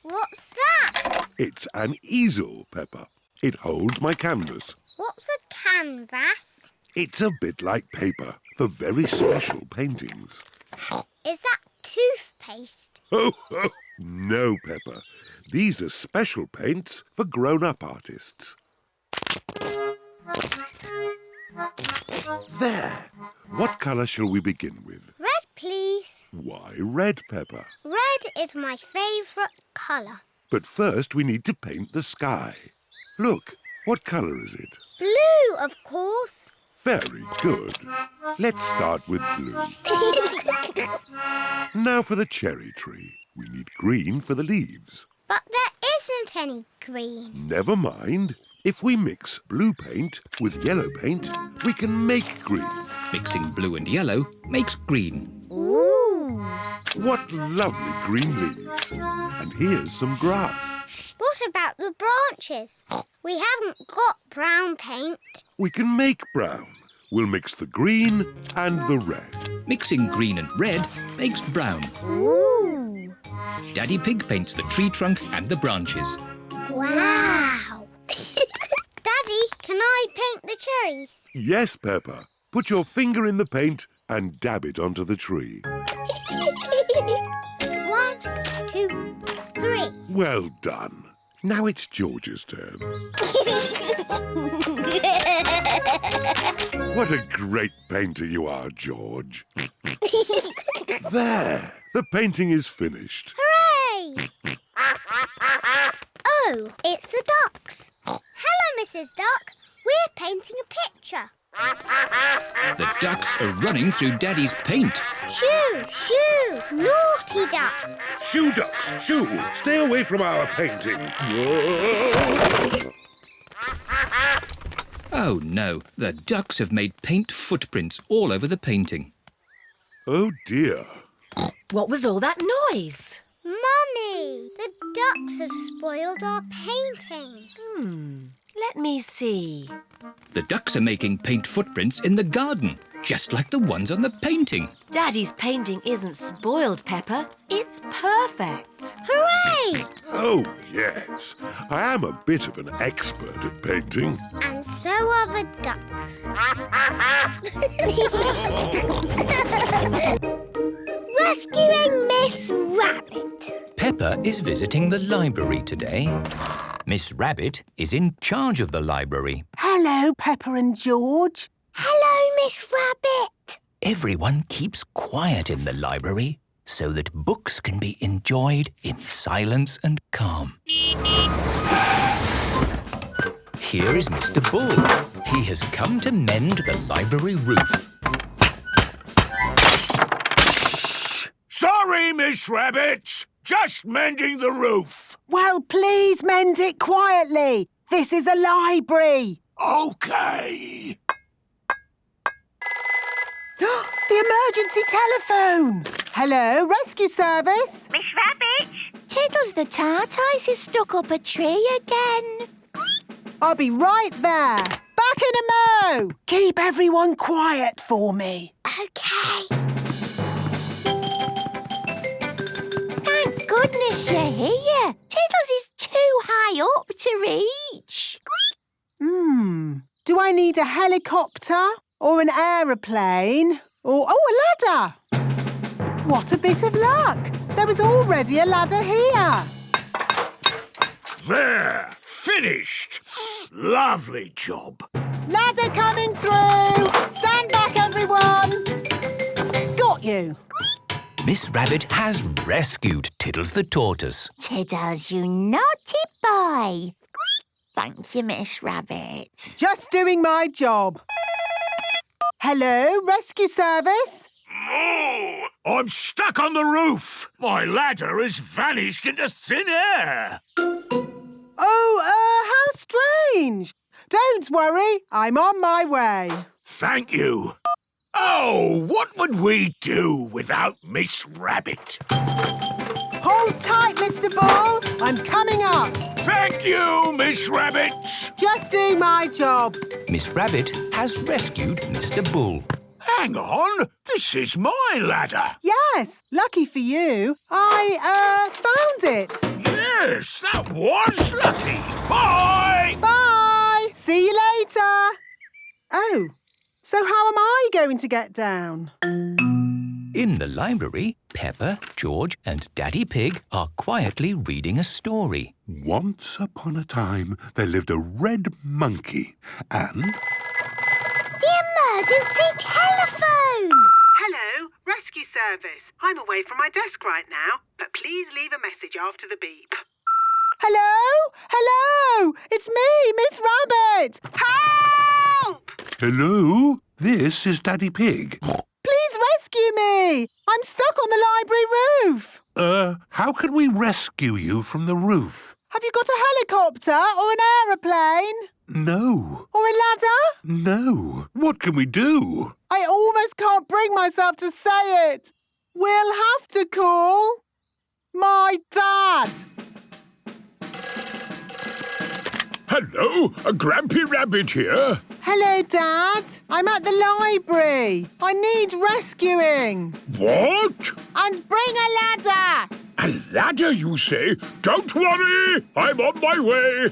Speaker 1: What's that?
Speaker 5: It's an easel, Peppa. It holds my canvas.
Speaker 1: What's a canvas?
Speaker 5: It's a bit like paper for very special paintings.
Speaker 1: Is that toothpaste?
Speaker 5: No, Peppa. These are special paints for grown-up artists. There. What colour shall we begin with?
Speaker 1: Red, please.
Speaker 5: Why red, Peppa?
Speaker 1: Red is my favourite colour.
Speaker 5: But first we need to paint the sky. Look, what colour is it?
Speaker 1: Blue, of course.
Speaker 5: Very good. Let's start with blue. Now for the cherry tree. We need green for the leaves.
Speaker 1: But there isn't any green.
Speaker 5: Never mind. If we mix blue paint with yellow paint, we can make green.
Speaker 2: Mixing blue and yellow makes green.
Speaker 1: Ooh.
Speaker 5: What lovely green leaves. And here's some grass.
Speaker 1: What about the branches? We haven't got brown paint.
Speaker 5: We can make brown. We'll mix the green and the red.
Speaker 2: Mixing green and red makes brown.
Speaker 1: Ooh.
Speaker 2: Daddy Pig paints the tree trunk and the branches.
Speaker 1: Wow. Daddy, can I paint the cherries?
Speaker 5: Yes, Peppa. Put your finger in the paint and dab it onto the tree.
Speaker 1: 1, 2, 3.
Speaker 5: Well done. Now it's George's turn. What a great painter you are, George. There. The painting is finished.
Speaker 1: Hooray! Oh, it's the ducks. Hello, Mrs. Duck. We're painting a picture.
Speaker 2: The ducks are running through Daddy's paint.
Speaker 1: Shoo, shoo, naughty ducks.
Speaker 5: Shoo, ducks, shoo. Stay away from our painting.
Speaker 2: Oh no, the ducks have made paint footprints all over the painting.
Speaker 5: Oh dear.
Speaker 4: What was all that noise?
Speaker 1: Mummy, the ducks have spoiled our painting.
Speaker 4: Let me see.
Speaker 2: The ducks are making paint footprints in the garden, just like the ones on the painting.
Speaker 4: Daddy's painting isn't spoiled, Peppa. It's perfect.
Speaker 1: Hooray!
Speaker 5: Oh, yes. I am a bit of an expert at painting.
Speaker 1: And so are the ducks. Rescuing Miss Rabbit.
Speaker 2: Peppa is visiting the library today. Miss Rabbit is in charge of the library.
Speaker 10: Hello, Peppa and George.
Speaker 1: Hello, Miss Rabbit.
Speaker 2: Everyone keeps quiet in the library so that books can be enjoyed in silence and calm. Here is Mr. Bull. He has come to mend the library roof.
Speaker 18: Sorry, Miss Rabbit. Just mending the roof.
Speaker 10: Well, please mend it quietly. This is a library.
Speaker 18: OK.
Speaker 10: The emergency telephone. Hello, rescue service.
Speaker 1: Miss Rabbit.
Speaker 12: Tiddles the tortoise is stuck up a tree again.
Speaker 10: I'll be right there. Back in a mo. Keep everyone quiet for me.
Speaker 1: OK.
Speaker 12: Thank goodness you're here. Tiddles is too high up to reach.
Speaker 10: Do I need a helicopter or an aeroplane or, a ladder? What a bit of luck. There was already a ladder here.
Speaker 18: There. Finished. Lovely job.
Speaker 10: Ladder coming through. Stand back, everyone. Got you.
Speaker 2: Miss Rabbit has rescued Tiddles the tortoise.
Speaker 12: Tiddles, you naughty boy. Thank you, Miss Rabbit.
Speaker 10: Just doing my job. Hello, rescue service.
Speaker 18: Oh, I'm stuck on the roof. My ladder has vanished into thin air.
Speaker 10: Oh, how strange. Don't worry, I'm on my way.
Speaker 18: Thank you. Oh, what would we do without Miss Rabbit?
Speaker 10: Hold tight, Mr. Bull. I'm coming up.
Speaker 18: Thank you, Miss Rabbit.
Speaker 10: Just doing my job.
Speaker 2: Miss Rabbit has rescued Mr. Bull.
Speaker 18: Hang on. This is my ladder.
Speaker 10: Yes, lucky for you. I, found it.
Speaker 18: Yes, that was lucky. Bye.
Speaker 10: Bye. See you later. Oh, so how am I going to get down?
Speaker 2: In the library, Peppa, George and Daddy Pig are quietly reading a story.
Speaker 5: Once upon a time, there lived a red monkey and...
Speaker 1: The emergency telephone!
Speaker 10: Hello, rescue service. I'm away from my desk right now, but please leave a message after the beep. Hello? Hello? It's me, Miss Rabbit! Help!
Speaker 5: Hello? This is Daddy Pig.
Speaker 10: Please rescue me! I'm stuck on the library roof.
Speaker 5: How can we rescue you from the roof?
Speaker 10: Have you got a helicopter or an aeroplane?
Speaker 5: No.
Speaker 10: Or a ladder?
Speaker 5: No. What can we do?
Speaker 10: I almost can't bring myself to say it. We'll have to call my dad.
Speaker 3: Hello, Grampy Rabbit here.
Speaker 10: Hello, Dad. I'm at the library. I need rescuing.
Speaker 3: What?
Speaker 10: And bring a ladder.
Speaker 3: A ladder, you say? Don't worry, I'm on my way.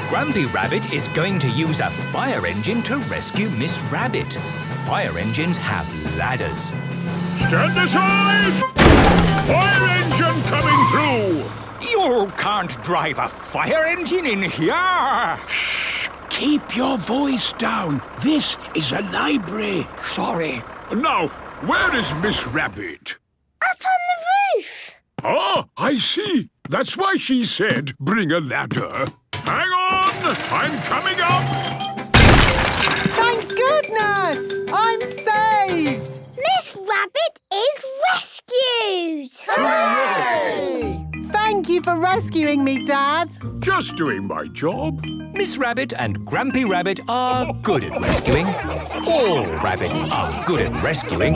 Speaker 2: Grampy Rabbit is going to use a fire engine to rescue Miss Rabbit. Fire engines have ladders.
Speaker 3: Stand aside! Fire engine coming through!
Speaker 2: You can't drive a fire engine in here!
Speaker 3: Shh! Keep your voice down. This is a library. Sorry. Now, where is Miss Rabbit?
Speaker 1: Up on the roof.
Speaker 3: Ah, I see. That's why she said bring a ladder. Hang on! I'm coming up!
Speaker 10: Thank goodness! I'm saved!
Speaker 1: Miss Rabbit is rescued!
Speaker 10: Hooray! Thank you for rescuing me, Dad.
Speaker 3: Just doing my job.
Speaker 2: Miss Rabbit and Grampy Rabbit are good at rescuing. All rabbits are good at rescuing.